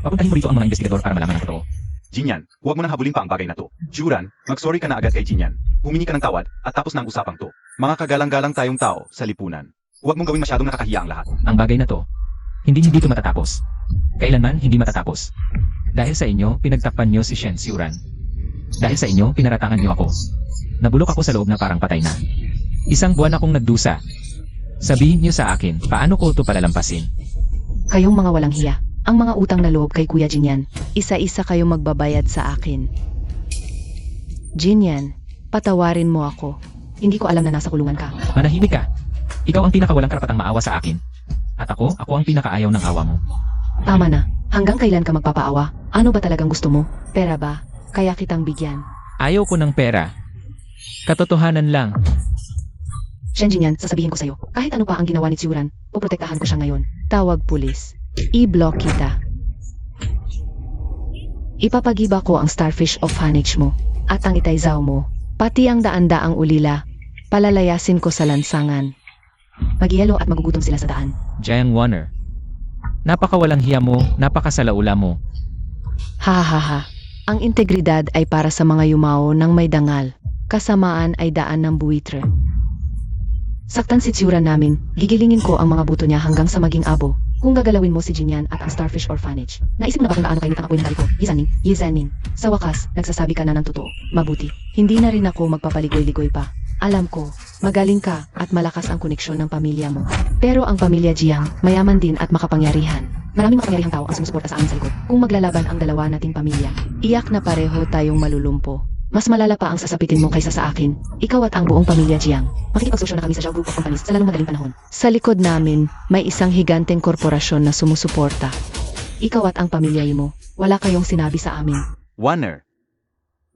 Papuntahin mo rito ang mga investigador para malaman ang totoo. Jinyan, huwag mo nang habulin pa ang bagay na to. Juran, mag-sorry ka na agad kay Jinyan. Humingi ka ng tawad at tapos na ang usapang to. Mga kagalang-galang tayong tao sa lipunan. Huwag mong gawing masyadong nakakahiya ang lahat. Ang bagay na to, hindi ito matatapos. Kailanman hindi matatapos. Dahil sa inyo, pinagtakpan nyo si Shen Tsuran. Dahil sa inyo, pinaratangan nyo ako. Nabulok ako sa loob na parang patay na. 1 buwan akong nagdusa. Sabihin nyo sa akin, paano ko ito palalampasin? Kayong mga walang hiya, ang mga utang na loob kay Kuya Jinyan, isa-isa kayong magbabayad sa akin. Jinyan, patawarin mo ako. Hindi ko alam na nasa kulungan ka. Manahimik ka. Ikaw ang pinakawalang karapatang maawa sa akin. At ako ang pinakaayaw ng awa mo. Tama na. Hanggang kailan ka magpapaawa? Ano ba talagang gusto mo? Pera ba? Kaya kitang bigyan. Ayaw ko ng pera. Katotohanan lang. Shen Jinyan, sasabihin ko sa'yo, kahit ano pa ang ginawa ni Tsiuran, poprotektahan ko siya ngayon. Tawag pulis. I-block kita. Ipapagiba ko ang Starfish of Hanage mo, at ang Itaizaw mo, pati ang daan-daang ulila. Palalayasin ko sa lansangan. Magyelo at magugutom sila sa daan. Jiang Warner. Napakawalang hiya mo, napakasalaula mo. Ha ha ha. Ang integridad ay para sa mga yumao ng may dangal. Kasamaan ay daan ng buwitre. Saktan si Tsiuran namin, gigilingin ko ang mga buto niya hanggang sa maging abo. Kung gagalawin mo si Jinyan at ang Starfish Orphanage, naisip mo na ba kung gaano kainit ang apoy ng tali ko? Yizaning. Sa wakas, nagsasabi ka na ng totoo. Mabuti. Hindi na rin ako magpapaligoy-ligoy pa. Alam ko, magaling ka at malakas ang koneksyon ng pamilya mo. Pero ang pamilya Jiang, mayaman din at makapangyarihan. Maraming makapangyarihang tao ang sumusuporta sa amin sa likod. Kung maglalaban ang dalawa nating pamilya, iyak na pareho tayong malulumpo. Mas malala pa ang sasapitin mo kaysa sa akin. Ikaw at ang buong pamilya Jiang. Makikipagsosyo na kami sa Zhao Group of Companies sa lalong madaling panahon. Sa likod namin, may isang higanteng korporasyon na sumusuporta. Ikaw at ang pamilya mo, wala kayong sinabi sa amin. Warner,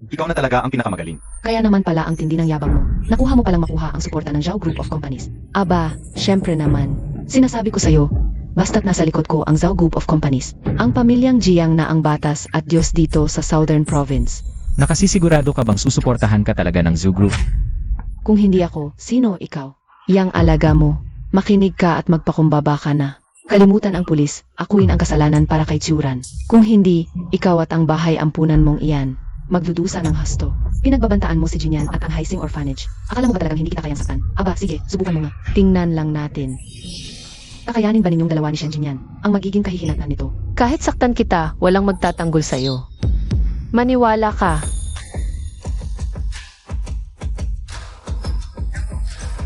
ikaw na talaga ang pinakamagaling. Kaya naman pala ang tindi ng yabang mo. Nakuha mo palang makuha ang suporta ng Zhao Group of Companies. Aba, syempre naman. Sinasabi ko sa'yo, basta't nasa likod ko ang Zhao Group of Companies. Ang pamilyang Jiang na ang batas at Diyos dito sa Southern Province. Nakasisigurado ka bang susuportahan ka talaga ng Zoo Group? Kung hindi ako, sino ikaw? Yang alaga mo. Makinig ka at magpakumbaba ka na. Kalimutan ang pulis, akuin ang kasalanan para kay Tsiuran. Kung hindi, ikaw at ang bahay ampunan mong iyan. Magdudusa ng hasto. Pinagbabantaan mo si Jinyan at ang Haising Orphanage. Akala mo ba talagang hindi kita kayang saktan? Aba, sige, subukan mo nga. Tingnan lang natin. Kakayanin ba ninyong dalawa ni Shen Jinyan ang magiging kahihinatnan nito? Kahit saktan kita, walang magtatanggol sa'yo. Maniwala ka.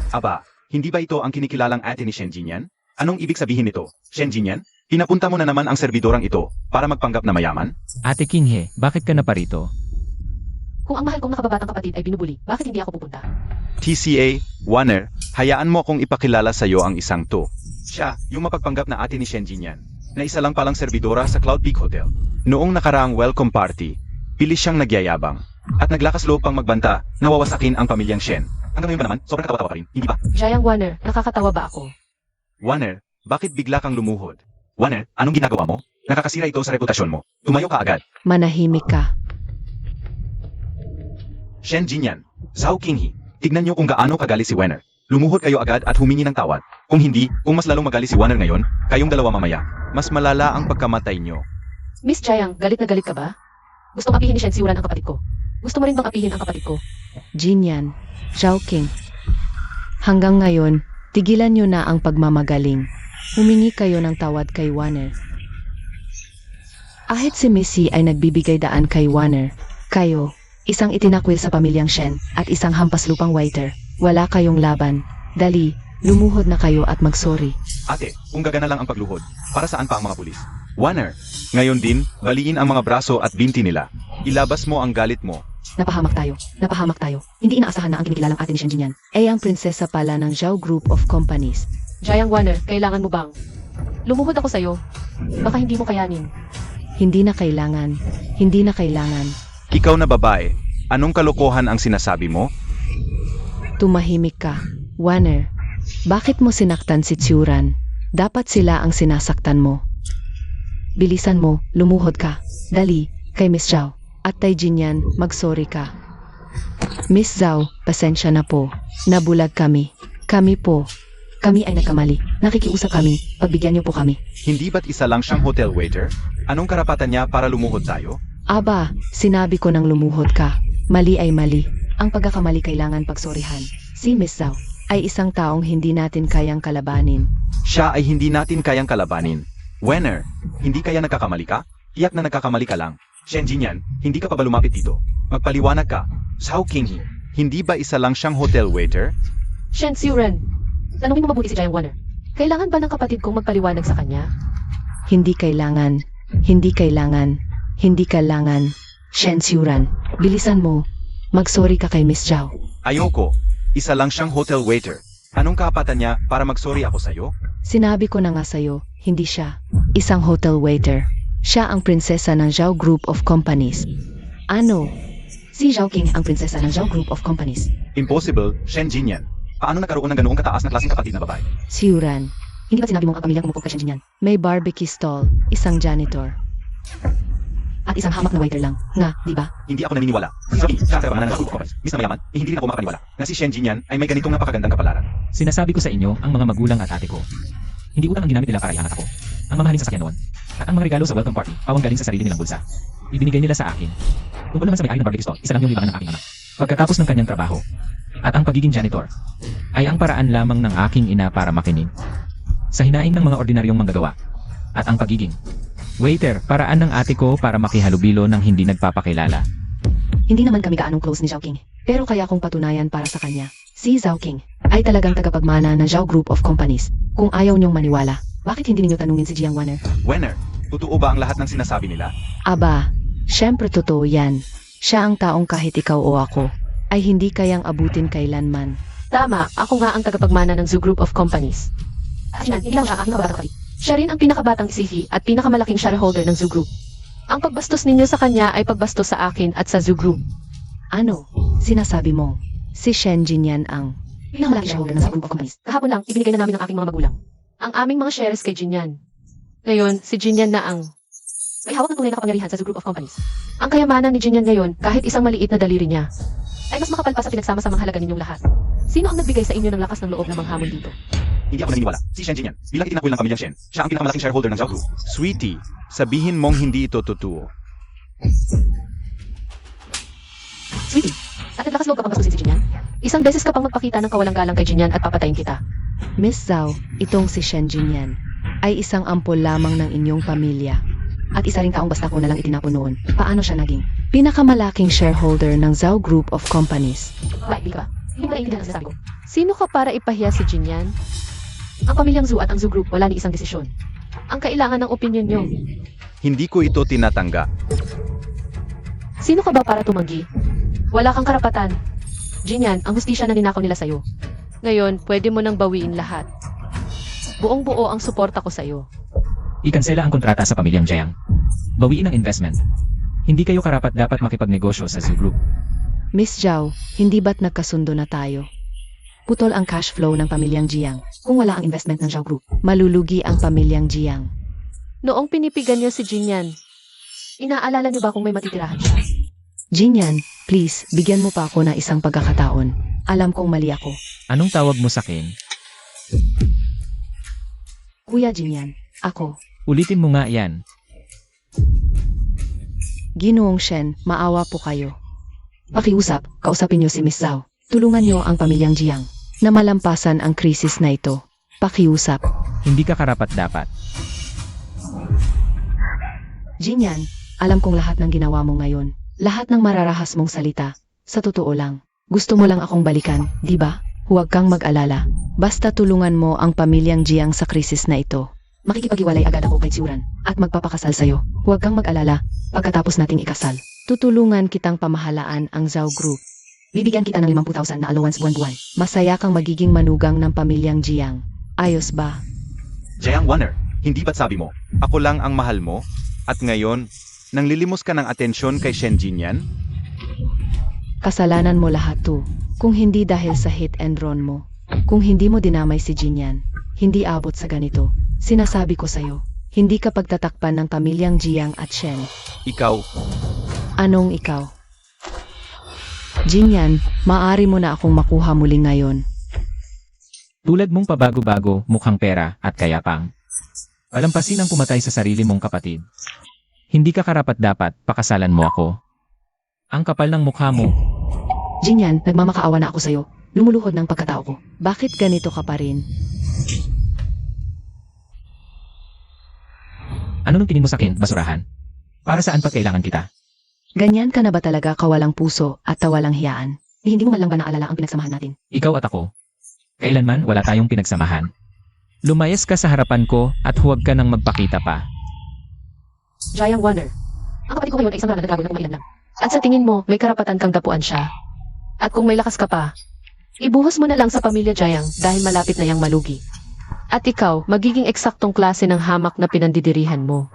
Aba, hindi ba ito ang kinikilalang ate ni Shen Jinyan? Anong ibig sabihin nito, Shen Jinyan? Pinapunta mo na naman ang serbidorang ito para magpanggap na mayaman? Ate Kinghe, bakit ka na parito? Kung ang mahal kong nakababatang kapatid ay binubuli, bakit hindi ako pupunta? TCA, Warner, hayaan mo akong ipakilala sa iyo ang isang to. Siya, yung mapagpanggap na ate ni Shen Jinyan, na isa lang palang serbidora sa Cloud Peak Hotel. Noong nakaraang welcome party, pilis siyang nagyayabang. At naglakas loob pang magbanta na wawasakin ang pamilyang Shen. Hanggang ngayon ba naman, sobrang katawa-tawa pa rin, hindi ba? Jiang Warner, nakakatawa ba ako? Warner, bakit bigla kang lumuhod? Warner, anong ginagawa mo? Nakakasira ito sa reputasyon mo. Tumayo ka agad. Manahimik ka. Shen Jinyan, Zhao Qinghe, tignan niyo kung gaano kagalit si Warner. Lumuhod kayo agad at humingi ng tawad. Kung hindi, kung mas lalong magalit si Warner ngayon, kayong dalawa mamaya. Mas malala ang pagkamatay niyo. Miss Jiang, galit na galit ka ba? Gusto kong apihin ni Shen Tsiuran ang kapatid ko. Gusto mo rin bang apihin ang kapatid ko? Jinyan, Zhao King. Hanggang ngayon, tigilan nyo na ang pagmamagaling. Humingi kayo ng tawad kay Warner. Kahit si Missy ay nagbibigay daan kay Warner, kayo, isang itinakwil sa pamilyang Shen at isang hampas lupang waiter, wala kayong laban. Dali, lumuhod na kayo at magsorry. Ate, kung gagana lang ang pagluhod, para saan pa ang mga pulis? Warner, ngayon din, baliin ang mga braso at binti nila. Ilabas mo ang galit mo. Napahamak tayo. Hindi inaasahan na ang kinikilalang ate ni Shen Jinyan ay ang prinsesa pala ng Zhao Group of Companies. Jiang Warner, kailangan mo bang? Lumuhod ako sa'yo. Baka hindi mo kayanin. Hindi na kailangan. Ikaw na babae, anong kalokohan ang sinasabi mo? Tumahimik ka. Warner, bakit mo sinaktan si Tsiuran? Dapat sila ang sinasaktan mo. Bilisan mo, lumuhod ka. Dali, kay Miss Zhao. At kay Jinyan, magsorry ka. Miss Zhao, pasensya na po. Nabulag kami. Kami ay nagkamali. Nakikiusap kami. Pagbigyan niyo po kami. Hindi ba't isa lang siyang hotel waiter? Anong karapatan niya para lumuhod tayo? Aba, sinabi ko nang lumuhod ka. Mali ay mali. Ang pagkakamali kailangan pagsorihan. Si Miss Zhao ay isang taong hindi natin kayang kalabanin. Siya ay hindi natin kayang kalabanin. Warner, hindi kaya nagkakamali ka? Tiyak na nagkakamali ka lang. Shen Jinyan, hindi ka pa ba lumapit dito? Magpaliwanag ka. Zhao Qinghe, Hindi ba isa lang siyang hotel waiter? Shen Tsiuran, tanungin mo mabuti si Jiang Warner. Kailangan ba ng kapatid kong magpaliwanag sa kanya? Hindi kailangan. Shen Tsiuran, bilisan mo. Magsorry ka kay Miss Zhao. ayoko. Isa lang siyang hotel waiter. Anong kapatan niya para magsorry ako sa'yo? Sinabi ko na nga sa'yo, hindi siya isang hotel waiter. Siya ang prinsesa ng Zhao Group of Companies. Ano? Si Zhao King ang prinsesa ng Zhao Group of Companies. Impossible, Shen Jinyan. Paano nagkaroon ng ganoong kataas na klaseng kapatid na babae? Siuran. Hindi ba sinabi mong ang pamilyang umupog kay Shen Jinyan? May barbecue stall, isang janitor. At isang hamak na waiter lang. Nga, di ba? Hindi ako naniniwala. Si Joaquin, sa katapanan ng Group of Companies, Miss na mayaman, hindi rin ako makapaniwala na si Shen Jinyan ay may ganitong napakagandang kapalaran. Sinasabi ko sa inyo ang mga magulang at ate ko. Hindi utang ang ginamit nila para iangat ako. Ang mamahaling sasakyan noon. At ang mga regalo sa welcome party, pawang galing sa sarili nilang bulsa. Ibinigay nila sa akin. Tungkol naman sa may-ari ng barbecue stall, isa lang yung libangan ng aking anak. Pagkatapos ng kanyang trabaho, at ang pagiging janitor, ay ang paraan lamang ng aking ina para makinig. Sa hinaing ng mga ordinaryong manggagawa. At ang pagiging waiter, paraan ng ate ko para makihalubilo ng hindi nagpapakilala. Hindi naman kami gaanong close ni Zhao King. Pero kaya kong patunayan para sa kanya. Si Zhao King ay talagang tagapagmana ng Zhao Group of Companies. Kung ayaw niyong maniwala, bakit hindi ninyo tanungin si Jiang Wanner? Wenner, totoo ba ang lahat ng sinasabi nila? Aba, syempre totoo yan. Siya ang taong kahit ikaw o ako, ay hindi kayang abutin kailanman. Tama, ako nga ang tagapagmana ng Zoo Group of Companies. At hindi lang siya ang aking kabatang kapatid. Siya rin ang pinakabatang isihi at pinakamalaking shareholder ng Zoo Group. Ang pagbastos ninyo sa kanya ay pagbastos sa akin at sa Zoo Group. Ano? Sinasabi mo, si Shen Jinyan ang... Pinakamalaking shareholder ng Zoo Group of Companies. Kahapon lang, ibinigay na namin ng aking mga magulang ang aming mga shares kay Jinyan. Ngayon, si Jinyan na ang may hawak ng tunay na kapangyarihan sa Zoo Group of Companies. Ang kayamanan ni Jinyan ngayon, kahit isang maliit na daliri niya, ay mas makapal pa sa pinagsama-samang halaga ninyong lahat. Sino ang nagbigay sa inyo ng lakas ng loob na manghamon dito? Hindi ako naniniwala. Si Shen Jinyan, bilang itinakwil ng pamilyang Shen, siya ang pinakamalaking shareholder ng Zhao Group. Sweetie, sabihin mong hindi ito totoo. Sweetie, at naglakas loob ka pang bastusin si Jinyan? Isang beses ka pang magpakita ng kawalang galang kay Jinyan at papatayin kita. Miss Zhao, itong si Shen Jinyan, ay isang ampol lamang ng inyong pamilya. At isa ring taong basta ko na lang itinapon noon. Paano siya naging? Pinakamalaking shareholder ng Zhao Group of Companies. Hindi ka. Hindi mo naiintindihan ang sinasabi ko. Sino ka para ipahiya si Jinyan? Ang pamilyang Zoo at ang Zoo Group wala ni isang desisyon. Ang kailangan ng opinyon nyo. Hindi ko ito tinatangga. Sino ka ba para tumanggi? Wala kang karapatan. Jinyan, ang hustisya na ninakaw nila sa'yo. Ngayon, pwede mo nang bawiin lahat. Buong buo ang suporta ko sa'yo. Ikansela ang kontrata sa pamilyang Jiang. Bawiin ang investment. Hindi kayo karapat dapat makipagnegosyo sa Zoo Group. Miss Zhao, hindi ba't nagkasundo na tayo? Putol ang cash flow ng pamilyang Jiang. Kung wala ang investment ng Zhao Group. Malulugi ang pamilyang Jiang. Noong pinipigan niyo si Jinyan, inaalala niyo ba kung may matitirahan siya? Jinyan, please, bigyan mo pa ako ng isang pagkakataon. Alam kong mali ako. Anong tawag mo sa akin? Kuya Jinyan, ako. Ulitin mo nga yan. Ginoong Shen, maawa po kayo. Pakiusap, kausapin niyo si Miss Zhao. Tulungan niyo ang pamilyang Jiang na malampasan ang krisis na ito. Pakiusap. Hindi ka karapat dapat. Jinyan, alam kong lahat ng ginawa mo ngayon. Lahat ng mararahas mong salita. Sa totoo lang, gusto mo lang akong balikan, di ba? Huwag kang mag-alala. Basta tulungan mo ang pamilyang Jiang sa krisis na ito. Makikipag-iwalay agad ako kay Tsiuran at magpapakasal sa'yo. Huwag kang mag-alala pagkatapos nating ikasal. Tutulungan kitang pamahalaan ang Zhao Group. Bibigyan kita ng 50,000 na allowance buwan-buwan. Masaya kang magiging manugang ng pamilyang Jiang. Ayos ba? Jiang Wanner, hindi ba't sabi mo? Ako lang ang mahal mo? At ngayon, nanglilimos ka ng atensyon kay Shen Jinyan? Kasalanan mo lahat to. Kung hindi dahil sa hit and run mo. Kung hindi mo dinamay si Jinyan, hindi abot sa ganito. Sinasabi ko sa'yo, hindi ka pagtatakpan ng pamilyang Jiang at Shen. Ikaw, Anong ikaw? Jinyan, maaari mo na akong makuha muli ngayon. Tulad mong pabago-bago, mukhang pera, at kayapang. Palampasin ang pumatay sa sarili mong kapatid. Hindi ka karapat dapat, pakasalan mo ako. Ang kapal ng mukha mo. Jinyan, nagmamakaawa na ako sa'yo. Lumuluhod ng pagkatao ko. Bakit ganito ka pa rin? Ano nung tingin mo sa akin, basurahan? Para saan pa kailangan kita? Ganyan ka na ba talaga kawalang puso at tawalang hiyaan? Hindi mo man lang ba naalala ang pinagsamahan natin? Ikaw at ako. Kailanman wala tayong pinagsamahan. Lumayas ka sa harapan ko at huwag ka nang magpakita pa. Jiang Wanner. Ang kapatid ko ngayon ay isang na dragon na kumailan lang. At sa tingin mo, may karapatan kang dapuan siya. At kung may lakas ka pa, ibuhos mo na lang sa pamilya Jiang dahil malapit na yang malugi. At ikaw, magiging eksaktong klase ng hamak na pinandidirihan mo.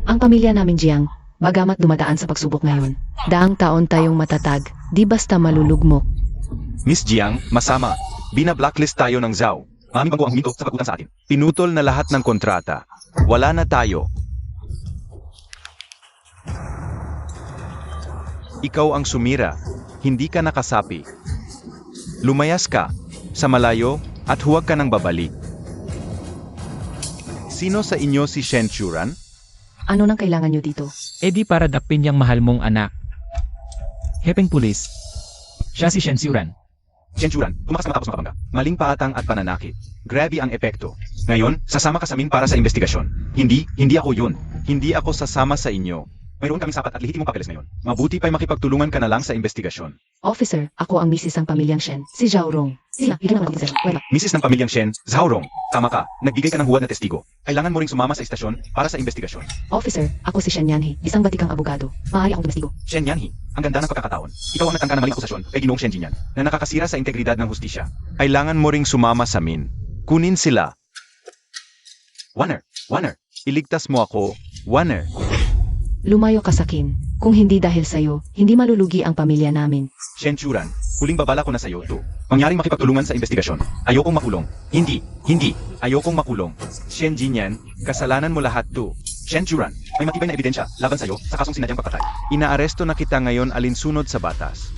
Ang pamilya namin Jiang, bagamat dumadaan sa pagsubok ngayon, daang taon tayong matatag, di basta malulugmok. Miss Jiang, masama. Bina-blacklist tayo ng Zhao. Maraming bangko ang huminto sa pagutang sa atin. Pinutol na lahat ng kontrata. Wala na tayo. Ikaw ang sumira. Hindi ka nakasapi. Lumayas ka sa malayo at huwag ka nang babalik. Sino sa inyo si Shen Churan? Ano nang kailangan nyo dito? E di para dakpin yang mahal mong anak. Hepeng pulis. Siya si Shen Xiuran. Shen Churan, tumakas na matapos makabangga. Maling paatang at pananakit. Grabe ang epekto. Ngayon, sasama ka sa amin para sa investigasyon. Hindi ako yun. Hindi ako sasama sa inyo. Mayroon kaming sapat at lehitimong papeles ngayon. Mabuti pa'y makipagtulungan ka na lang sa investigasyon. Officer, ako ang misis ng pamilyang Shen, si Zhao Rong. Sige na, bigyan naman natin sir. Wala. Misis ng pamilyang Shen, Zhao Rong. Tama ka, nagbigay ka ng huwad na testigo. Kailangan mo ring sumama sa istasyon para sa investigasyon. Officer, ako si Shen Yanhee, isang batikang abogado. Maaari akong tumestigo. Shen Yanhee, ang ganda ng pagkakataon. Ikaw ang nagtangka ng maling akusasyon kay Ginoong Shen Jinyan na nakakasira sa integridad ng hustisya. Kailangan mo ring sumama sa amin. Kunin sila. Warner, Iligtas mo ako, Warner. Lumayo ka sa akin. Kung hindi dahil sa'yo, hindi malulugi ang pamilya namin. Shen Churan, huling babala ko na sa'yo to. Mangyaring makipagtulungan sa investigasyon. Ayokong makulong. Hindi. Ayokong makulong. Shen Jinyan, kasalanan mo lahat to. Shen Churan, may matibay na ebidensya laban sa'yo sa kasong sinadyang pagpatay. Inaaresto na kita ngayon alinsunod sa batas.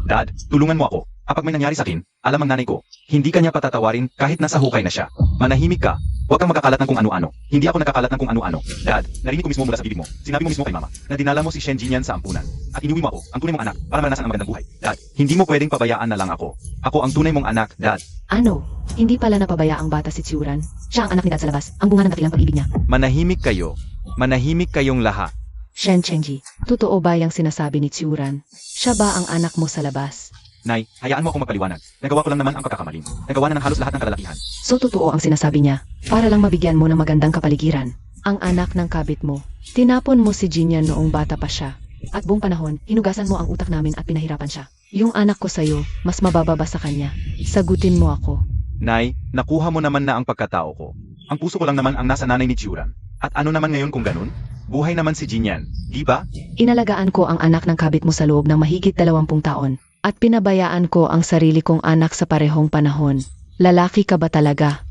Dad, tulungan mo ako. Kapag may nangyari sa akin, alam ang nanay ko, hindi kanya patatawarin kahit nasa hukay na siya. Manahimik ka. Huwag kang magkakalat ng kung ano-ano. Hindi ako nagkakalat ng kung ano-ano. Dad, narinig ko mismo mula sa bibig mo. Sinabi mo mismo kay mama na dinala mo si Shen Jinyan sa ampunan. At inuwi mo ako, ang tunay mong anak, para maranasan ang magandang buhay. Dad, hindi mo pwedeng pabayaan na lang ako. Ako ang tunay mong anak, Dad. Ano? Hindi pala napabaya ang bata si Xiuran. Siya ang anak ni Dad sa labas, ang bunga ng dakilang pag-ibig niya. Manahimik kayo. Manahimik kayong lahat. Shen Chenji, totoo ba yung sinasabi ni Xiuran? Siya ba ang anak mo sa labas? Nay, hayaan mo akong magpaliwanag. Nagawa ko lang naman ang pagkakamaling. Nagawa na ng halos lahat ng kalalakihan. So totoo ang sinasabi niya, para lang mabigyan mo ng magandang kapaligiran. Ang anak ng kabit mo, tinapon mo si Jinyan noong bata pa siya. At buong panahon, hinugasan mo ang utak namin at pinahirapan siya. Yung anak ko sa'yo, mas mababa ba sa kanya? Sagutin mo ako. Nay, nakuha mo naman na ang pagkatao ko. Ang puso ko lang naman ang nasa nanay ni Churan. At ano naman ngayon kung ganun? Buhay naman si Jinyan, di ba? Inalagaan ko ang anak ng kabit mo sa loob ng mahigit 20 taon. At pinabayaan ko ang sarili kong anak sa parehong panahon. Lalaki ka ba talaga?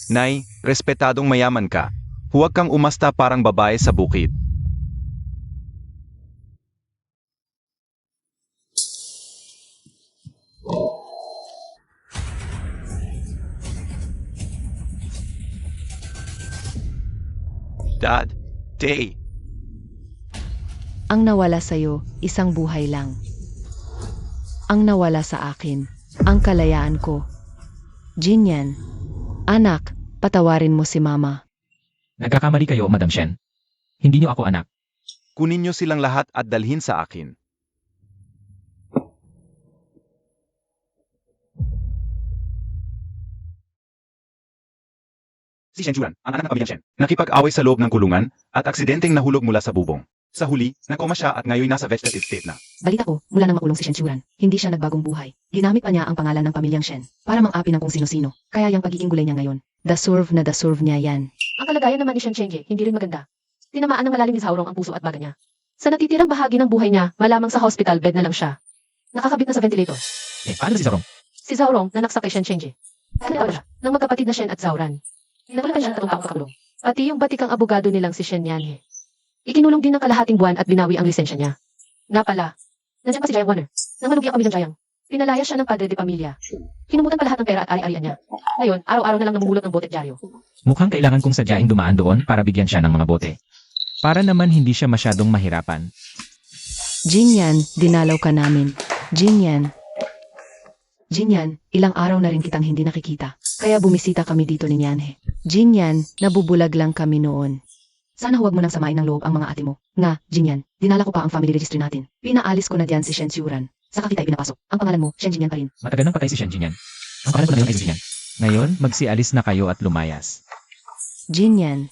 Nay, respetadong mayaman ka. Huwag kang umasta parang babae sa bukid. Dad, Day, Ang nawala sa'yo, isang buhay lang. Ang nawala sa akin, ang kalayaan ko. Jinyan, anak, patawarin mo si mama. Nagkakamali kayo, Madam Shen. Hindi niyo ako anak. kunin niyo silang lahat at dalhin sa akin. Si Shen Churan, ang anak ng pamilyang Shen, nakipag-away sa loob ng kulungan at aksidenteng nahulog mula sa bubong. Sa huli, nakoma siya at ngayon nasa vegetative state na. Balita ko, mula nang makulong si Shen Xiuran, hindi siya nagbagong buhay. Ginamit pa niya ang pangalan ng pamilyang Shen para mang-api ng kung sino-sino. Kaya yung pagiging gulay niya ngayon, deserve niya yan. Ang kalagayan naman ni Shen Chenje, hindi rin maganda. Tinamaan ng malalim ni Zhao Rong ang puso at baga niya. Sa natitirang bahagi ng buhay niya, malamang sa hospital bed na lang siya. Nakakabit na sa ventilator. Paano si Sarong? Si Zhao Rong, nanaksak kay Shen Chenje. Kaya siya, ng magkapatid na Shen at Zhaoran. Pinagulakan siya ng 3 taong kakulong. Pati yung batikang abogado nilang si Shen Yanhee. Ikinulong din ng kalahating buwan at binawi ang lisensya niya. Nga pala, nandiyan pa si Jayang Warner. Nang malugi ang pamilyang Jayang, pinalaya siya ng padre de pamilya. Kinumutan pa lahat ng pera at ari-arian niya. Ngayon, araw-araw na lang namumulot ng bote at dyaryo. Mukhang kailangan kong sadyaing dumaan doon para bigyan siya ng mga bote. Para naman hindi siya masyadong mahirapan. Jinyan, dinalaw ka namin. Jinyan. Jinyan, ilang araw na rin kitang hindi nakikita. Kaya bumisita kami dito ni Yanhee. Jinyan, nabubulag lang kami noon. Sana huwag mo nang samain ng loob ang mga ate mo. Nga, Jinyan, dinala ko pa ang family registry natin. Pinaalis ko na diyan si Shen Xiuran. Saka kita ipinapasok. Ang pangalan mo, Shen Jinyan pa rin. Matagal nang patay si Shen Jinyan. Ang pangalan ko na ngayon ay Jinyan. Ngayon, magsialis na kayo at lumayas. Jinyan,